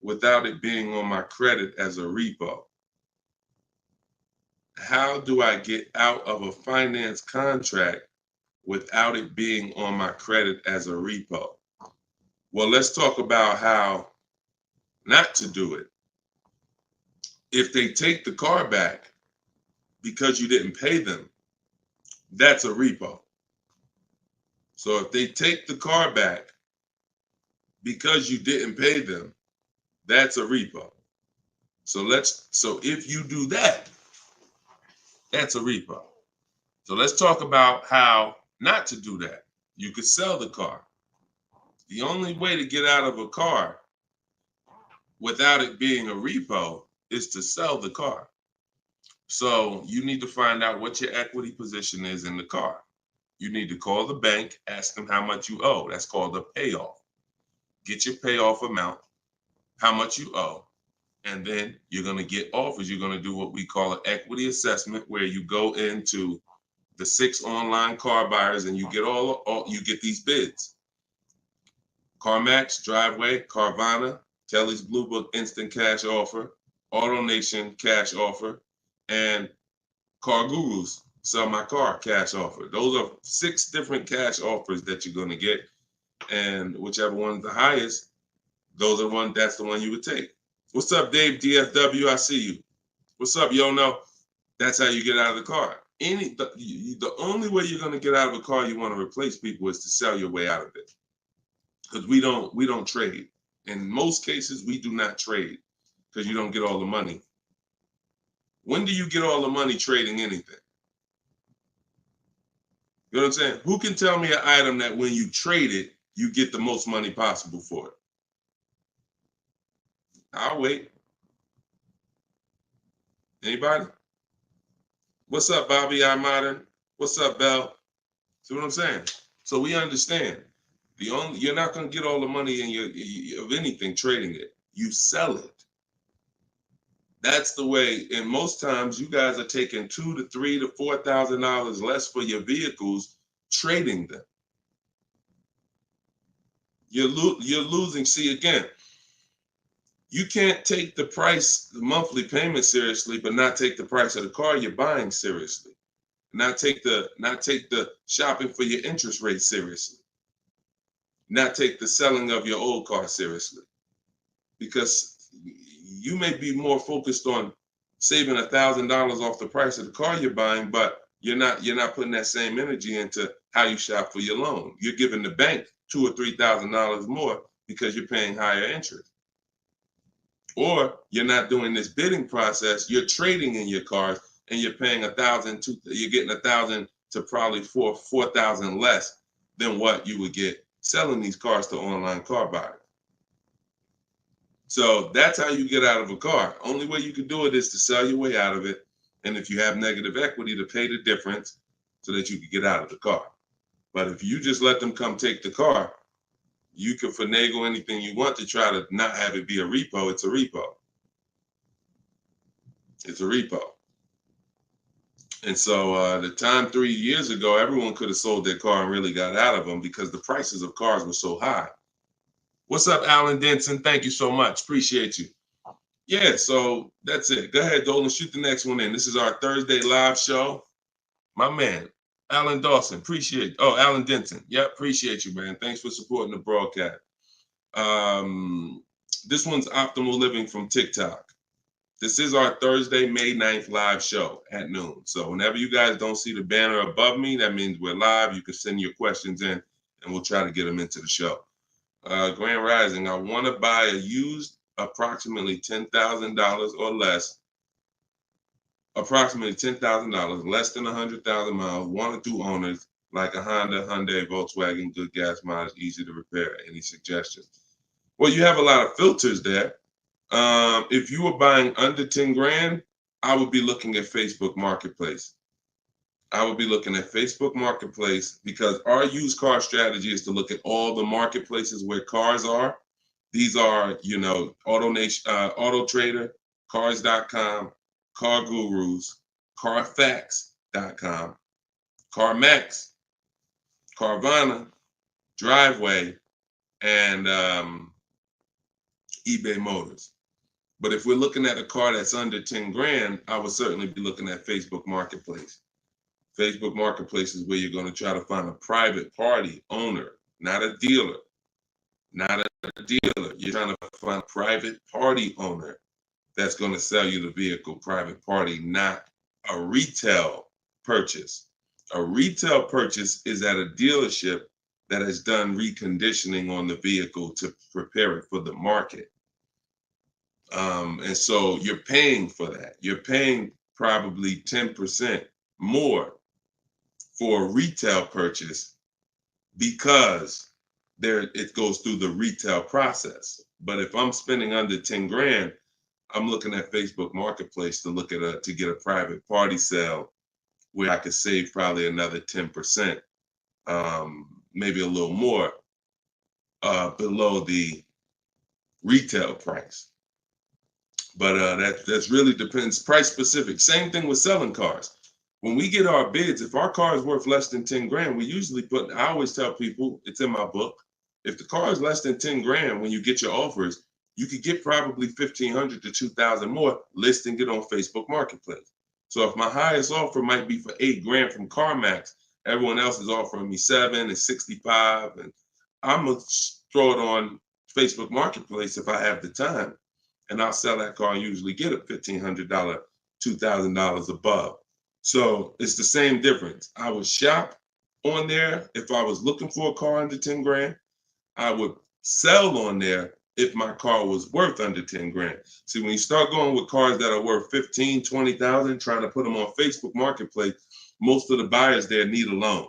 Speaker 1: without it being on my credit as a repo? How do I get out of a finance contract without it being on my credit as a repo? Well, let's talk about how not to do it. If they take the car back because you didn't pay them, that's a repo. So if they take the car back because you didn't pay them, that's a repo. So if you do that, that's a repo. So let's talk about how not to do that. You could sell the car. The only way to get out of a car without it being a repo is to sell the car. So you need to find out what your equity position is in the car. You need to call the bank, ask them how much you owe. That's called a payoff. Get your payoff amount, how much you owe, and then you're going to get offers. You're going to do what we call an equity assessment, where you go into the 6 online car buyers and you get you get these bids. CarMax, Driveway, Carvana, Kelly's Blue Book Instant Cash Offer, AutoNation Cash Offer, and Car Guru's Sell My Car Cash Offer. Those are 6 different cash offers that you're going to get, and whichever one's the highest, that's the one you would take. What's up, Dave DFW? I see you. What's up, Yono? That's how you get out of the car. The only way you're going to get out of a car you want to replace people is to sell your way out of it. Because we don't trade. In most cases, we do not trade because you don't get all the money. When do you get all the money trading anything? You know what I'm saying? Who can tell me an item that when you trade it, you get the most money possible for it? I'll wait. Anybody? What's up, Bobby I Modern? What's up, Bell? See what I'm saying? So we understand. You're not going to get all the money of anything trading it. You sell it. That's the way. And most times you guys are taking $2,000 to $3,000 to $4,000 less for your vehicles, trading them. You're losing. See, again, you can't take the price, the monthly payment seriously, but not take the price of the car you're buying seriously. Not take the shopping for your interest rate seriously. Not take the selling of your old car seriously. Because you may be more focused on saving $1,000 off the price of the car you're buying, but you're not putting that same energy into how you shop for your loan. You're giving the bank $2,000 or $3,000 more because you're paying higher interest. Or you're not doing this bidding process. You're trading in your cars and you're paying $1,000, you're getting $1,000 to probably $4,000 less than what you would get selling these cars to online car buyers. So that's how you get out of a car. Only way you can do it is to sell your way out of it. And if you have negative equity, to pay the difference so that you can get out of the car. But if you just let them come take the car, you can finagle anything you want to try to not have it be a repo. It's a repo. It's a repo. And so the time 3 years ago, everyone could have sold their car and really got out of them because the prices of cars were so high. What's up, Alan Denson? Thank you so much. Appreciate you. Yeah, so that's it. Go ahead, Dolan, shoot the next one in. This is our Thursday live show. My man, Alan Dawson, appreciate. Oh, Alan Denton. Yep, appreciate you, man. Thanks for supporting the broadcast. This one's Optimal Living from TikTok. This is our Thursday, May 9th live show at noon. So whenever you guys don't see the banner above me, that means we're live. You can send your questions in, and we'll try to get them into the show. Grand Rising, I want to buy a used approximately $10,000 or less. Approximately $10,000, less than 100,000 miles, 1 or 2 owners, like a Honda, Hyundai, Volkswagen, good gas mileage, easy to repair. Any suggestions? Well, you have a lot of filters there. If you were buying under 10 grand, I would be looking at Facebook Marketplace. I would be looking at Facebook Marketplace because our used car strategy is to look at all the marketplaces where cars are. These are, AutoNation, Auto Trader, Cars.com, Car Gurus, Carfax.com, CarMax, Carvana, Driveway, and eBay Motors. But if we're looking at a car that's under 10 grand, I would certainly be looking at Facebook Marketplace. Facebook Marketplace is where you're going to try to find a private party owner, not a dealer. Not a dealer. You're trying to find a private party owner that's going to sell you the vehicle, private party, not a retail purchase. A retail purchase is at a dealership that has done reconditioning on the vehicle to prepare it for the market. And so you're paying for that. You're paying probably 10% more for a retail purchase because it goes through the retail process. But if I'm spending under 10 grand, I'm looking at Facebook Marketplace to get a private party sale where I could save probably another 10%, maybe a little more below the retail price. But that's really depends, price specific. Same thing with selling cars. When we get our bids, if our car is worth less than 10 grand, we usually I always tell people, it's in my book, if the car is less than 10 grand, when you get your offers, you could get probably 1,500 to 2,000 more listing it on Facebook Marketplace. So if my highest offer might be for 8 grand from CarMax, everyone else is offering me 7 and 65, and I'm gonna throw it on Facebook Marketplace if I have the time, and I'll sell that car and usually get a $1,500, $2,000 above. So it's the same difference. I would shop on there if I was looking for a car under 10 grand. I would sell on there if my car was worth under 10 grand. See, when you start going with cars that are worth 15, 20,000, trying to put them on Facebook Marketplace, most of the buyers there need a loan.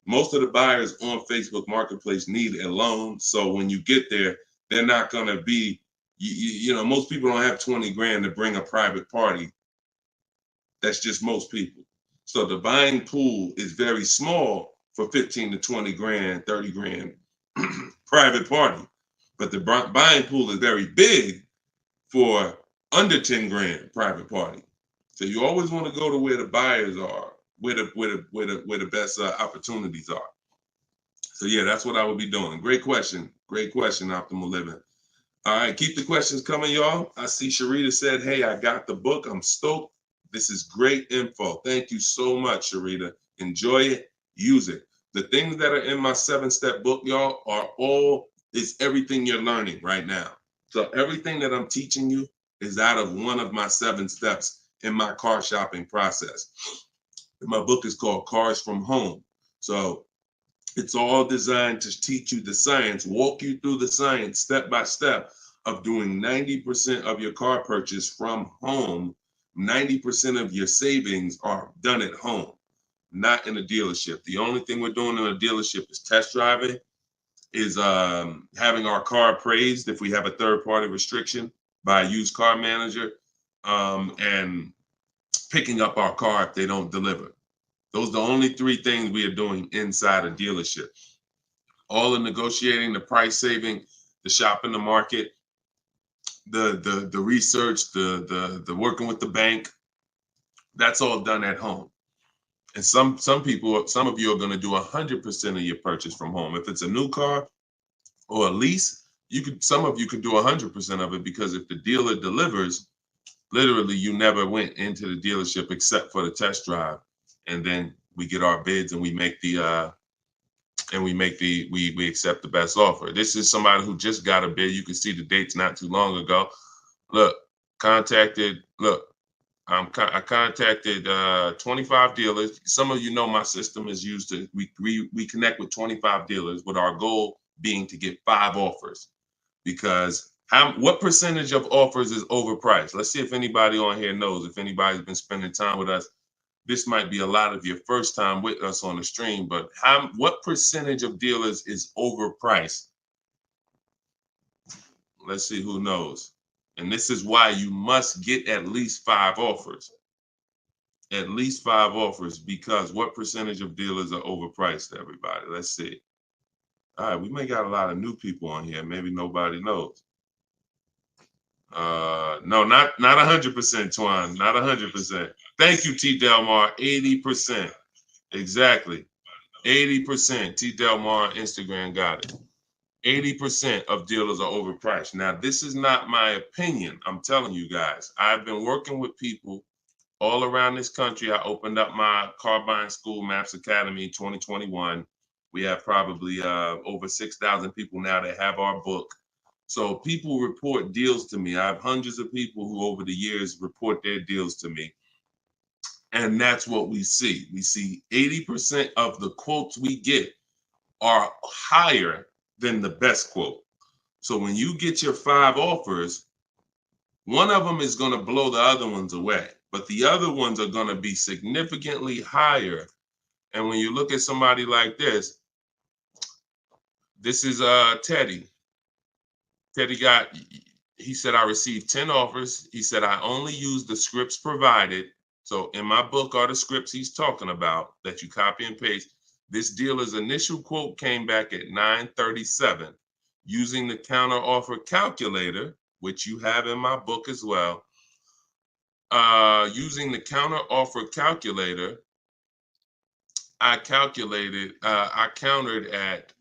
Speaker 1: Most of the buyers on Facebook Marketplace need a loan. So when you get there, they're not going to be, most people don't have 20 grand to bring a private party. That's just most people. So the buying pool is very small for 15 to 20 grand, 30 grand private party. But the buying pool is very big for under 10 grand private party. So you always want to go to where the buyers are, where the best opportunities are. So yeah, that's what I would be doing. Great question, Optimal Living. All right, keep the questions coming, y'all. I see Sharita said, hey, I got the book. I'm stoked. This is great info. Thank you so much, Sharita. Enjoy it, use it. The things that are in my 7-step book, y'all, is everything you're learning right now. So everything that I'm teaching you is out of one of my 7 steps in my car shopping process. My book is called Cars from Home. So it's all designed to teach you the science, walk you through the science step by step of doing 90% of your car purchase from home 90% of your savings are done at home, not in a dealership. The only thing we're doing in a dealership is test driving, is having our car appraised if we have a third-party restriction by a used car manager, and picking up our car if they don't deliver. Those are the only three things we are doing inside a dealership. All the negotiating, the price saving, the shopping the market, the research, the working with the bank, that's all done at home. And some people, some of you are going to do 100% of your purchase from home. If it's a new car or a lease, some of you could do 100% of it, because if the dealer delivers, literally you never went into the dealership except for the test drive, and then we get our bids and we make the we accept the best offer. This is somebody who just got a bid. You can see the dates not too long ago. Look, I contacted 25 dealers. Some of you know my system is used to, we connect with 25 dealers, with our goal being to get 5 offers. Because what percentage of offers is overpriced? Let's see if anybody on here knows. If anybody's been spending time with us, this might be a lot of your first time with us on the stream, but what percentage of dealers is overpriced? Let's see who knows. And this is why you must get at least 5 offers. At least 5 offers, because what percentage of dealers are overpriced, everybody? Let's see. All right, we may got a lot of new people on here. Maybe nobody knows. No, not 100%, Twan. Not 100%. Thank you, T. Delmar. 80%. Exactly. 80%. T. Delmar Instagram got it. 80% of dealers are overpriced. Now, this is not my opinion. I'm telling you guys. I've been working with people all around this country. I opened up my car buying school, Maps Academy, 2021. We have probably over 6,000 people now that have our book. So people report deals to me. I have hundreds of people who over the years report their deals to me. And that's what we see. We see 80% of the quotes we get are higher than the best quote. So when you get your 5 offers, one of them is going to blow the other ones away, but the other ones are going to be significantly higher. And when you look at somebody like this is Teddy. Teddy he said, I received 10 offers. He said, I only use the scripts provided. So in my book are the scripts he's talking about that you copy and paste. This dealer's initial quote came back at 937. Using the counter offer calculator, which you have in my book as well. Using the counter offer calculator, I countered at,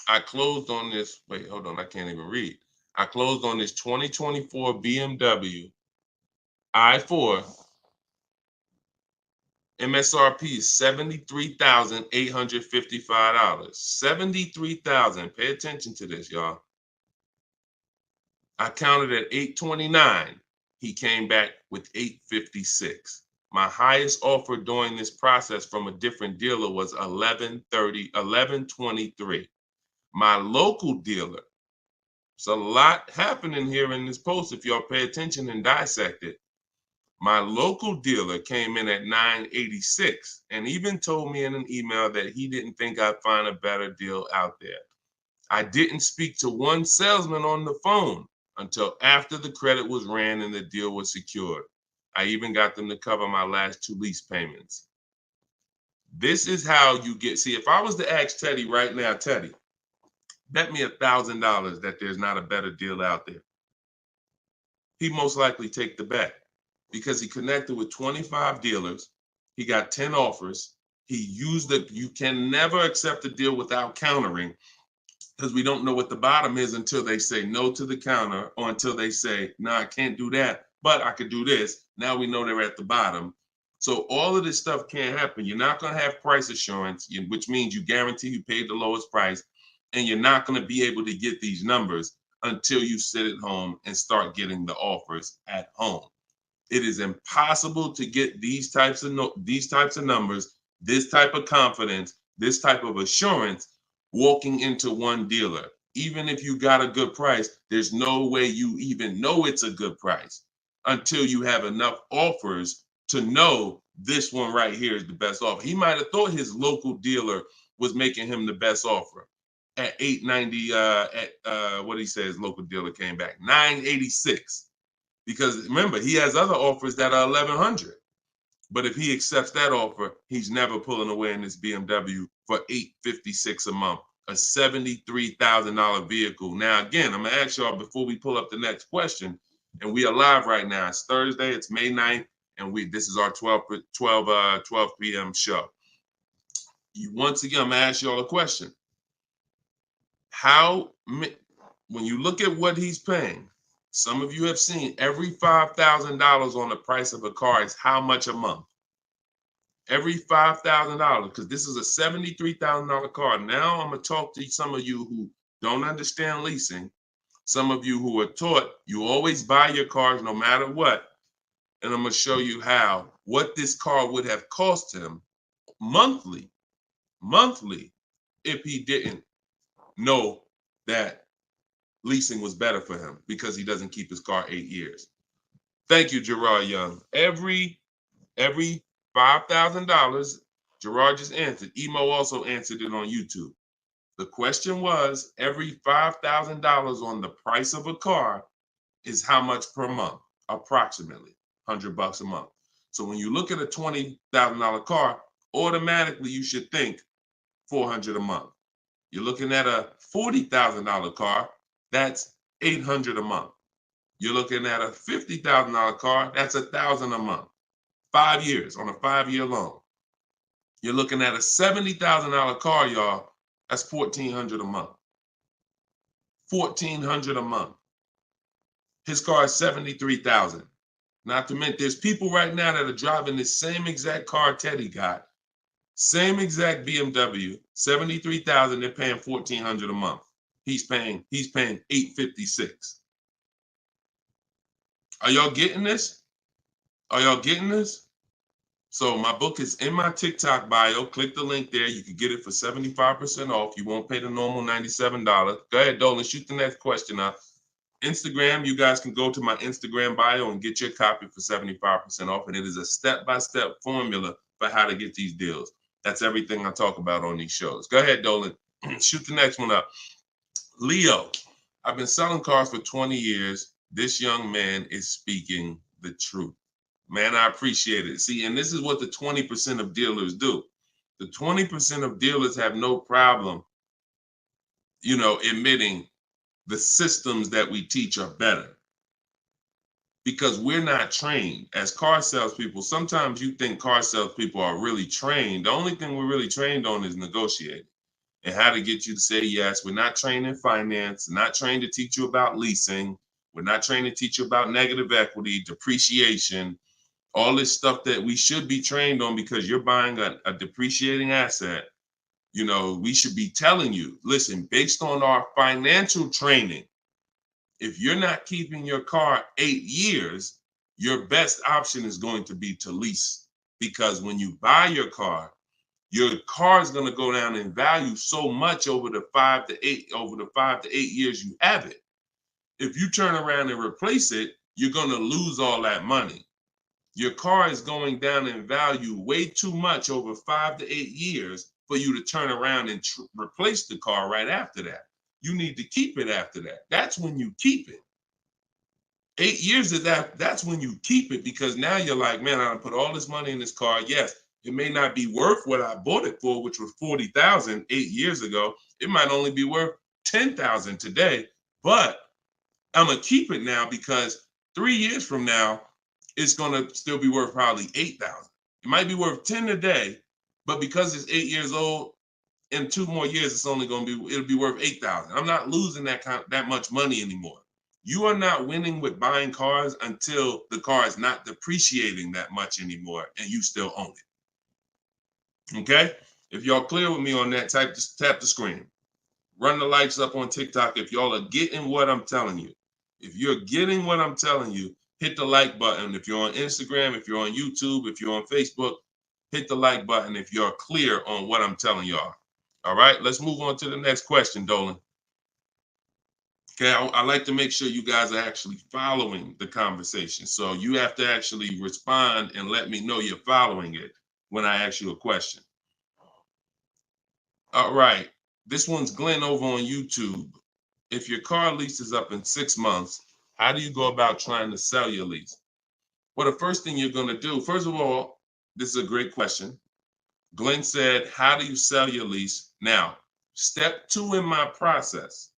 Speaker 1: I closed on this, wait, hold on, I can't even read. I closed on this 2024 BMW i4. MSRP is $73,855. $73,000. Pay attention to this, y'all. I counted at 829. He came back with 856. My highest offer during this process from a different dealer was 1123. My local dealer, it's a lot happening here in this post if y'all pay attention and dissect it. My local dealer came in at 986 and even told me in an email that he didn't think I'd find a better deal out there. I didn't speak to one salesman on the phone until after the credit was ran and the deal was secured. I even got them to cover my last 2 lease payments. This is how you get, see, if I was to ask Teddy right now, Teddy, bet me $1,000 that there's not a better deal out there. He'd most likely take the bet because he connected with 25 dealers. He got 10 offers. He used it. You can never accept a deal without countering, because we don't know what the bottom is until they say no to the counter, or until they say, no, I can't do that, but I could do this. Now we know they're at the bottom. So all of this stuff can't happen. You're not going to have price assurance, which means you guarantee you paid the lowest price, and you're not going to be able to get these numbers until you sit at home and start getting the offers at home. It is impossible to get these types of numbers, this type of confidence, this type of assurance walking into one dealer. Even if you got a good price, there's no way you even know it's a good price until you have enough offers to know this one right here is the best offer. He might have thought his local dealer was making him the best offer at 890. What he says, local dealer came back 986, because remember he has other offers that are 1100. But if he accepts that offer, he's never pulling away in this BMW for $856 a month, a $73,000 vehicle. Now, again, I'm gonna ask y'all before we pull up the next question, and we are live right now. It's Thursday, it's May 9th, and this is our 12 p.m. show. Once again, I'm gonna ask y'all a question. When you look at what he's paying, some of you have seen every $5,000 on the price of a car is how much a month? Every $5,000, because this is a $73,000 car. Now I'm going to talk to some of you who don't understand leasing, some of you who are taught you always buy your cars no matter what, and I'm going to show you what this car would have cost him monthly, if he didn't know that leasing was better for him because he doesn't keep his car 8 years. Thank you, Gerard Young. Every $5,000, Gerard just answered. Emo also answered it on YouTube. The question was, every $5,000 on the price of a car is how much per month? Approximately $100 a month. So when you look at a $20,000 car, automatically you should think $400 a month. You're looking at a $40,000 car, that's $800 a month. You're looking at a $50,000 car, that's $1,000 a month. 5 years on a 5-year loan. You're looking at a $70,000 car, y'all. That's $1,400 a month. $1,400 a month. His car is $73,000. Not to mention, there's people right now that are driving this same exact car Teddy got, same exact BMW, $73,000. They're paying $1,400 a month. He's paying $856. Are y'all getting this? Are y'all getting this? So my book is in my TikTok bio. Click the link there. You can get it for 75% off. You won't pay the normal $97. Go ahead, Dolan, shoot the next question up. Instagram, you guys can go to my Instagram bio and get your copy for 75% off. And it is a step-by-step formula for how to get these deals. That's everything I talk about on these shows. Go ahead, Dolan. Shoot the next one up. Leo, I've been selling cars for 20 years. This young man is speaking the truth. Man, I appreciate it. See, and this is what the 20% of dealers do. The 20% of dealers have no problem, admitting the systems that we teach are better. Because we're not trained as car salespeople. Sometimes you think car salespeople are really trained. The only thing we're really trained on is negotiating and how to get you to say yes. We're not trained in finance, not trained to teach you about leasing. We're not trained to teach you about negative equity, depreciation, all this stuff that we should be trained on because you're buying a depreciating asset. We should be telling you, listen, based on our financial training, if you're not keeping your car 8 years, your best option is going to be to lease. Because when you buy your car is going to go down in value so much over the 5 to 8 years you have it. If you turn around and replace it, you're going to lose all that money. Your car is going down in value way too much over 5 to 8 years for you to turn around and replace the car right after that. You need to keep it after that. That's when you keep it. 8 years of that's when you keep it, because now you're like, man, I put all this money in this car. Yes, it may not be worth what I bought it for, which was $40,000 8 years ago. It might only be worth $10,000 today, but I'm gonna keep it now because 3 years from now, it's gonna still be worth probably $8,000. It might be worth 10 today, but because it's 8 years old, in 2 more years, it'll be worth $8,000. I'm not losing that much money anymore. You are not winning with buying cars until the car is not depreciating that much anymore and you still own it. Okay? If y'all clear with me on that, just tap the screen. Run the likes up on TikTok if y'all are getting what I'm telling you. If you're getting what I'm telling you, hit the like button. If you're on Instagram, if you're on YouTube, if you're on Facebook, hit the like button if you're clear on what I'm telling y'all. All right, let's move on to the next question, Dolan. Okay, I like to make sure you guys are actually following the conversation. So you have to actually respond and let me know you're following it when I ask you a question. All right, this one's Glenn over on YouTube. If your car lease is up in 6 months, how do you go about trying to sell your lease? Well, the first thing you're going to do, first of all, this is a great question. Glenn said, how do you sell your lease? Now, step 2 in my process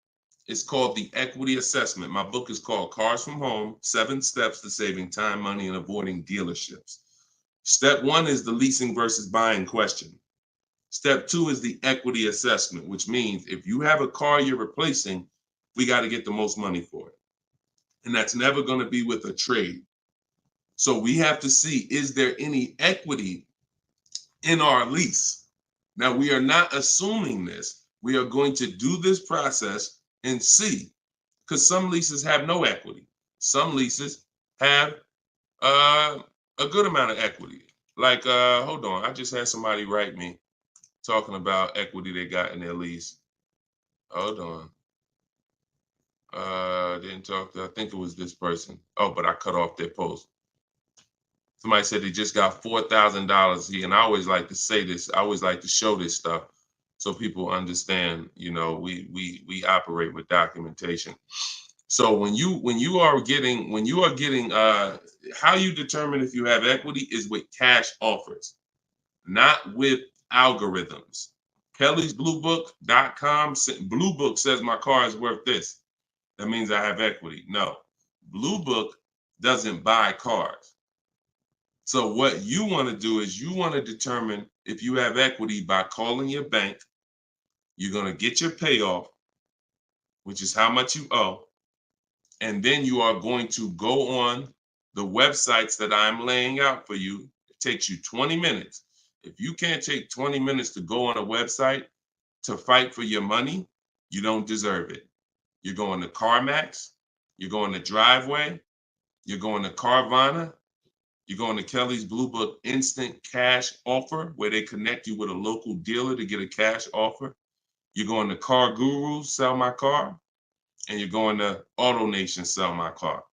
Speaker 1: is called the equity assessment. My book is called Cars from Home, 7 Steps to Saving Time, Money, and Avoiding Dealerships. Step 1 is the leasing versus buying question. Step 2 is the equity assessment, which means if you have a car you're replacing, we got to get the most money for it. And that's never going to be with a trade. So we have to see, is there any equity in our lease? Now, we are not assuming this. We are going to do this process and see, because some leases have no equity. Some leases have a good amount of equity. Like, hold on, I just had somebody write me talking about equity they got in their lease. Hold on. Didn't talk to, I think it was this person. Oh, but I cut off their post. Somebody said they just got $4,000 and I always like to say this. I always like to show this stuff so people understand. You know, we operate with documentation. So when you are getting how you determine if you have equity is with cash offers, not with algorithms. Kelly's bluebook.com. Blue Book says my car is worth this. That means I have equity. No, Blue Book doesn't buy cars. So what you want to do is you want to determine if you have equity by calling your bank. You're going to get your payoff, which is how much you owe. And then you are going to go on the websites that I'm laying out for you. It takes you 20 minutes. If you can't take 20 minutes to go on a website to fight for your money, you don't deserve it. You're going to CarMax, you're going to Driveway, you're going to Carvana, you're going to Kelly's Blue Book Instant Cash Offer, where they connect you with a local dealer to get a cash offer. You're going to Car Guru, Sell My Car, and you're going to AutoNation, Sell My Car.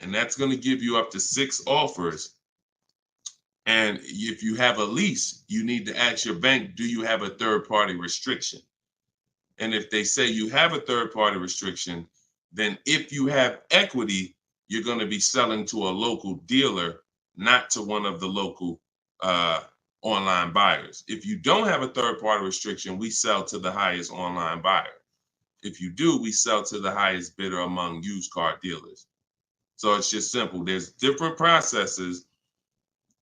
Speaker 1: And that's going to give you up to 6 offers. And if you have a lease, you need to ask your bank, do you have a third-party restriction? And if they say you have a third-party restriction, then if you have equity, you're going to be selling to a local dealer, not to one of the local online buyers. If you don't have a third-party restriction, we sell to the highest online buyer. If you do, we sell to the highest bidder among used car dealers. So it's just simple. There's different processes.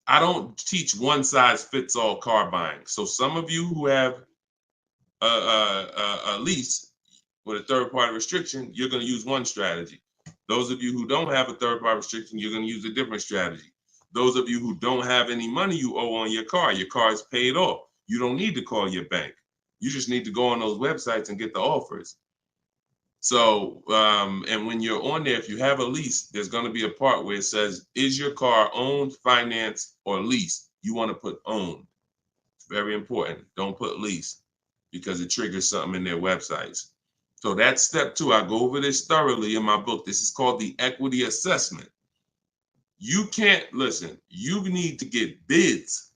Speaker 1: I don't teach one size fits all car buying. So some of you who have a lease with a third-party restriction, you're going to use one strategy. Those of you who don't have a third-party restriction, you're going to use a different strategy. Those of you who don't have any money you owe on your car is paid off. You don't need to call your bank. You just need to go on those websites and get the offers. So, and when you're on there, if you have a lease, there's going to be a part where it says, is your car owned, financed, or leased? You want to put owned. It's very important. Don't put lease because it triggers something in their websites. So that's step 2. I go over this thoroughly in my book. This is called the equity assessment. You can't, listen, you need to get bids.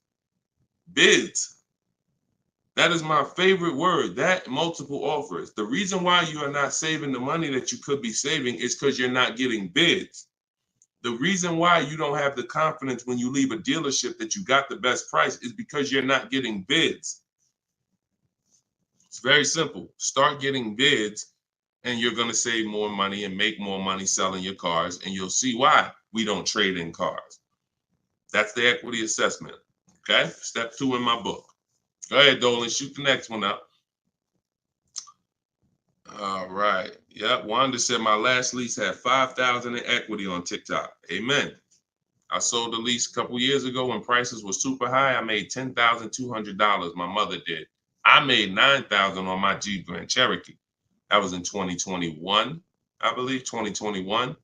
Speaker 1: Bids. That is my favorite word, that multiple offers. The reason why you are not saving the money that you could be saving is because you're not getting bids. The reason why you don't have the confidence when you leave a dealership that you got the best price is because you're not getting bids. It's very simple. Start getting bids and you're going to save more money and make more money selling your cars. And you'll see why we don't trade in cars. That's the equity assessment. Okay. Step 2 in my book. Go ahead, Dolan. Shoot the next one up. All right. Yep. Wanda said my last lease had 5,000 in equity on TikTok. Amen. I sold the lease a couple years ago when prices were super high. I made $10,200. My mother did. I made $9,000 on my Jeep Grand Cherokee. That was in 2021, I believe, 2021.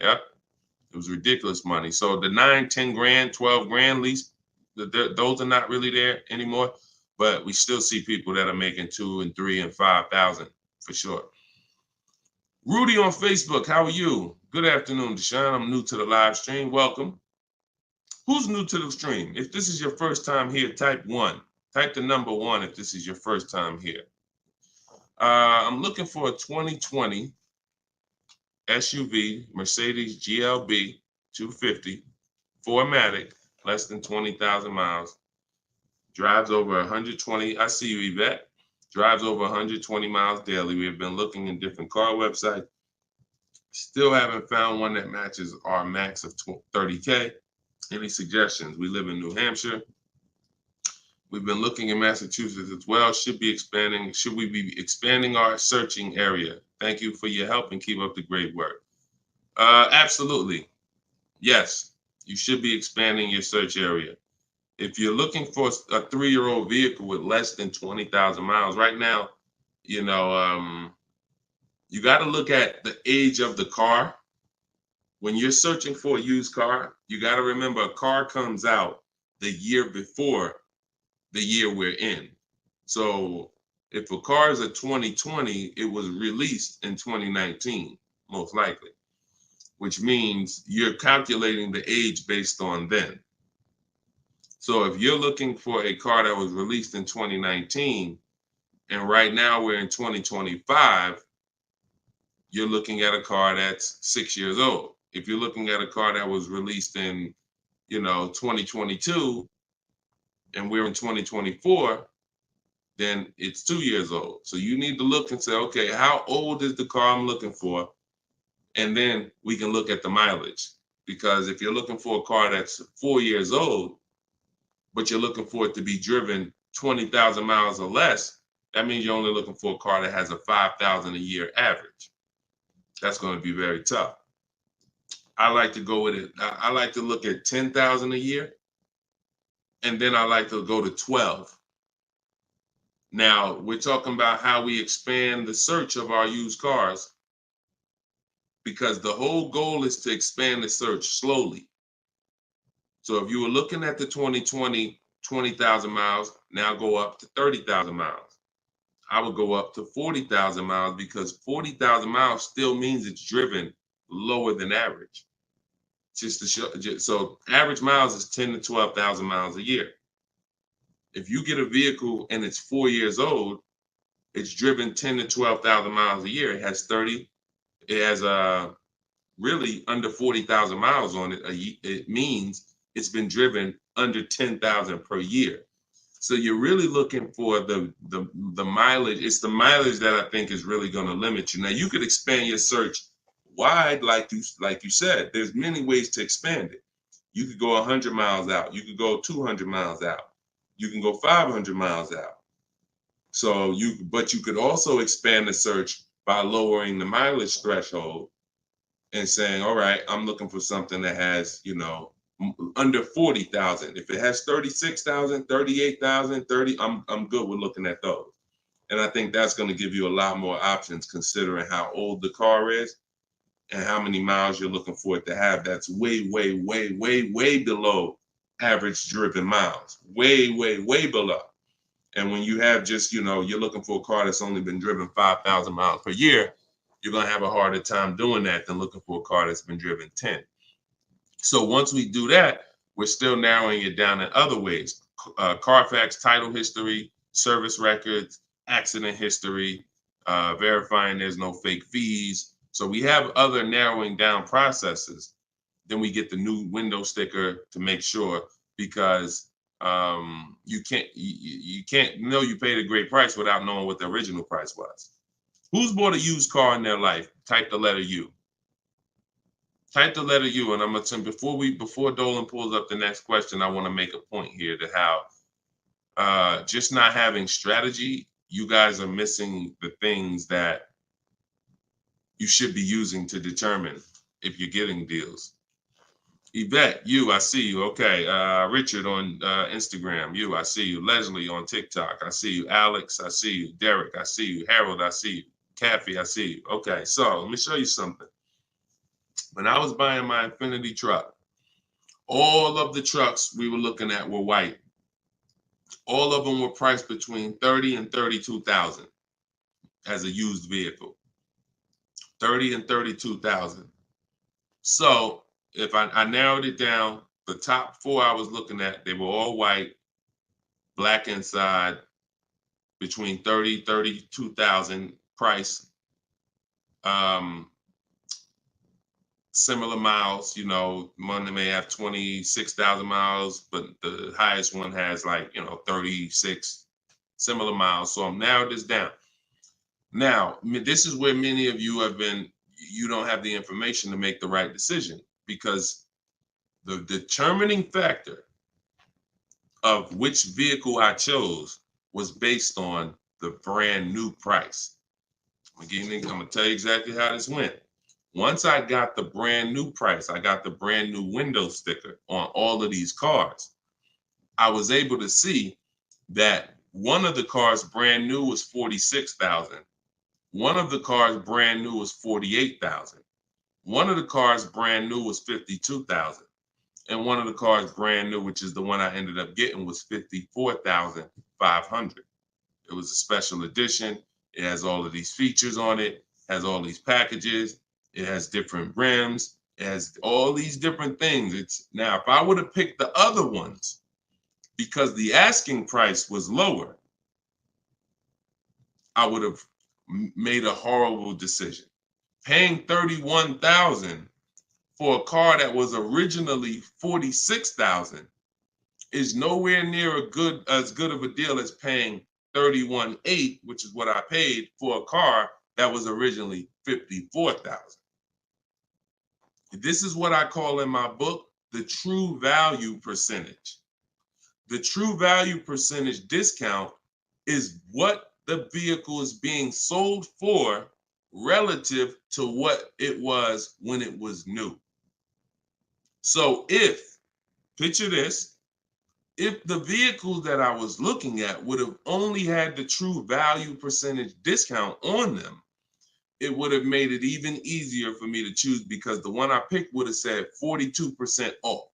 Speaker 1: Yep. It was ridiculous money. So the 9, 10 grand, 12 grand lease, those are not really there anymore. But we still see people that are making 2 and 3 and 5,000 for sure. Rudy on Facebook, how are you? Good afternoon, Deshone. I'm new to the live stream. Welcome. Who's new to the stream? If this is your first time here, type 1. Type the number 1 if this is your first time here. I'm looking for a 2020 SUV, Mercedes GLB 250, 4MATIC, less than 20,000 miles. Drives over 120. I see you, Yvette. Drives over 120 miles daily. We have been looking in different car websites. Still haven't found one that matches our max of 30K. Any suggestions? We live in New Hampshire. We've been looking in Massachusetts as well. Should we be expanding our searching area? Thank you for your help and keep up the great work. Absolutely. Yes, you should be expanding your search area. If you're looking for a 3-year-old vehicle with less than 20,000 miles, right now, you got to look at the age of the car. When you're searching for a used car, you got to remember a car comes out the year before the year we're in. So if a car is a 2020, it was released in 2019, most likely, which means you're calculating the age based on then. So if you're looking for a car that was released in 2019, and right now we're in 2025, you're looking at a car that's 6 years old. If you're looking at a car that was released in, 2022, and we're in 2024, then it's 2 years old. So you need to look and say, okay, how old is the car I'm looking for? And then we can look at the mileage. Because if you're looking for a car that's 4 years old, but you're looking for it to be driven 20,000 miles or less, that means you're only looking for a car that has a 5,000 a year average. That's going to be very tough. I like to go with it. I like to look at 10,000 a year, and then I like to go to 12. Now, we're talking about how we expand the search of our used cars, because the whole goal is to expand the search slowly. So if you were looking at the 2020, 20,000 miles, now go up to 30,000 miles. I would go up to 40,000 miles, because 40,000 miles still means it's driven lower than average. Just to show, so average miles is 10 to 12,000 miles a year. If you get a vehicle and it's 4 years old, it's driven 10 to 12,000 miles a year. It has really under 40,000 miles on it. It means it's been driven under 10,000 per year. So you're really looking for the mileage. It's the mileage that I think is really going to limit you. Now you could expand your search wide, like you said. There's many ways to expand it. You could go 100 miles out. You could go 200 miles out. You can go 500 miles out. So but you could also expand the search by lowering the mileage threshold and saying, all right, I'm looking for something that has, under 40,000. If it has 36,000, 38,000, 30, I'm good with looking at those. And I think that's going to give you a lot more options, considering how old the car is and how many miles you're looking for it to have. That's way, way, way, way, way below average driven miles. Way, way, way below. And when you have just, you're looking for a car that's only been driven 5,000 miles per year, you're going to have a harder time doing that than looking for a car that's been driven 10. So once we do that, we're still narrowing it down in other ways. Carfax title history, service records, accident history, verifying there's no fake fees. So we have other narrowing down processes. Then we get the new window sticker to make sure, because you can't know you paid a great price without knowing what the original price was. Who's bought a used car in their life? Type the letter U. Type the letter U, and I'm gonna before Dolan pulls up the next question, I want to make a point here to how just not having strategy, you guys are missing the things that you should be using to determine if you're getting deals. Yvette, I see you. Okay. Richard on Instagram, I see you. Leslie on TikTok, I see you. Alex, I see you. Derek, I see you. Harold, I see you. Kathy, I see you. Okay, so let me show you something. When I was buying my Infinity truck, all of the trucks we were looking at were white. All of them were priced between 30 and 32,000 as a used vehicle. 30 and 32,000. So if I narrowed it down, the top four I was looking at, they were all white, black inside, between 30, 32,000 price. Similar miles, one may have 26,000 miles, but the highest one has 36 similar miles. So I'm narrowed this down. Now, this is where many of you you don't have the information to make the right decision, because the determining factor of which vehicle I chose was based on the brand new price. I'm gonna tell you exactly how this went. Once I got the brand new price, I got the brand new window sticker on all of these cars, I was able to see that one of the cars brand new was 46,000. One of the cars brand new was 48,000. One of the cars brand new was 52,000. And one of the cars brand new, which is the one I ended up getting, was 54,500. It was a special edition. It has all of these features on it, has all these packages. It has different rims. It has all these different things. Now, if I would have picked the other ones, because the asking price was lower, I would have made a horrible decision. Paying 31,000 for a car that was originally 46,000 is nowhere near as good of a deal as paying 31,800, which is what I paid for a car that was originally 54,000. This is what I call in my book the true value percentage. The true value percentage discount is what the vehicle is being sold for relative to what it was when it was new. So picture this, if the vehicles that I was looking at would have only had the true value percentage discount on them, it would have made it even easier for me to choose, because the one I picked would have said 42% off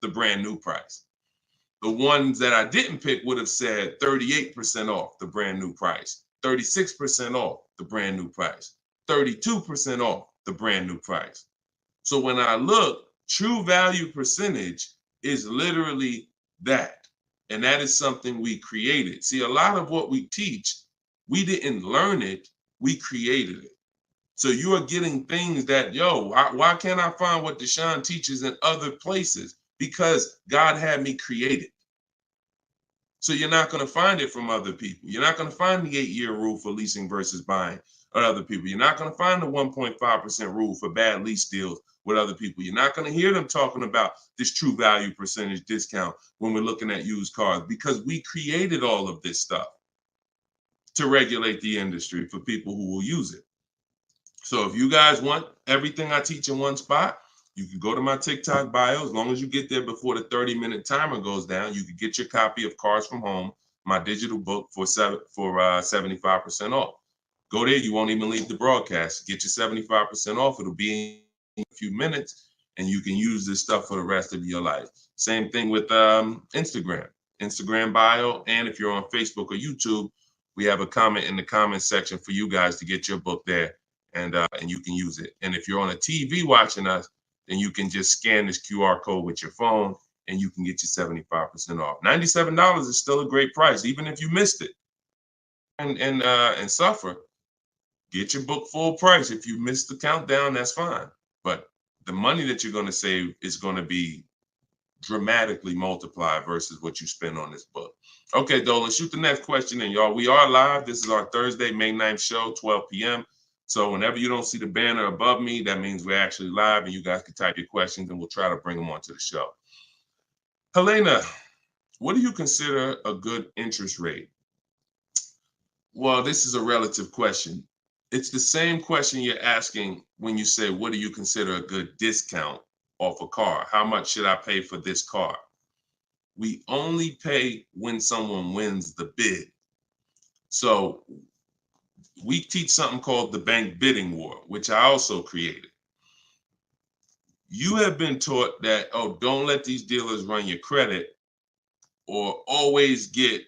Speaker 1: the brand new price. The ones that I didn't pick would have said 38% off the brand new price, 36% off the brand new price, 32% off the brand new price. So when I look, true value percentage is literally that. And that is something we created. See, a lot of what we teach, we didn't learn it, we created it. So you are getting things that, why can't I find what Deshone teaches in other places? Because God had me create it. So you're not going to find it from other people. You're not going to find the 8-year rule for leasing versus buying with other people. You're not going to find the 1.5% rule for bad lease deals with other people. You're not going to hear them talking about this true value percentage discount when we're looking at used cars, because we created all of this stuff to regulate the industry for people who will use it. So if you guys want everything I teach in one spot, you can go to my TikTok bio. As long as you get there before the 30-minute timer goes down, you can get your copy of Cars from Home, my digital book, for 75% off. Go there. You won't even leave the broadcast. Get your 75% off. It'll be in a few minutes, and you can use this stuff for the rest of your life. Same thing with Instagram bio. And if you're on Facebook or YouTube, we have a comment in the comment section for you guys to get your book there, and you can use it. And if you're on a TV watching us, then you can just scan this QR code with your phone, and you can get your 75% off. $97 is still a great price, even if you missed it and suffer. Get your book full price. If you missed the countdown, that's fine. But the money that you're going to save is going to be dramatically multiplied versus what you spend on this book. Okay, Dolan, shoot the next question in, y'all. We are live. This is our Thursday, May 9th show, 12 p.m. So whenever you don't see the banner above me, that means we're actually live, and you guys can type your questions, and we'll try to bring them onto the show. Helena, what do you consider a good interest rate? Well, this is a relative question. It's the same question you're asking when you say, what do you consider a good discount off a car? How much should I pay for this car? We only pay when someone wins the bid. So we teach something called the bank bidding war, which I also created. You have been taught that, don't let these dealers run your credit, or always get,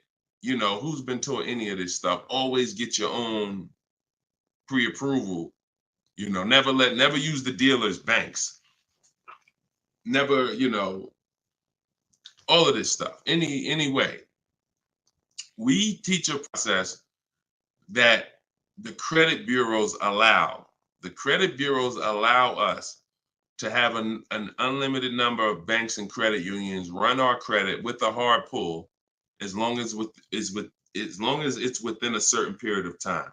Speaker 1: who's been taught any of this stuff? Always get your own pre-approval You know, never use the dealer's banks. Never, you know, all of this stuff. Any way. We teach a process that the credit bureaus allow. The credit bureaus allow us to have an unlimited number of banks and credit unions run our credit with a hard pull, as long as it's within a certain period of time.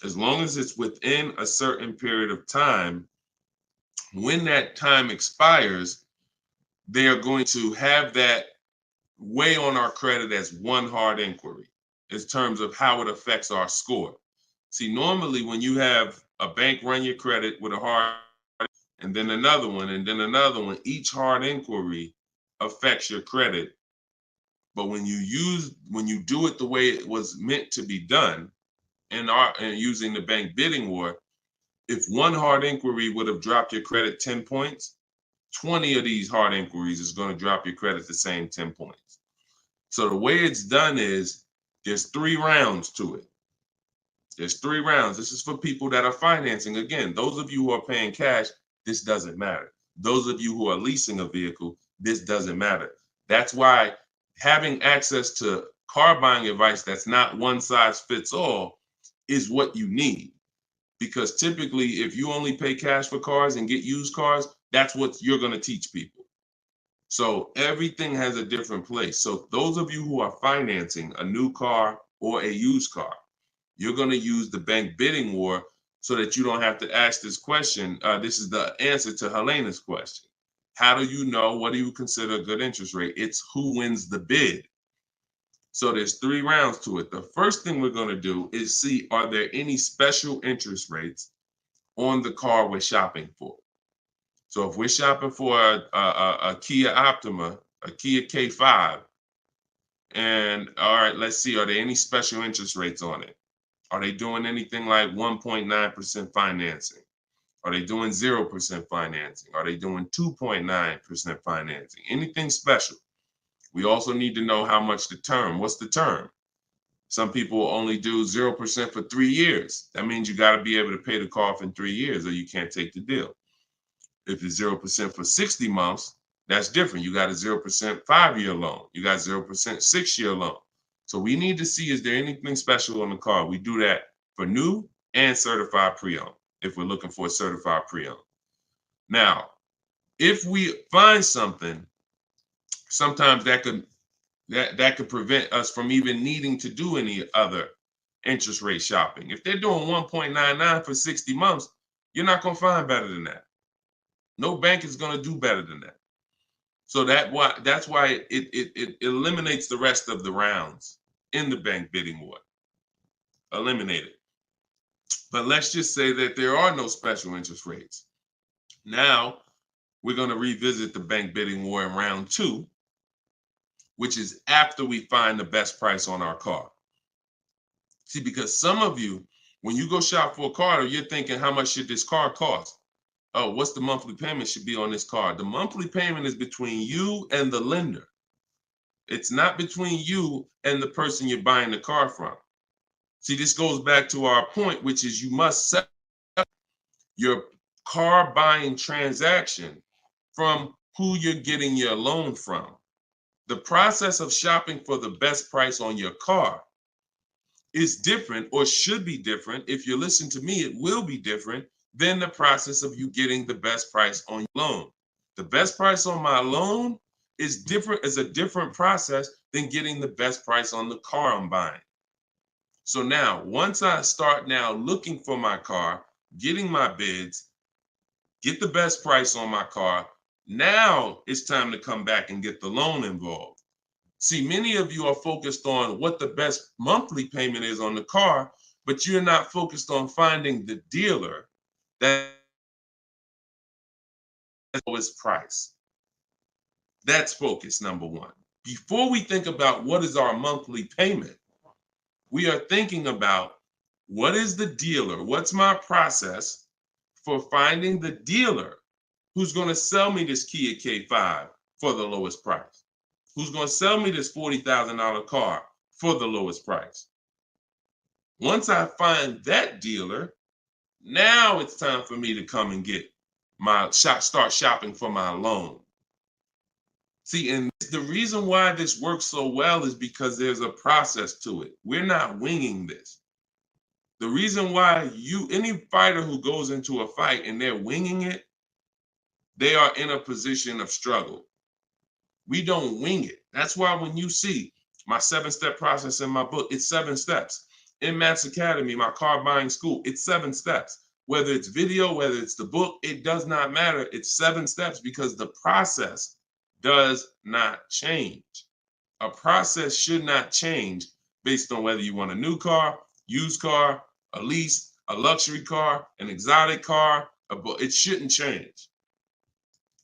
Speaker 1: As long as it's within a certain period of time, when that time expires, they are going to have that weigh on our credit as one hard inquiry in terms of how it affects our score. See, normally when you have a bank run your credit with a hard and then another one, and then another one, each hard inquiry affects your credit. But when you do it the way it was meant to be done, and using the bank bidding war, if one hard inquiry would have dropped your credit 10 points, 20 of these hard inquiries is going to drop your credit the same 10 points. So the way it's done is there's 3 rounds to it. There's 3 rounds. This is for people that are financing. Again, those of you who are paying cash, this doesn't matter. Those of you who are leasing a vehicle, this doesn't matter. That's why having access to car buying advice that's not one size fits all is what you need. Because typically, if you only pay cash for cars and get used cars, that's what you're going to teach people. So everything has a different place. So those of you who are financing a new car or a used car, you're going to use the bank bidding war so that you don't have to ask this question. This is the answer to Helena's question. How do you know? What do you consider a good interest rate? It's who wins the bid. So there's 3 rounds to it. The first thing we're going to do is see, are there any special interest rates on the car we're shopping for? So if we're shopping for a Kia Optima, a Kia K5, and all right, let's see, are there any special interest rates on it? Are they doing anything like 1.9% financing? Are they doing 0% financing? Are they doing 2.9% financing? Anything special? We also need to know how much the term. What's the term? Some people only do 0% for 3 years. That means you got to be able to pay the car off in 3 years or you can't take the deal. If it's 0% for 60 months, that's different. You got a 0% 5-year loan. You got 0% 6-year loan. So we need to see, is there anything special on the car? We do that for new and certified pre-owned, if we're looking for a certified pre-owned. Now, if we find something, sometimes that could prevent us from even needing to do any other interest rate shopping. If they're doing 1.99 for 60 months, you're not going to find better than that. No bank is going to do better than that. So that's why it eliminates the rest of the rounds in the bank bidding war. Eliminate it. But let's just say that there are no special interest rates. Now we're going to revisit the bank bidding war in round 2, which is after we find the best price on our car. See, because some of you, when you go shop for a car, you're thinking, how much should this car cost? Oh, what's the monthly payment should be on this car? The monthly payment is between you and the lender. It's not between you and the person you're buying the car from. See, this goes back to our point, which is you must set up your car buying transaction from who you're getting your loan from. The process of shopping for the best price on your car is different, or should be different. If you listen to me, it will be different than the process of you getting the best price on your loan. The best price on my loan is a different process than getting the best price on the car I'm buying. So now, once I start now looking for my car, getting my bids, get the best price on my car, now it's time to come back and get the loan involved. See, many of you are focused on what the best monthly payment is on the car, but you're not focused on finding the dealer that is the lowest price. That's focus number 1. Before we think about what is our monthly payment, we are thinking about what is the dealer? What's my process for finding the dealer who's going to sell me this Kia K5 for the lowest price? Who's going to sell me this $40,000 car for the lowest price? Once I find that dealer, Now it's time for me to come and get start shopping for my loan. See, and the reason why this works so well is because there's a process to it. We're not winging this. The reason why any fighter who goes into a fight and they're winging it, they are in a position of struggle. We don't wing it. That's why when you see my 7-step process in my book, it's 7 steps. In Matt's Academy, my car buying school, it's 7 steps. Whether it's video, whether it's the book, it does not matter. It's 7 steps because the process does not change. A process should not change based on whether you want a new car, used car, a lease, a luxury car, an exotic car. It shouldn't change.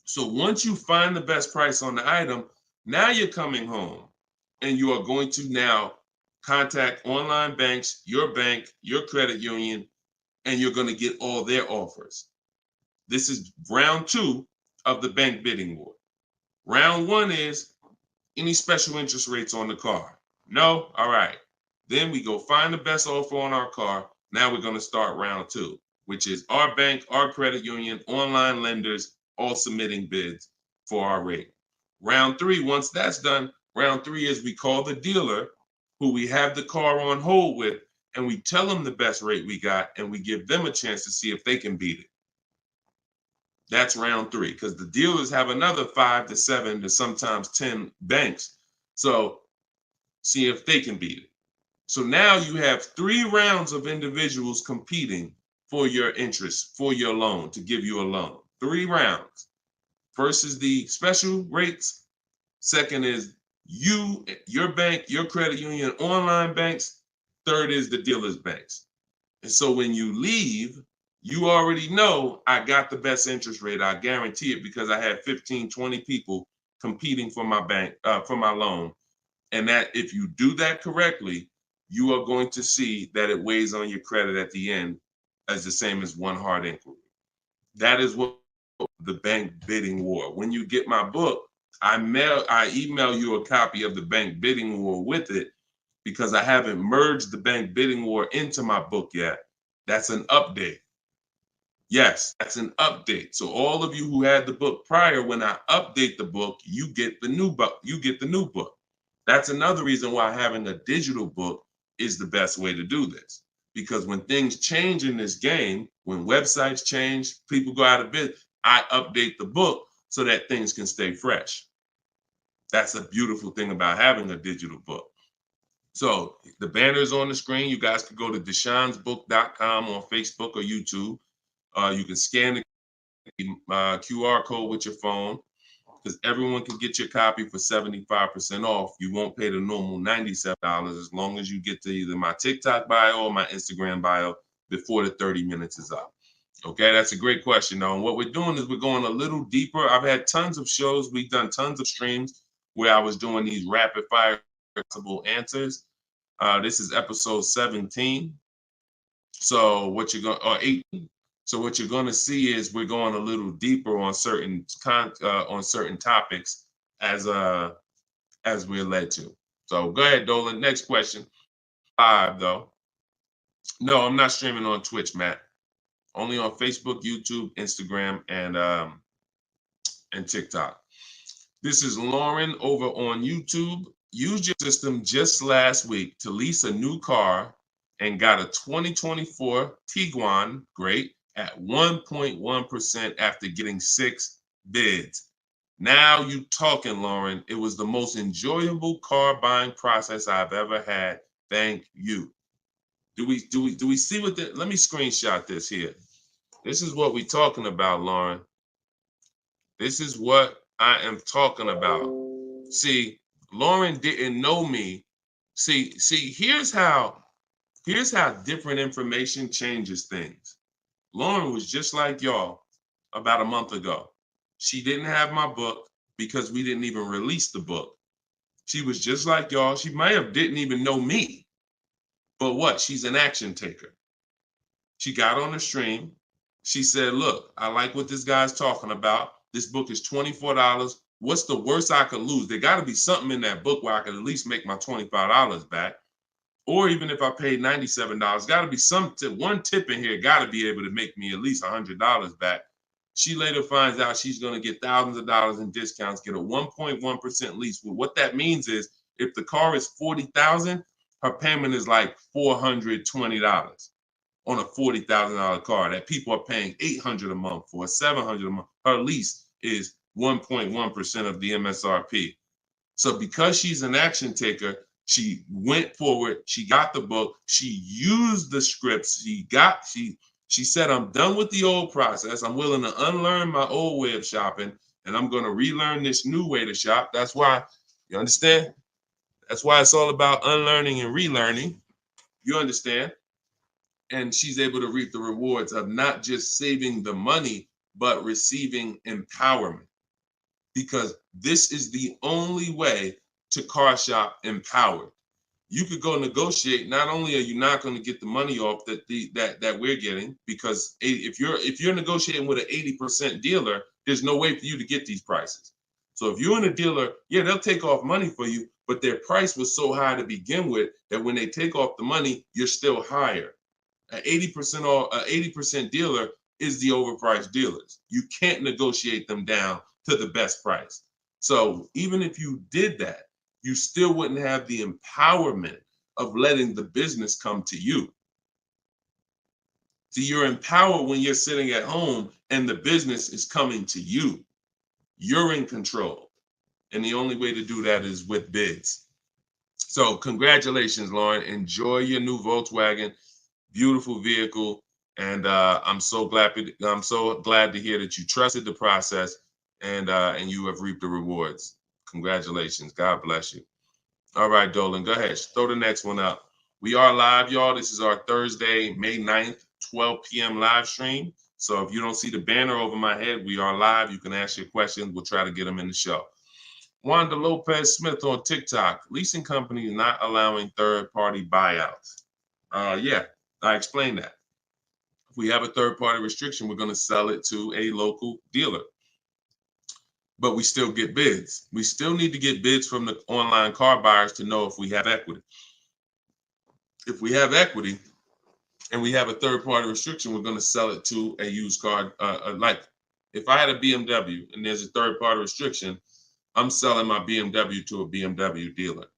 Speaker 1: So once you find the best price on the item, now you're coming home and you are going to now contact online banks, your bank, your credit union, and you're going to get all their offers. This is round 2 of the bank bidding war. Round 1 is any special interest rates on the car. No? All right. Then we go find the best offer on our car. Now we're going to start round 2, which is our bank, our credit union, online lenders, all submitting bids for our rate. Round 3, once that's done, round 3 is we call the dealer who we have the car on hold with, and we tell them the best rate we got, and we give them a chance to see if they can beat it. That's round 3, because the dealers have another 5 to 7 to sometimes 10 banks. So see if they can beat it. So now you have 3 rounds of individuals competing for your interest, for your loan, to give you a loan. 3 rounds. First is the special rates. Second is you, your bank, your credit union, online banks. Third is the dealer's banks. And so when you leave, you already know I got the best interest rate. I guarantee it because I had 15, 20 people competing for my bank, for my loan. And that if you do that correctly, you are going to see that it weighs on your credit at the end as the same as one hard inquiry. That is what the bank bidding war. When you get my book, I email you a copy of the bank bidding war with it because I haven't merged the bank bidding war into my book yet. That's an update. Yes, that's an update. So all of you who had the book prior, when I update the book, you get the new book. You get the new book. That's another reason why having a digital book is the best way to do this. Because when things change in this game, when websites change, people go out of business, I update the book so that things can stay fresh. That's a beautiful thing about having a digital book. So the banner is on the screen. You guys can go to deshonesbook.com on Facebook or YouTube. You can scan the QR code with your phone because everyone can get your copy for 75% off. You won't pay the normal $97 as long as you get to either my TikTok bio or my Instagram bio before the 30 minutes is up. Okay, that's a great question, though. And what we're doing is we're going a little deeper. I've had tons of shows. We've done tons of streams where I was doing these rapid fire answers. This is episode 17. So what you're going, or 18. So what you're going to see is we're going a little deeper on certain topics as we're led to. So go ahead, Dolan. Next question. 5 though. No, I'm not streaming on Twitch, Matt. Only on Facebook, YouTube, Instagram, and TikTok. This is Lauren over on YouTube. Used your system just last week to lease a new car and got a 2024 Tiguan, great, at 1.1% after getting 6 bids. Now you talking, Lauren. It was the most enjoyable car buying process I've ever had. Thank you. Do we see what let me screenshot this here. This is what we're talking about, Lauren. This is what I am talking about. See, Lauren didn't know me. See, here's how different information changes things. Lauren was just like y'all about a month ago. She didn't have my book because we didn't even release the book. She was just like y'all. She might have didn't even know me. But what? She's an action taker. She got on the stream. She said, look, I like what this guy's talking about. This book is $24. What's the worst I could lose? There got to be something in that book where I could at least make my $25 back. Or even if I paid $97, got to be some tip, one tip in here got to be able to make me at least $100 back. She later finds out she's going to get thousands of dollars in discounts, get a 1.1% lease. Well, what that means is if the car is $40,000, her payment is like $420 on a $40,000 car that people are paying $800 a month for, $700 a month. Her lease is 1.1% of the MSRP. So because she's an action taker, she went forward, she got the book, she used the scripts, she said, I'm done with the old process. I'm willing to unlearn my old way of shopping, and I'm going to relearn this new way to shop. That's why, you understand? That's why it's all about unlearning and relearning. You understand? And she's able to reap the rewards of not just saving the money, but receiving empowerment. Because this is the only way to car shop empowered. You could go negotiate. Not only are you not going to get the money off that we're getting, because if you're negotiating with an 80% dealer, there's no way for you to get these prices. So if you're in a dealer, yeah, they'll take off money for you, but their price was so high to begin with that when they take off the money, you're still higher. An 80% dealer is the overpriced dealers. You can't negotiate them down to the best price. So even if you did that, you still wouldn't have the empowerment of letting the business come to you. See, you're empowered when you're sitting at home and the business is coming to you. You're in control. And the only way to do that is with bids. So congratulations, Lauren. Enjoy your new Volkswagen. Beautiful vehicle. And I'm so glad to hear that you trusted the process and you have reaped the rewards. Congratulations. God bless you. All right, Dolan, go ahead. Throw the next one up. We are live, y'all. This is our Thursday, May 9th, 12 p.m. live stream. So if you don't see the banner over my head, we are live. You can ask your questions. We'll try to get them in the show. Wanda Lopez Smith on TikTok. Leasing companies not allowing third-party buyouts. Yeah, I explained that. If we have a third-party restriction, we're going to sell it to a local dealer. But we still get bids. We still need to get bids from the online car buyers to know if we have equity. If we have equity and we have a third-party restriction, we're going to sell it to a used car. Like if I had a BMW and there's a third-party restriction, I'm selling my BMW to a BMW dealer.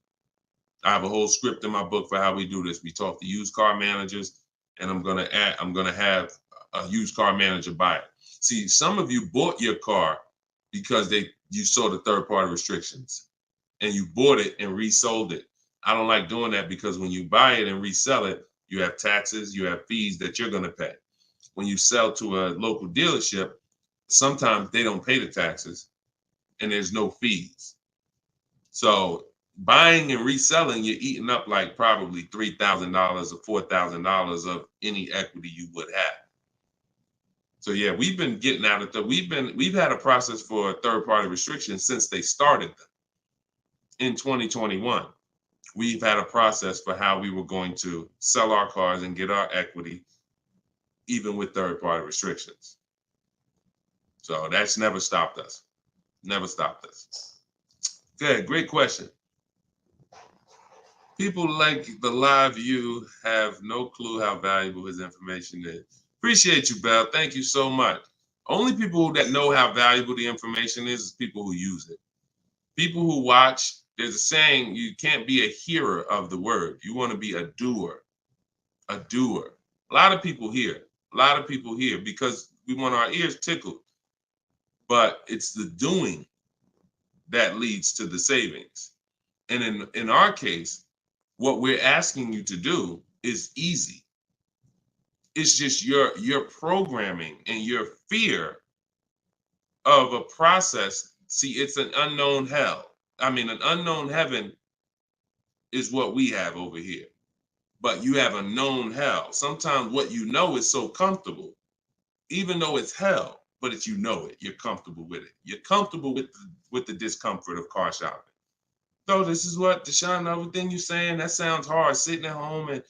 Speaker 1: I have a whole script in my book for how we do this. We talk to used car managers, and I'm going to have a used car manager buy it. See, some of you bought your car because you saw the third-party restrictions and you bought it and resold it. I don't like doing that because when you buy it and resell it, you have taxes, you have fees that you're going to pay. When you sell to a local dealership, sometimes they don't pay the taxes and there's no fees. So buying and reselling, you're eating up like probably $3,000 or $4,000 of any equity you would have. So yeah, we've been getting out of the, we've had a process for third-party restrictions since they started them in 2021. We've had a process for how we were going to sell our cars and get our equity, even with third-party restrictions. So that's never stopped us. Never stopped us. Good, great question. People like the live view have no clue how valuable his information is. Appreciate you, Belle. Thank you so much. Only people that know how valuable the information is people who use it. People who watch, there's a saying, you can't be a hearer of the word. You want to be a doer. A doer. A lot of people hear. A lot of people hear because we want our ears tickled. But it's the doing that leads to the savings. And in our case, what we're asking you to do is easy. It's just your programming and your fear of a process. See, it's an unknown hell. I mean, an unknown heaven is what we have over here. But you have a known hell. Sometimes what you know is so comfortable, even though it's hell, but it's, you know it. You're comfortable with it. You're comfortable with the discomfort of car shopping. So this is what, Deshone, everything you're saying, that sounds hard. Sitting at home and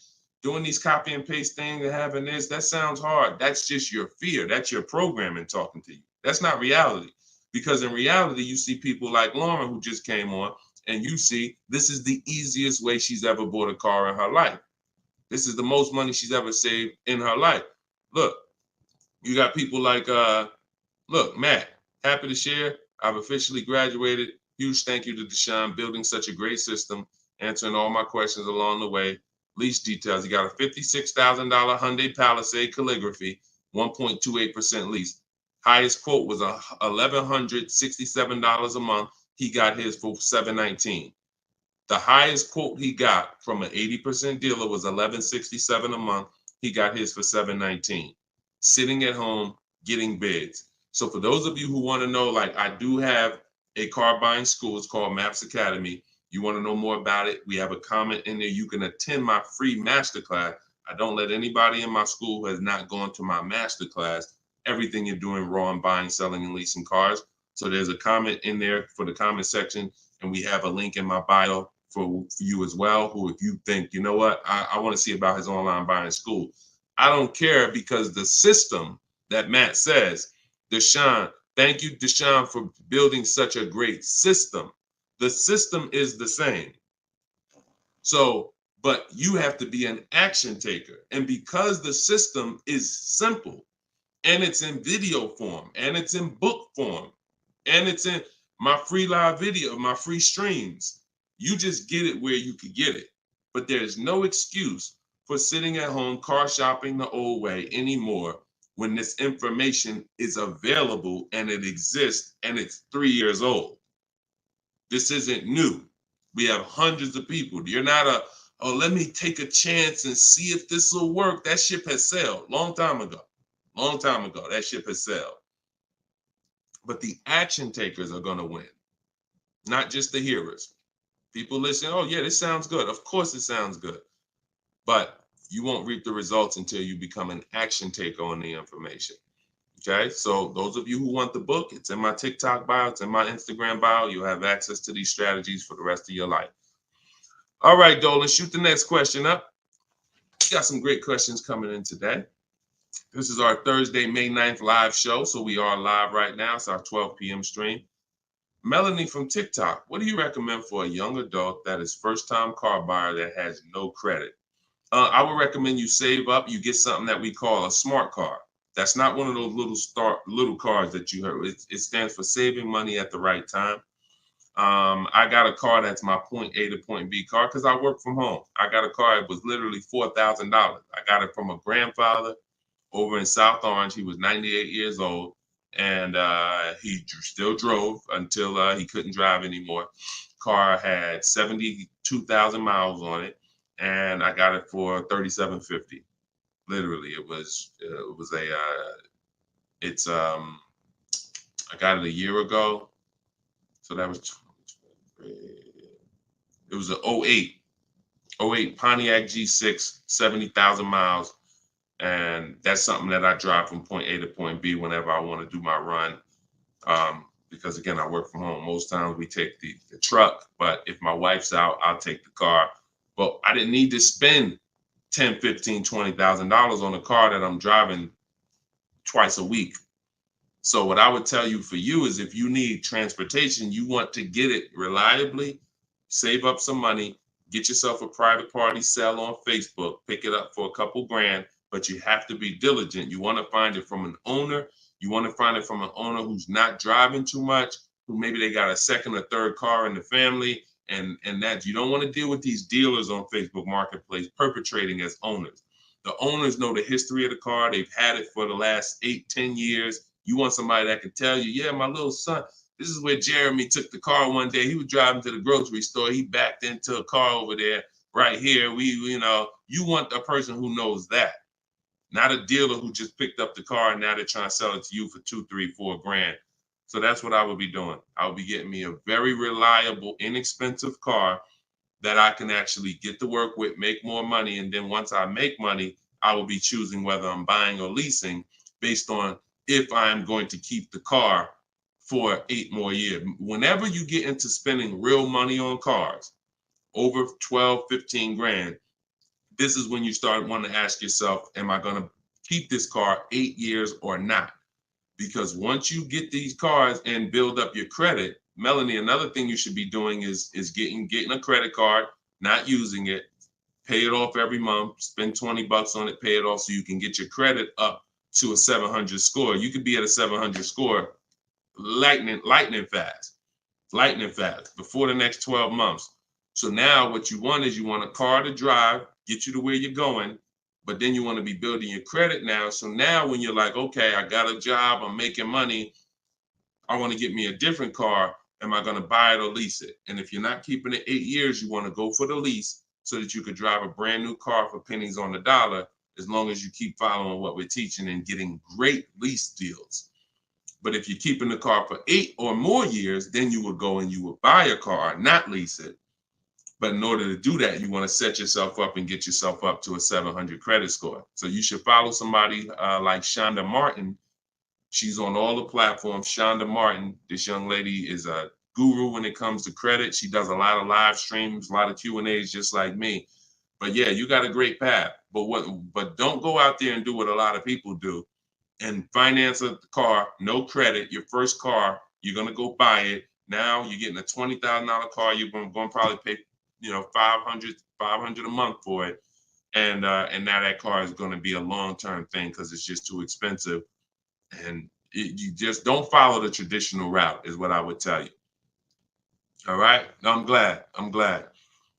Speaker 1: doing these copy and paste things and having this, that sounds hard. That's just your fear. That's your programming talking to you. That's not reality. Because in reality, you see people like Lauren who just came on, And you see, this is the easiest way she's ever bought a car in her life. This is the most money she's ever saved in her life. Look, you got people like, look, Matt, happy to share. I've officially graduated. Huge thank you to Deshone, building such a great system, answering all my questions along the way. Lease details. You got a $56,000 Hyundai Palisade calligraphy, 1.28% lease. Highest quote was $1,167 a month. He got his for $719. The highest quote he got from an 80% dealer was $1,167 a month. He got his for $719. Sitting at home, getting bids. So for those of you who want to know, like, I do have a car buying school. It's called Maps Academy. You want to know more about it? We have a comment in there. You can attend my free masterclass. I don't let anybody in my school who has not gone to my masterclass. Everything you're doing raw and buying, selling, and leasing cars. So there's a comment in there for the comment section, and we have a link in my bio for you as well, who, if you think, you know what, I want to see about his online buying school. I don't care, because the system that Matt says, Deshone, thank you, Deshone, for building such a great system. The system is the same. So, but you have to be an action taker. And because the system is simple, and it's in video form, and it's in book form, and it's in my free live video, my free streams, you just get it where you could get it. But there's no excuse for sitting at home car shopping the old way anymore when this information is available and it exists and it's 3 years old. This isn't new. We have hundreds of people. You're not oh, let me take a chance and see if this will work. That ship has sailed long time ago. Long time ago, that ship has sailed. But the action takers are going to win, not just the hearers. People listen, oh yeah, this sounds good. Of course it sounds good. But you won't reap the results until you become an action taker on the information. Okay, so those of you who want the book, it's in my TikTok bio, it's in my Instagram bio. You'll have access to these strategies for the rest of your life. All right, Dolan, shoot the next question up. We got some great questions coming in today. This is our Thursday, May 9th live show. So we are live right now. It's our 12 p.m. stream. Melanie from TikTok, what do you recommend for a young adult that is first-time car buyer that has no credit? I would recommend you save up. You get something that we call a smart car. That's not one of those little cars that you heard. It stands for saving money at the right time. I got a car that's my point A to point B car because I work from home. I got a car. It was literally $4,000. I got it from a grandfather over in South Orange. He was 98 years old, and he still drove until he couldn't drive anymore. Car had 72,000 miles on it, and I got it for $3,750. Literally, it was I got it a year ago, so that was it was an 08 Pontiac G6, 70,000 miles. And that's something that I drive from point A to point B whenever I want to do my run. Because again, I work from home. Most times we take the truck, but if my wife's out, I'll take the car. But I didn't need to spend $10,000, $15,000, $20,000 on a car that I'm driving twice a week. So what I would tell you for you is, if you need transportation, you want to get it reliably, save up some money, get yourself a private party sale on Facebook, pick it up for a couple grand, but you have to be diligent. You want to find it from an owner. You want to find it from an owner who's not driving too much, who maybe they got a second or third car in the family, and that you don't want to deal with these dealers on Facebook Marketplace perpetrating as owners. The owners know the history of the car. They've had it for the last 8-10 years. You want somebody that can tell you, yeah, my little son, this is where Jeremy took the car one day. He was driving to the grocery store. He backed into a car over there right here. You want a person who knows that, not a dealer who just picked up the car and now they're trying to sell it to you for $2, $3, $4 grand. So that's what I would be doing. I would be getting me a very reliable, inexpensive car that I can actually get to work with, make more money. And then once I make money, I will be choosing whether I'm buying or leasing based on if I'm going to keep the car for 8 more years. Whenever you get into spending real money on cars, over 12, 15 grand, this is when you start wanting to ask yourself, am I going to keep this car 8 years or not? Because once you get these cars and build up your credit, Melanie, another thing you should be doing is getting a credit card, not using it, pay it off every month, spend $20 on it, pay it off so you can get your credit up to a 700 score. You could be at a 700 score lightning fast before the next 12 months. So now what you want is you want a car to drive, get you to where you're going, but then you want to be building your credit now. So now when you're like, okay, I got a job, I'm making money, I want to get me a different car. Am I going to buy it or lease it? And if you're not keeping it 8 years, you want to go for the lease so that you could drive a brand new car for pennies on the dollar, as long as you keep following what we're teaching and getting great lease deals. But if you're keeping the car for 8 or more years, then you would go and you would buy a car, not lease it. But in order to do that, you want to set yourself up and get yourself up to a 700 credit score. So you should follow somebody like Shonda Martin. She's on all the platforms. Shonda Martin, this young lady is a guru when it comes to credit. She does a lot of live streams, a lot of Q&As, just like me. But yeah, you got a great path. But don't go out there and do what a lot of people do and finance a car, no credit, your first car, you're gonna go buy it. Now you're getting a $20,000 car, you're gonna probably pay, $500 a month for it. And now that car is gonna be a long-term thing because it's just too expensive. And you just don't follow the traditional route is what I would tell you. All right, I'm glad.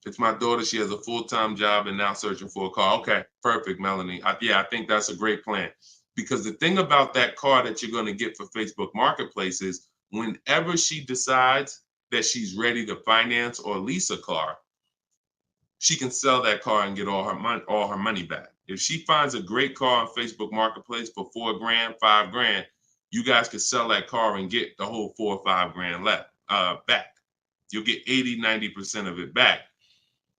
Speaker 1: It's my daughter. She has a full-time job and now searching for a car. Okay, perfect, Melanie. I think that's a great plan. Because the thing about that car that you're going to get for Facebook Marketplace is whenever she decides that she's ready to finance or lease a car, she can sell that car and get all her money back. If she finds a great car on Facebook Marketplace for $4,000, $5,000, you guys can sell that car and get the whole $4,000 or $5,000 back. You'll get 80-90% of it back.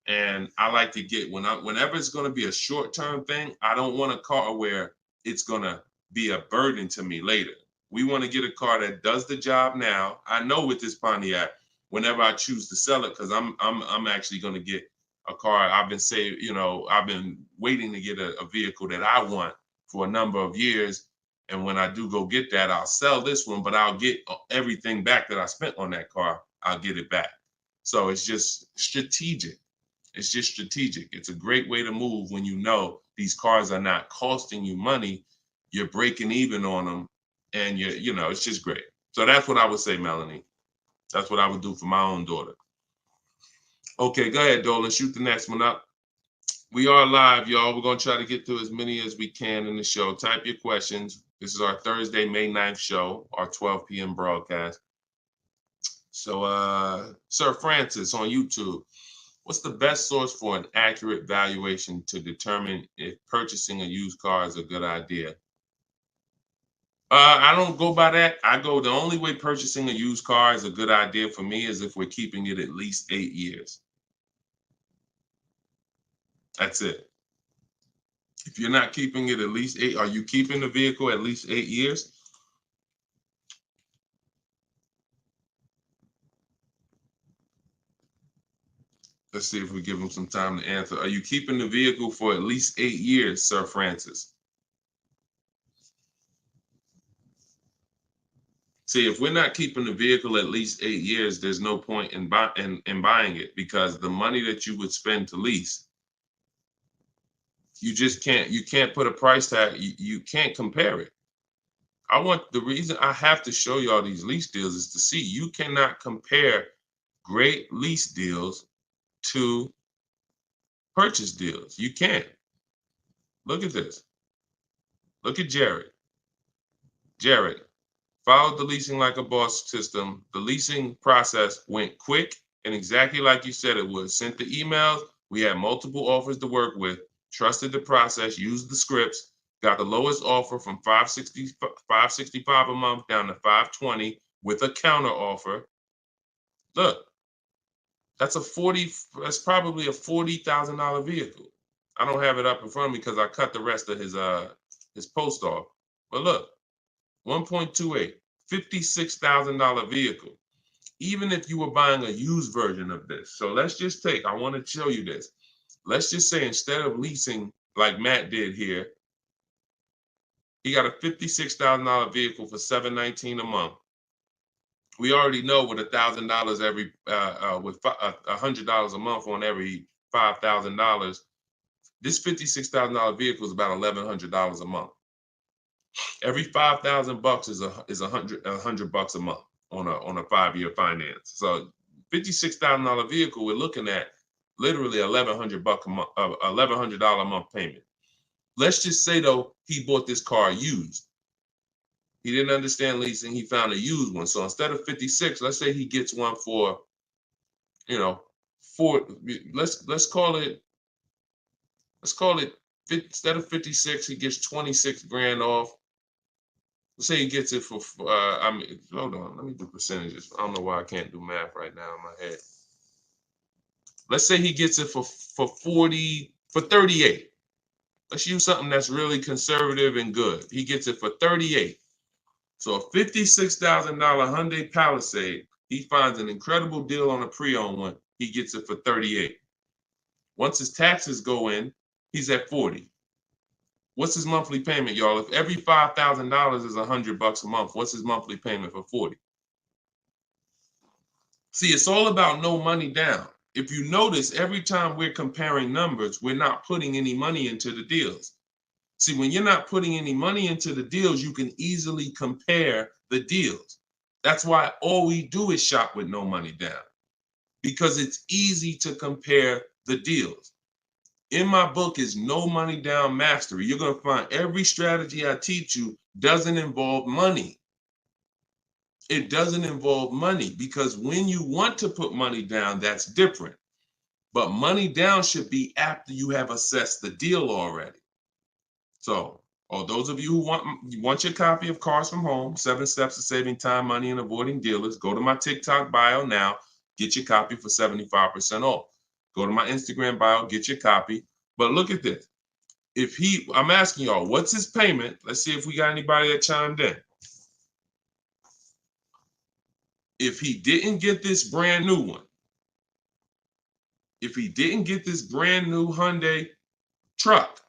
Speaker 1: And I like to get whenever it's going to be a short-term thing, I don't want a car where it's going to be a burden to me later. We want to get a car that does the job now. I know with this Pontiac, whenever I choose to sell it, because I'm actually going to get a car. I've been waiting to get a vehicle that I want for a number of years. And when I do go get that, I'll sell this one, but I'll get everything back that I spent on that car. I'll get it back. So it's just strategic. It's a great way to move when you know these cars are not costing you money. You're breaking even on them, and it's just great. So that's what I would say, Melanie. That's what I would do for my own daughter. Okay, go ahead, Dolan. Shoot the next one up. We are live, y'all. We're going to try to get through as many as we can in the show. Type your questions. This is our Thursday, May 9th show, our 12 p.m. broadcast. So, Sir Francis on YouTube. What's the best source for an accurate valuation to determine if purchasing a used car is a good idea? I don't go by that. The only way purchasing a used car is a good idea for me is if we're keeping it at least 8 years. That's it. If you're not keeping it at least 8, are you keeping the vehicle at least 8 years? Let's see if we give him some time to answer. Are you keeping the vehicle for at least 8 years, Sir Francis? See, if we're not keeping the vehicle at least 8 years, there's no point in buying it, because the money that you would spend to lease, you can't put a price tag. You can't compare it. The reason I have to show y'all these lease deals is to see you cannot compare great lease deals to purchase deals. You can't. Look at this. Look at Jared. Jared followed the leasing like a boss system. The leasing process went quick and exactly like you said it would. Sent the emails. We had multiple offers to work with. Trusted the process. Used the scripts. Got the lowest offer from $565 a month down to $520 with a counter offer. Look. That's probably a $40,000 vehicle. I don't have it up in front of me because I cut the rest of his post off. But look, 1.28, $56,000 vehicle. Even if you were buying a used version of this. So let's just I want to show you this. Let's just say instead of leasing like Matt did here, he got a $56,000 vehicle for $719 a month. We already know with $1,000 every, with $100 a month on every $5,000, this $56,000 vehicle is about $1,100 a month. Every 5,000 bucks is a hundred bucks a month on a 5-year finance. So $56,000 vehicle, we're looking at literally $1,100 a month, $1,100 a month payment. Let's just say though he bought this car used. He didn't understand leasing. He found a used one. So instead of 56, let's say he gets one for, you know, let's call it instead of 56, he gets 26 grand off. Let's say he gets it for, hold on, let me do percentages. I don't know why I can't do math right now in my head. Let's say he gets it for 38. Let's use something that's really conservative and good. He gets it for 38. So a $56,000 Hyundai Palisade, he finds an incredible deal on a pre-owned one. He gets it for 38. Once his taxes go in, he's at 40. What's his monthly payment, y'all? If every $5,000 is $100 a month, what's his monthly payment for 40? See, it's all about no money down. If you notice, every time we're comparing numbers, we're not putting any money into the deals. See, when you're not putting any money into the deals, you can easily compare the deals. That's why all we do is shop with no money down, because it's easy to compare the deals. In my book is No Money Down Mastery. You're going to find every strategy I teach you doesn't involve money. It doesn't involve money, because when you want to put money down, that's different. But money down should be after you have assessed the deal already. So, those of you who want your copy of Cars from Home, 7 Steps to Saving Time, Money, and Avoiding Dealers, go to my TikTok bio now, get your copy for 75% off. Go to my Instagram bio, get your copy. But look at this. I'm asking y'all, what's his payment? Let's see if we got anybody that chimed in. If he didn't get this brand new one, if he didn't get this brand new Hyundai truck,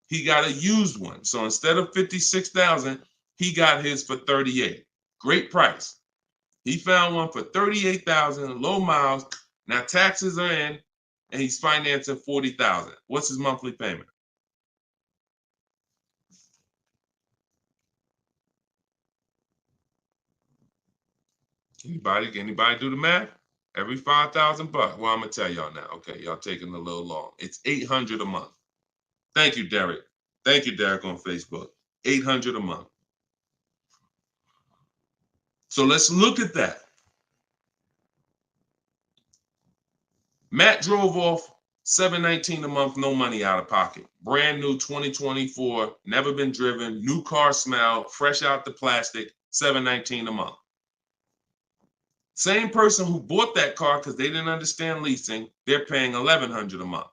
Speaker 1: he got a used one. So instead of 56,000, he got his for 38. Great price. He found one for 38,000, low miles. Now taxes are in, and he's financing 40,000. What's his monthly payment? Anybody do the math? Every 5,000 bucks. Well, I'm gonna tell y'all now. Okay, y'all taking a little long. It's 800 a month. Thank you, Derek. Thank you, Derek, on Facebook. 800 a month. So let's look at that. Matt drove off $719 a month, no money out of pocket. Brand new 2024, never been driven, new car smell, fresh out the plastic, $719 a month. Same person who bought that car because they didn't understand leasing, they're paying $1,100 a month.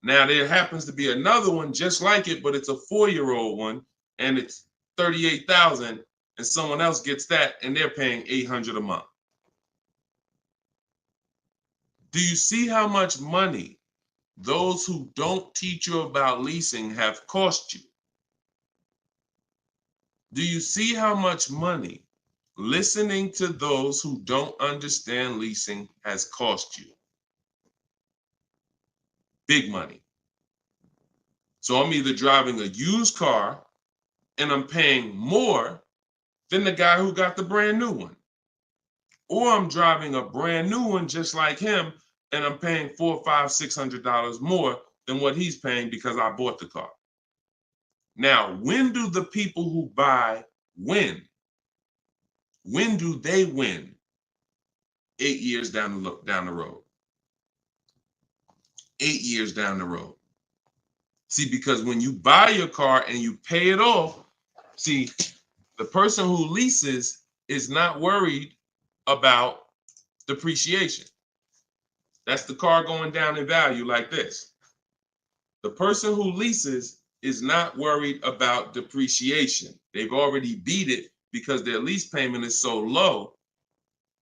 Speaker 1: Now there happens to be another one just like it, but it's a 4-year-old one, and it's $38,000, and someone else gets that, and they're paying $800 a month. Do you see how much money those who don't teach you about leasing have cost you? Do you see how much money listening to those who don't understand leasing has cost you? Big money. So I'm either driving a used car and I'm paying more than the guy who got the brand new one. Or I'm driving a brand new one just like him and I'm paying $400, $500, $600 more than what he's paying because I bought the car. Now, when do the people who buy win? When do they win? 8 years down the road. 8 years down the road. See, because when you buy your car and you pay it off, see, the person who leases is not worried about depreciation. That's the car going down in value like this. The person who leases is not worried about depreciation. They've already beat it because their lease payment is so low.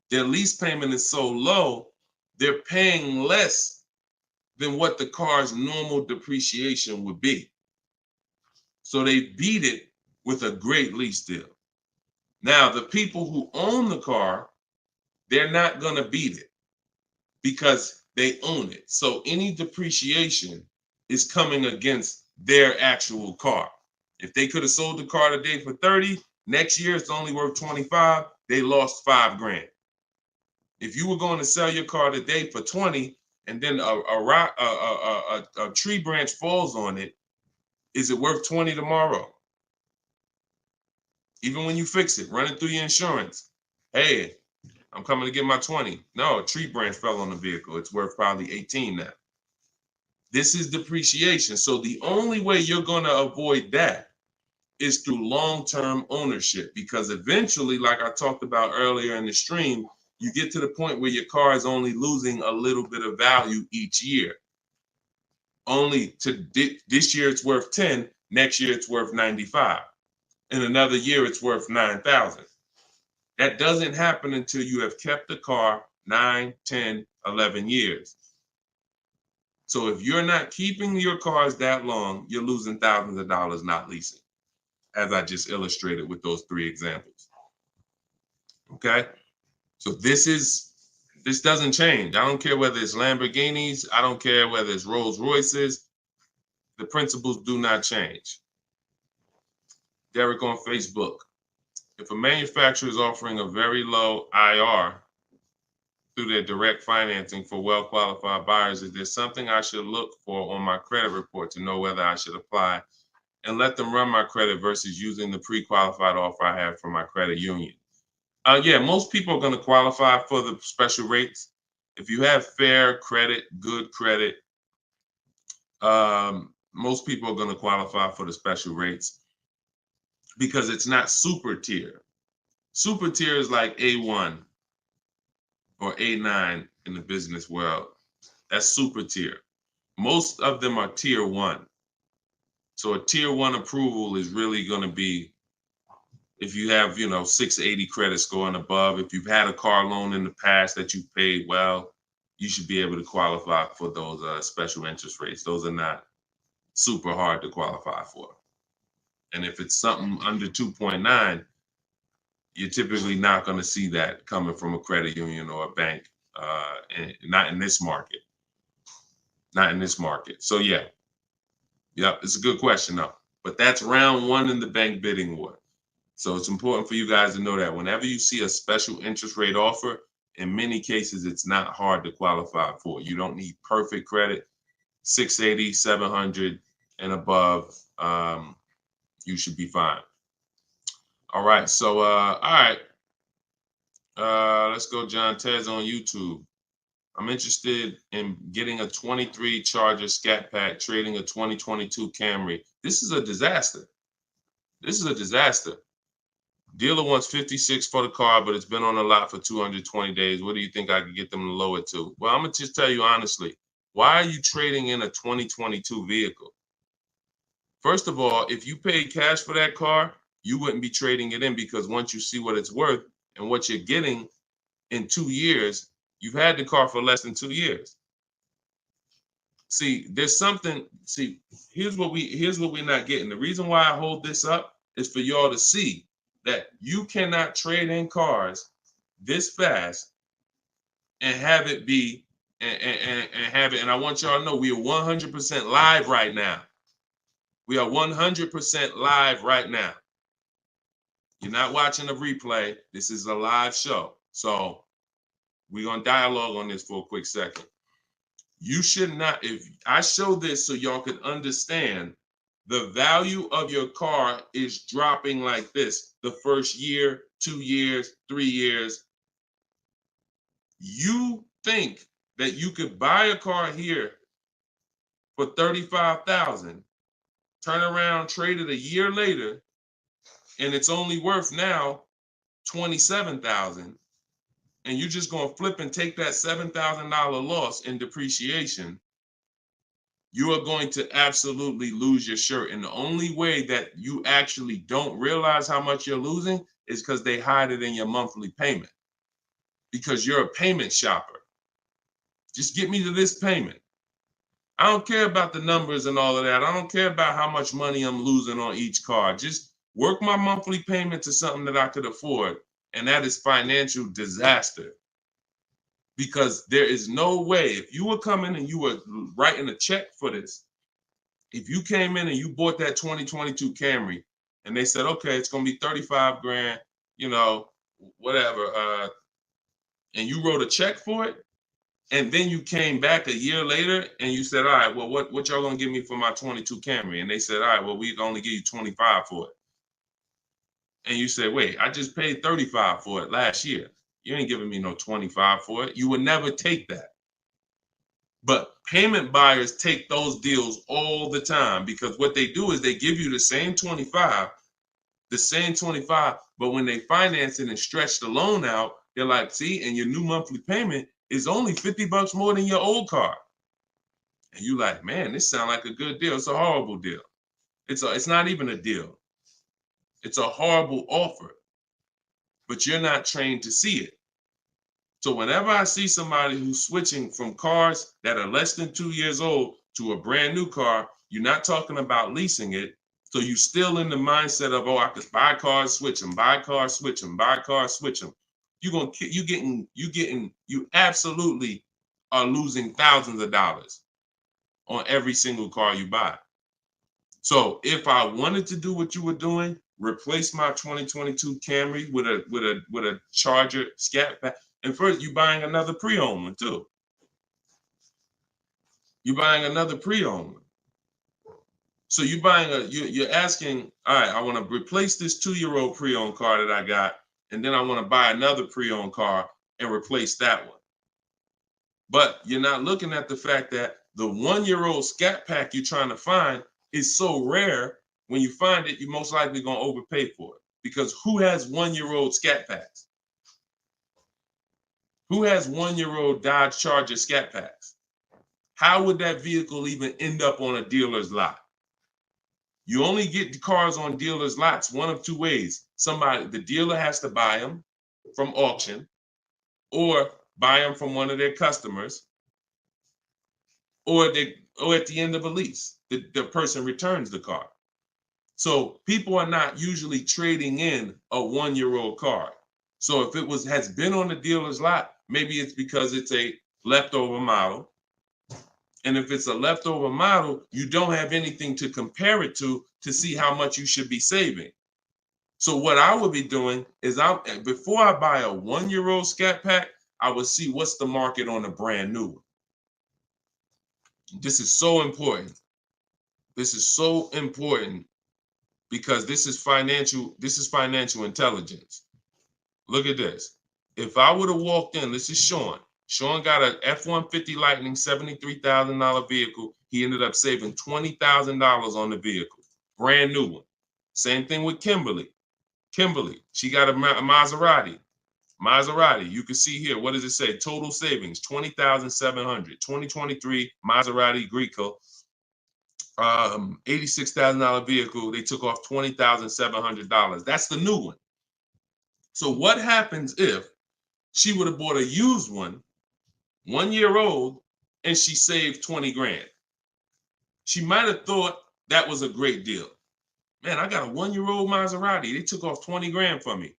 Speaker 1: Their lease payment is so low, they're paying less than what the car's normal depreciation would be. So they beat it with a great lease deal. Now, the people who own the car they're not going to beat it because they own it. So any depreciation is coming against their actual car. If they could have sold the car today for 30, next year it's only worth 25, they lost $5,000. If you were going to sell your car today for 20 and then a tree branch falls on it, is it worth 20 tomorrow? Even when you fix it, run it through your insurance. Hey, I'm coming to get my 20. No, a tree branch fell on the vehicle. It's worth probably 18 now. This is depreciation. So the only way you're going to avoid that is through long-term ownership, because eventually, like I talked about earlier in the stream, you get to the point where your car is only losing a little bit of value each year. Only to this year it's worth 10, next year it's worth 95. In another year it's worth 9,000. That doesn't happen until you have kept the car 9, 10, 11 years. So if you're not keeping your cars that long, you're losing thousands of dollars not leasing, as I just illustrated with those 3 examples. Okay? So this doesn't change. I don't care whether it's Lamborghinis. I don't care whether it's Rolls Royces. The principles do not change. Derek on Facebook. If a manufacturer is offering a very low IR through their direct financing for well-qualified buyers, is there something I should look for on my credit report to know whether I should apply and let them run my credit versus using the pre-qualified offer I have from my credit union? Yeah, most people are going to qualify for the special rates. If you have fair credit, good credit, most people are going to qualify for the special rates because it's not super tier. Super tier is like A1 or A9 in the business world. That's super tier. Most of them are tier 1. So a tier 1 approval is really going to be if you have, 680 credit score and above. If you've had a car loan in the past that you've paid well, you should be able to qualify for those special interest rates. Those are not super hard to qualify for. And if it's something under 2.9, you're typically not going to see that coming from a credit union or a bank, not in this market. Not in this market. So yeah, it's a good question though. But that's round 1 in the bank bidding war. So it's important for you guys to know that whenever you see a special interest rate offer, in many cases, it's not hard to qualify for. You don't need perfect credit. 680, 700 and above, you should be fine. All right. So, all right. Let's go. John Tez on YouTube. I'm interested in getting a 23 Charger Scat Pack, trading a 2022 Camry. This is a disaster. This is a disaster. Dealer wants 56 for the car, but it's been on the lot for 220 days. What do you think I could get them to lower it to? Well, I'm going to just tell you honestly, why are you trading in a 2022 vehicle? First of all, if you paid cash for that car, you wouldn't be trading it in, because once you see what it's worth and what you're getting in 2 years, you've had the car for less than 2 years. See, there's something, here's what we're not getting. The reason why I hold this up is for y'all to see that you cannot trade in cars this fast and have it be and have it. And I want y'all to know we are 100% live right now. We are 100% live right now. You're not watching a replay. This is a live show. So we're going to dialogue on this for a quick second. You should not, if I show this so y'all can understand, the value of your car is dropping like this the first year, 2 years, 3 years. You think that you could buy a car here for $35,000, turn around, trade it a year later, and it's only worth now $27,000, and you're just going to flip and take that $7,000 loss in depreciation. You are going to absolutely lose your shirt. And the only way that you actually don't realize how much you're losing is because they hide it in your monthly payment, because you're a payment shopper. Just get me to this payment. I don't care about the numbers and all of that. I don't care about how much money I'm losing on each car. Just work my monthly payment to something that I could afford. And that is financial disaster. because there is no way, if you were coming and you were writing a check for this, if you came in and you bought that 2022 Camry and they said, okay, it's going to be 35 grand, you know, whatever, and you wrote a check for it, and then you came back a year later and you said, all right, well, what y'all going to give me for my 22 Camry? And they said, all right, well, we can only give you 25 for it. And you said, wait, I just paid 35 for it last year. You ain't giving me no 25 for it. You would never take that. But payment buyers take those deals all the time, because what they do is they give you the same 25, but when they finance it and stretch the loan out, they're like, see, and your new monthly payment is only $50 more than your old car. And you like, man, this sounds like a good deal. It's a horrible deal. It's not even a deal. It's a horrible offer, but you're not trained to see it. So whenever I see somebody who's switching from cars that are less than 2 years old to a brand new car, you're not talking about leasing it. So you're still in the mindset of, oh, I could buy cars, switch them, buy cars, switch them, buy cars, switch them. You absolutely are losing thousands of dollars on every single car you buy. So if I wanted to do what you were doing, replace my 2022 Camry with a Charger Scat Pack, and first you're buying another pre-owned one too. You're buying another pre-owned one. So you're asking, all right, I want to replace this 2-year-old pre-owned car that I got, and then I want to buy another pre-owned car and replace that one. But you're not looking at the fact that the 1-year-old Scat Pack you're trying to find is so rare. When you find it, you're most likely going to overpay for it, because who has 1-year-old Scat Packs? Who has 1-year-old Dodge Charger Scat Packs? How would that vehicle even end up on a dealer's lot? You only get the cars on dealers' lots one of two ways. The dealer has to buy them from auction, or buy them from one of their customers, or at the end of a lease, the person returns the car. So people are not usually trading in a 1-year-old car. So if it has been on the dealer's lot, maybe it's because it's a leftover model. And if it's a leftover model, you don't have anything to compare it to see how much you should be saving. So what I would be doing is, before I buy a 1-year-old Scat Pack, I would see what's the market on a brand new one. This is so important. This is so important, because this is financial intelligence. Look at this. If I would have walked in, this is Sean. Sean got an F-150 Lightning $73,000 vehicle. He ended up saving $20,000 on the vehicle. Brand new one. Same thing with Kimberly. She got a Maserati. You can see here, what does it say? Total savings, $20,700. 2023 Maserati Greco. $86,000 vehicle. They took off $20,700. That's the new one. So what happens if she would have bought a used one, 1 year old, and she saved 20 grand? She might have thought that was a great deal. Man, I got a 1-year-old Maserati. They took off 20 grand for me.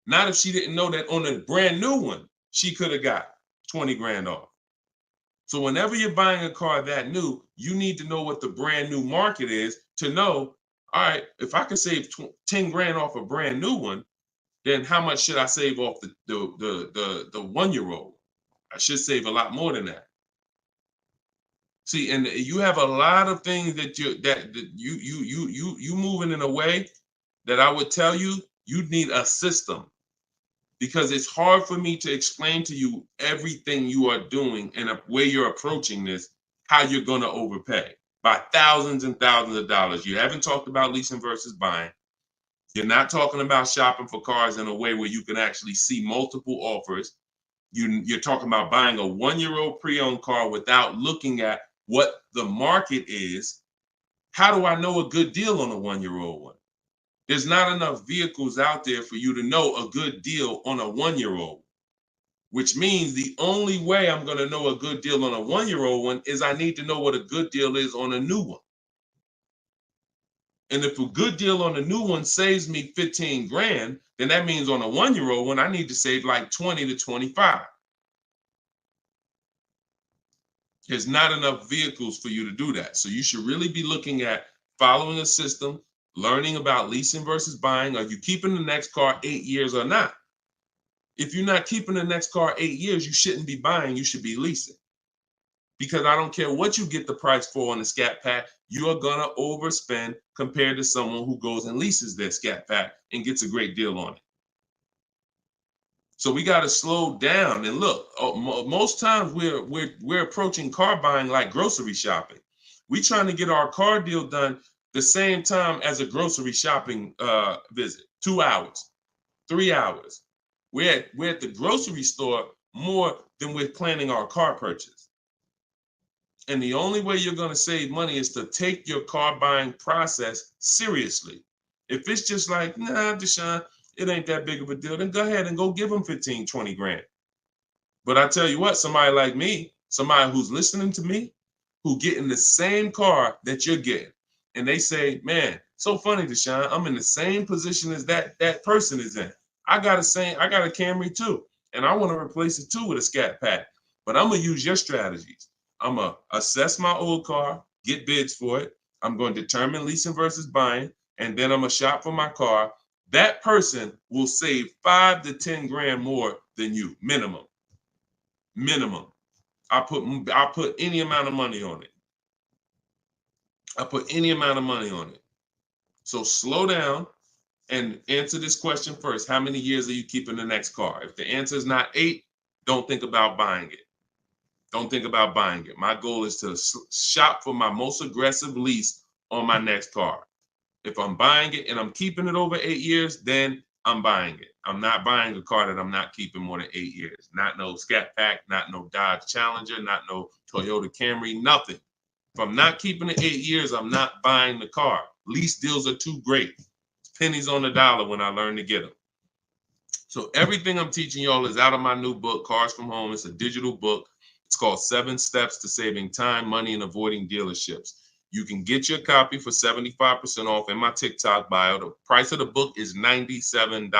Speaker 1: Not if she didn't know that on a brand new one, she could have got 20 grand off. So whenever you're buying a car that new, you need to know what the brand new market is to know, all right, if I can save 10 grand off a brand new one, then how much should I save off the 1-year-old? I should save a lot more than that. See, and you have a lot of things that you moving in a way that I would tell you need a system, because it's hard for me to explain to you everything you are doing and a way you're approaching this, how you're going to overpay by thousands and thousands of dollars. You haven't talked about leasing versus buying. You're not talking about shopping for cars in a way where you can actually see multiple offers. You're talking about buying a 1-year-old pre-owned car without looking at what the market is. How do I know a good deal on a 1-year-old one? There's not enough vehicles out there for you to know a good deal on a 1-year-old, which means the only way I'm going to know a good deal on a 1-year-old one is I need to know what a good deal is on a new one. And if a good deal on a new one saves me 15 grand, then that means on a 1-year-old one, I need to save like 20 to 25. There's not enough vehicles for you to do that. So you should really be looking at following a system, learning about leasing versus buying. Are you keeping the next car 8 years or not? If you're not keeping the next car 8 years, you shouldn't be buying, you should be leasing. Because I don't care what you get the price for on the Scat Pack, you are gonna overspend compared to someone who goes and leases their Scat Pack and gets a great deal on it. So we got to slow down and look. Most times we're approaching car buying like grocery shopping. We trying to get our car deal done the same time as a grocery shopping visit. 2 hours, 3 hours. We're at the grocery store more than we're planning our car purchase. And the only way you're going to save money is to take your car buying process seriously. If it's just like, nah, Deshone, it ain't that big of a deal, then go ahead and go give them 15, 20 grand. But I tell you what, somebody like me, somebody who's listening to me, who getting the same car that you're getting, and they say, man, so funny, Deshone, I'm in the same position as that person is in. I got a Camry too, and I want to replace it too with a Scat Pack. But I'm gonna use your strategies. I'm gonna assess my old car, get bids for it. I'm going to determine leasing versus buying, and then I'm gonna shop for my car. That person will save 5 to 10 grand more than you, minimum. Minimum. I put any amount of money on it. So slow down and answer this question first. How many years are you keeping the next car? If the answer is not 8, don't think about buying it. Don't think about buying it. My goal is to shop for my most aggressive lease on my next car. If I'm buying it and I'm keeping it over 8 years, then I'm buying it. I'm not buying a car that I'm not keeping more than 8 years. Not no Scat Pack, not no Dodge Challenger, not no Toyota Camry, nothing. If I'm not keeping it 8 years, I'm not buying the car. Lease deals are too great. It's pennies on the dollar when I learn to get them. So everything I'm teaching y'all is out of my new book, Cars from Home. It's a digital book. It's called 7 Steps to Saving Time, Money, and Avoiding Dealerships. You can get your copy for 75% off in my TikTok bio. The price of the book is $97.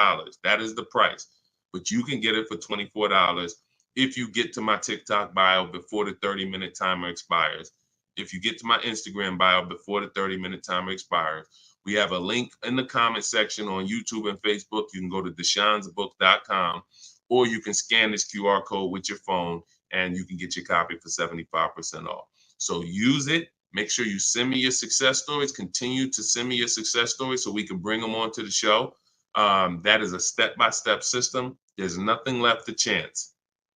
Speaker 1: That is the price. But you can get it for $24 if you get to my TikTok bio before the 30-minute timer expires. If you get to my Instagram bio before the 30-minute timer expires. We have a link in the comment section on YouTube and Facebook. You can go to deshonsbook.com, or you can scan this QR code with your phone and you can get your copy for 75% off. So use it. Make sure you send me your success stories. Continue to send me your success stories so we can bring them onto the show. That is a step-by-step system. There's nothing left to chance.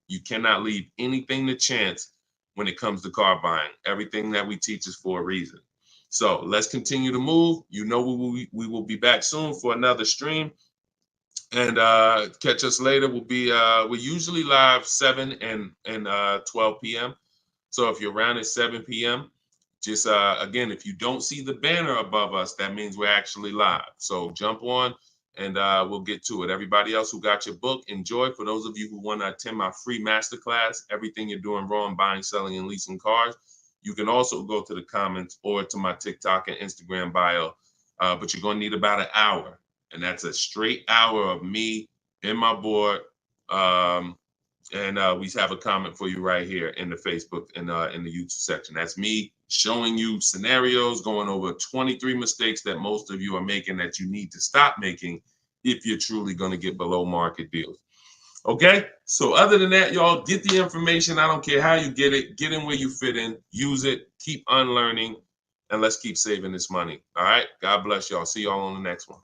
Speaker 1: You cannot leave anything to chance when it comes to car buying. Everything that we teach is for a reason. So let's continue to move. You know we will be back soon for another stream. And catch us later. We're usually live 7 and 12 p.m. So if you're around at 7 p.m., just again, if you don't see the banner above us, that means we're actually live. So jump on and we'll get to it. Everybody else who got your book, enjoy. For those of you who want to attend my free masterclass, Everything You're Doing Wrong, Buying, Selling, and Leasing Cars, you can also go to the comments or to my TikTok and Instagram bio. But you're going to need about an hour. And that's a straight hour of me in my board. And we have a comment for you right here in the Facebook and in the YouTube section. That's me showing you scenarios, going over 23 mistakes that most of you are making that you need to stop making if you're truly going to get below market deals. Okay, so other than that, y'all, get the information. I don't care how you get it. Get in where you fit in. Use it. Keep unlearning. And let's keep saving this money. All right, God bless y'all. See y'all on the next one.